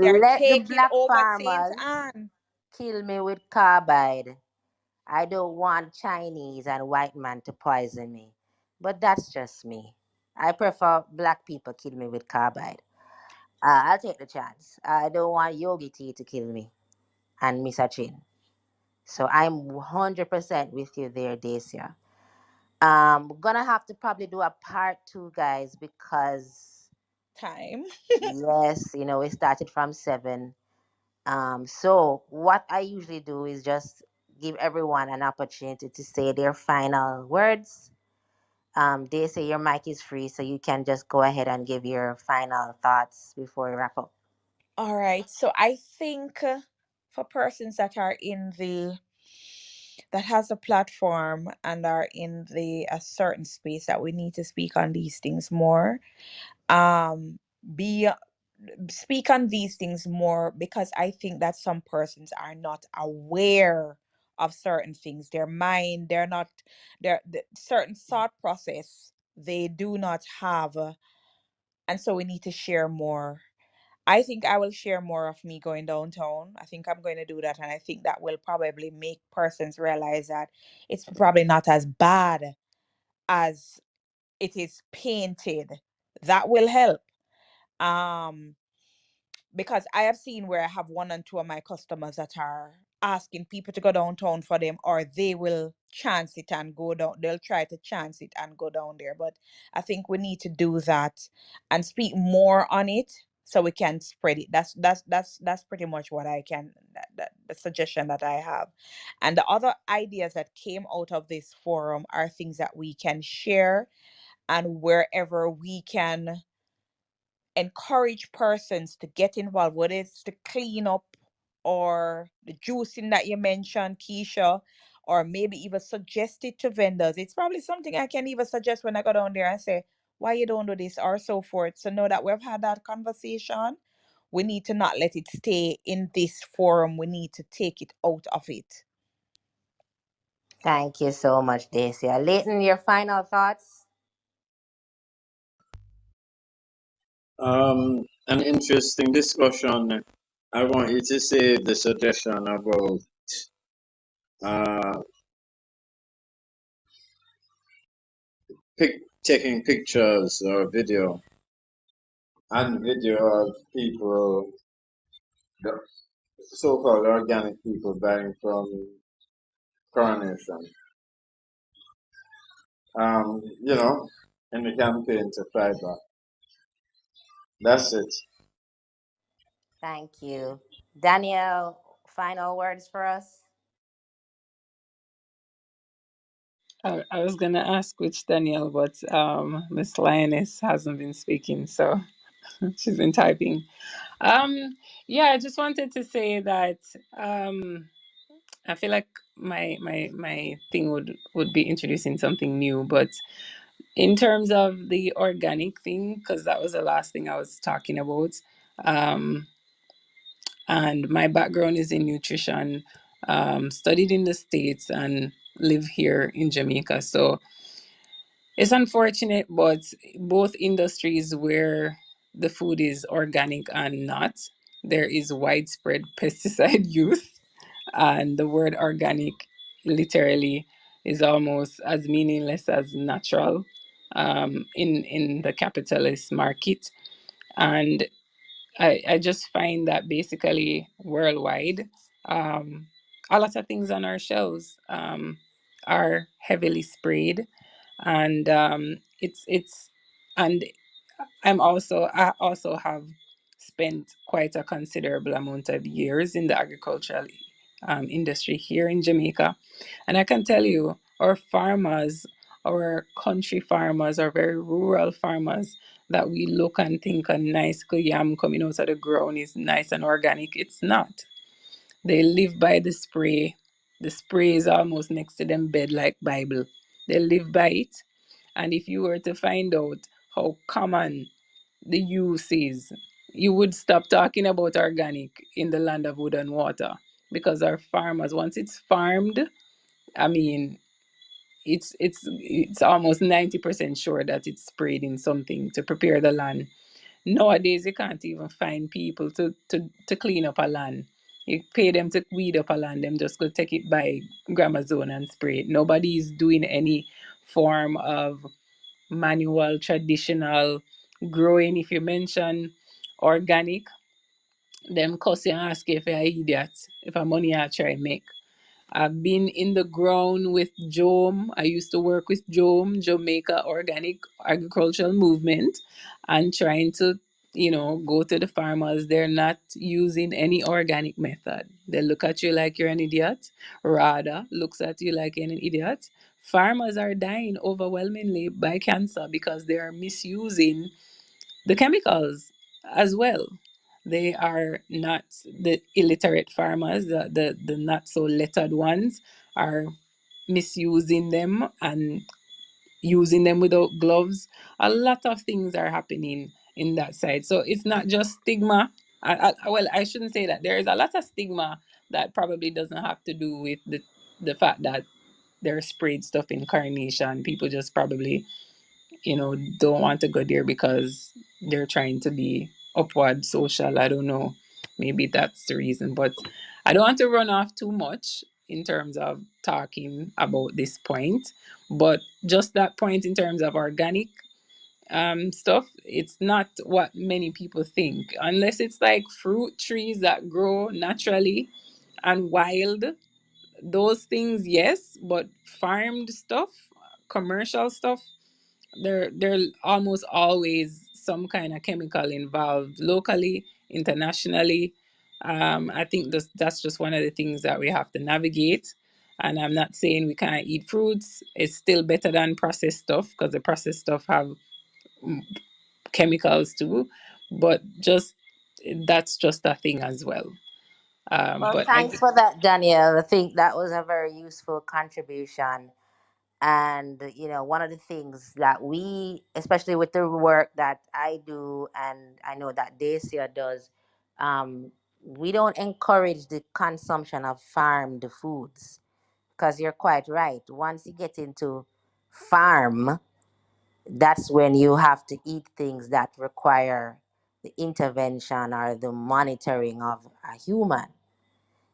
they're let the taking black over Saint farmers Anne. kill me with carbide. I don't want Chinese and white man to poison me. But that's just me. I prefer black people kill me with carbide. I'll take the chance. I don't want Yogi T to kill me and Miss Chin. So I'm 100% with you there, Dacia. Gonna have to probably do a part two, guys, because Time. yes, we started from 7. So what I usually do is just give everyone an opportunity to say their final words. They say your mic is free, so you can just go ahead and give your final thoughts before we wrap up. All right. So I think, for persons that has a platform and are in the a certain space, that we need to speak on these things more. Um, be Speak on these things more, because I think that some persons are not aware of certain things. Their mind, they're not, the certain thought process they do not have, and so we need to share more. I think I will share more of me going downtown. I think I'm going to do that. And I think that will probably make persons realize that it's probably not as bad as it is painted. That will help. Um, because I have seen where I have one and two of my customers that are asking people to go downtown for them, or they will chance it and go down. They'll try to chance it and go down there. But I think we need to do that and speak more on it so we can spread it. That's pretty much what I can, the suggestion that I have. And the other ideas that came out of this forum are things that we can share, and wherever we can encourage persons to get involved, whether it's to clean up or the juicing that you mentioned, Keisha, or maybe even suggest it to vendors. It's probably something I can even suggest when I go down there and say, why you don't do this or so forth. So now that we've had that conversation, we need to not let it stay in this forum. We need to take it out of it. Thank you so much, Dacia. Leighton, your final thoughts? An interesting discussion. I want you to say the suggestion about uh, taking pictures or video of people, the so-called organic people buying from Coronation. You know, in the campaign to fight back. That's it. Thank you. Danielle, final words for us? I was gonna ask which Danielle, but Miss Lioness hasn't been speaking, so she's been typing. Um, yeah, I just wanted to say that I feel like my thing would be introducing something new, but in terms of the organic thing, because that was the last thing I was talking about. Um, and my background is in nutrition, studied in the States and live here in Jamaica. So it's unfortunate, but both industries where the food is organic and not, there is widespread pesticide use. And the word organic literally is almost as meaningless as natural in the capitalist market. And I just find that basically worldwide, um, a lot of things on our shelves are heavily sprayed, and it's and I also have spent quite a considerable amount of years in the agricultural industry here in Jamaica, and I can tell you our farmers, our country farmers, our very rural farmers that we look and think a nice yam coming out of the ground is nice and organic. It's not. They live by the spray. The spray is almost next to them bed like Bible. They live by it. And if you were to find out how common the use is, you would stop talking about organic in the land of wood and water, because our farmers, once it's farmed, I mean, it's almost 90% sure that it's sprayed in something to prepare the land. Nowadays, you can't even find people to clean up a land. You pay them to weed up a land, them just go take it by grammar zone and spray it. Nobody is doing any form of manual, traditional growing. If you mention organic, them cuss you and ask you if you're an idiot, if a money I try make. I've been in the ground with JOM. I used to work with JOM, Jamaica Organic Agricultural Movement, and trying to, go to the farmers. They're not using any organic method. They look at you like you're an idiot, rather looks at you like you're an idiot. Farmers are dying overwhelmingly by cancer because they are misusing the chemicals as well. They are not, the illiterate farmers, the not so lettered ones, are misusing them and using them without gloves. A lot of things are happening in that side. So it's not just stigma. Well, I shouldn't say that. There is a lot of stigma that probably doesn't have to do with the fact that there's sprayed stuff in Carnation. People just probably don't want to go there because they're trying to be upward social. I don't know. Maybe that's the reason. But I don't want to run off too much in terms of talking about this point. But just that point in terms of organic stuff, it's not what many people think. Unless it's like fruit trees that grow naturally and wild, those things, yes. But farmed stuff, commercial stuff, there almost always some kind of chemical involved locally, internationally. I think that's just one of the things that we have to navigate. And I'm not saying we can't eat fruits. It's still better than processed stuff, because the processed stuff have mm, chemicals too. But just that's just a thing as well. Well, But thanks for that, Danielle. I think that was a very useful contribution. And, one of the things that we, especially with the work that I do, and I know that Dacia does, we don't encourage the consumption of farmed foods. Because you're quite right. Once you get into farm, that's when you have to eat things that require the intervention or the monitoring of a human.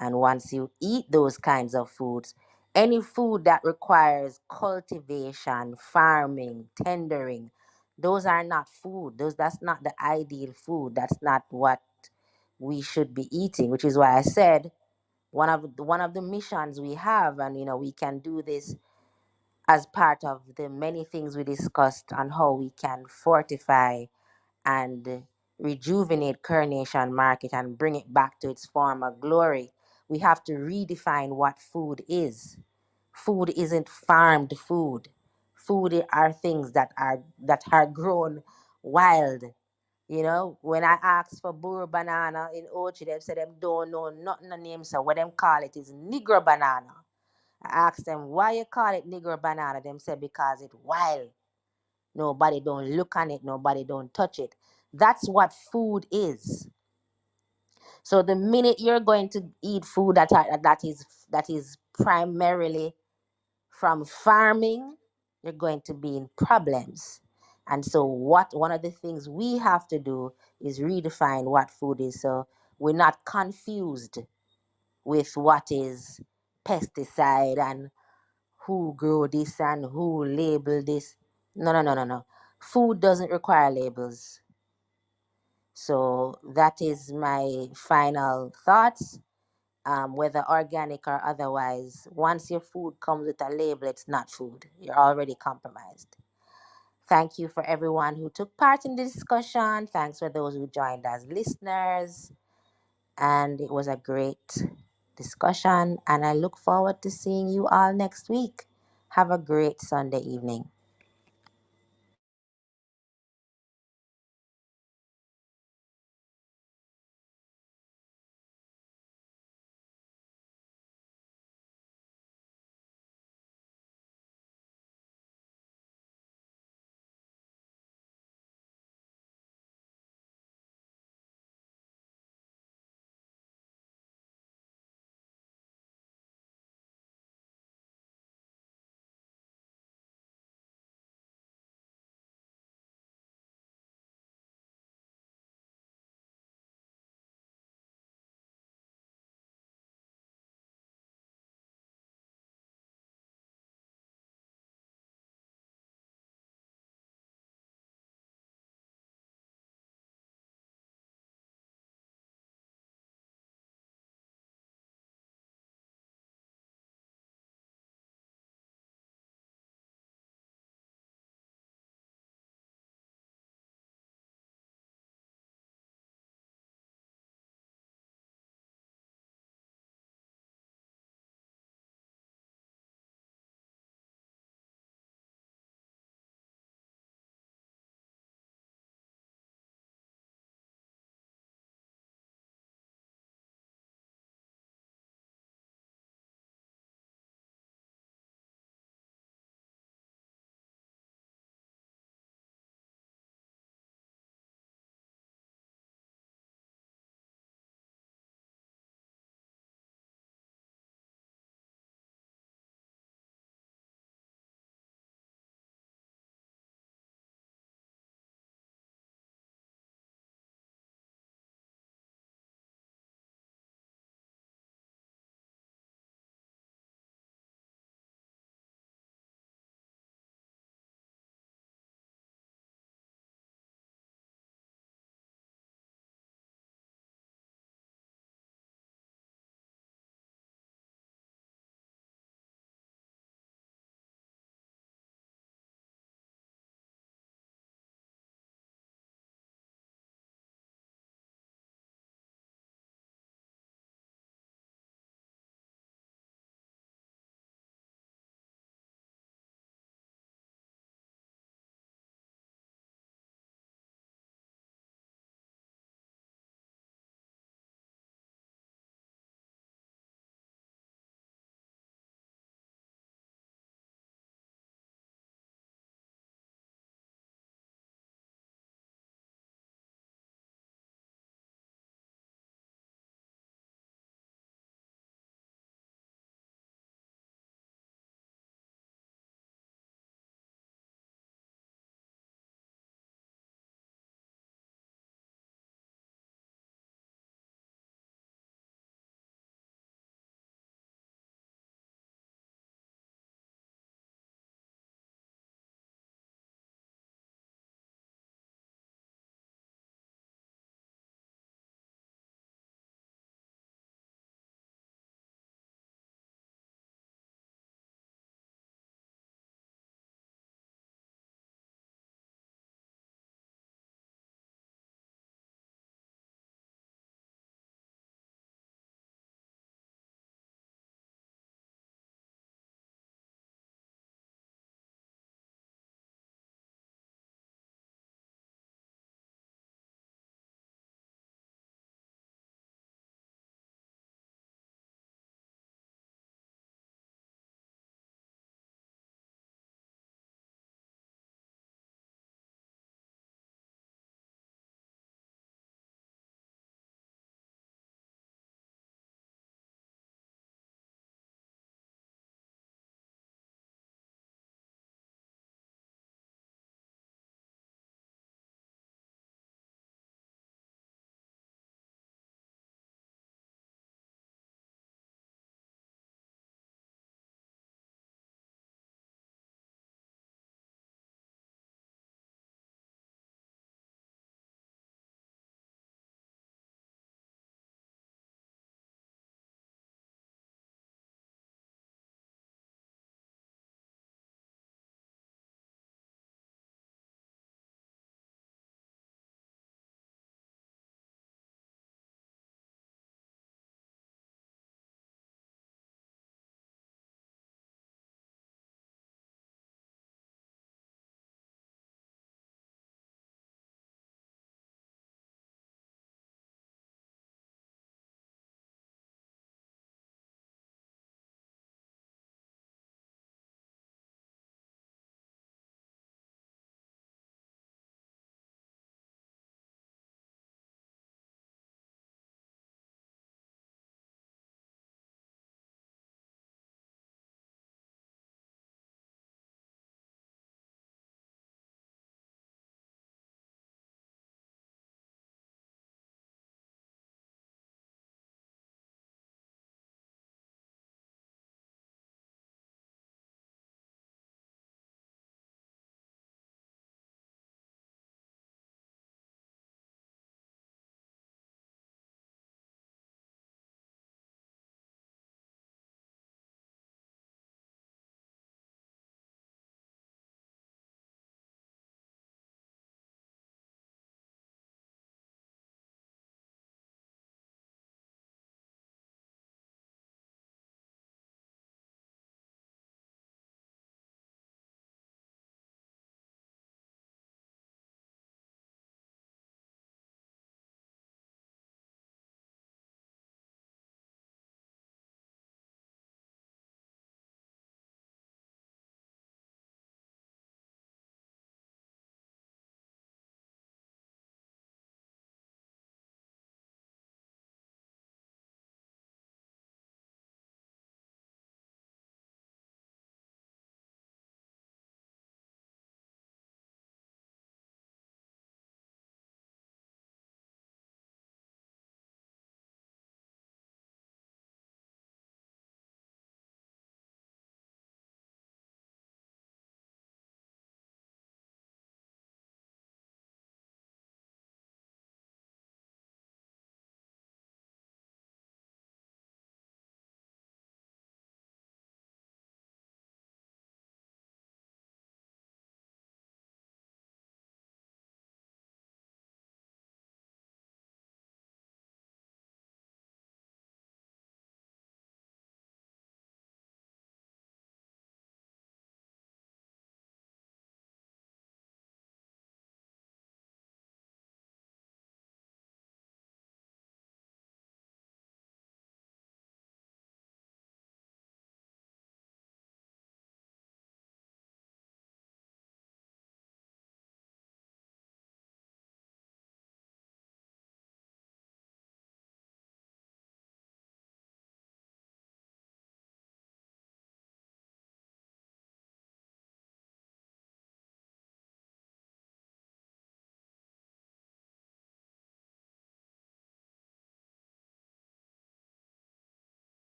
And once you eat those kinds of foods, any food that requires cultivation, farming, tendering, those are not food. That's not the ideal food. That's not what we should be eating, which is why I said one of the missions we have, and we can do this as part of the many things we discussed on how we can fortify and rejuvenate Coronation Market and bring it back to its former glory. We have to redefine what food is. Food isn't farmed food. Food are things that are grown wild. When I ask for burro banana in Ochi, they say them don't know nothing the name. So what them call it is Negro banana. I asked them why you call it Negro banana. Them said because it wild. Nobody don't look on it. Nobody don't touch it. That's what food is. So the minute you're going to eat food that is primarily from farming, you're going to be in problems. And so what one of the things we have to do is redefine what food is, so we're not confused with what is pesticide and who grow this and who label this. No, no, no, no, no. Food doesn't require labels. So that is my final thoughts. Whether organic or otherwise, once your food comes with a label, it's not food. You're already compromised. Thank you for everyone who took part in the discussion. Thanks for those who joined as listeners. And it was a great discussion. And I look forward to seeing you all next week. Have a great Sunday evening.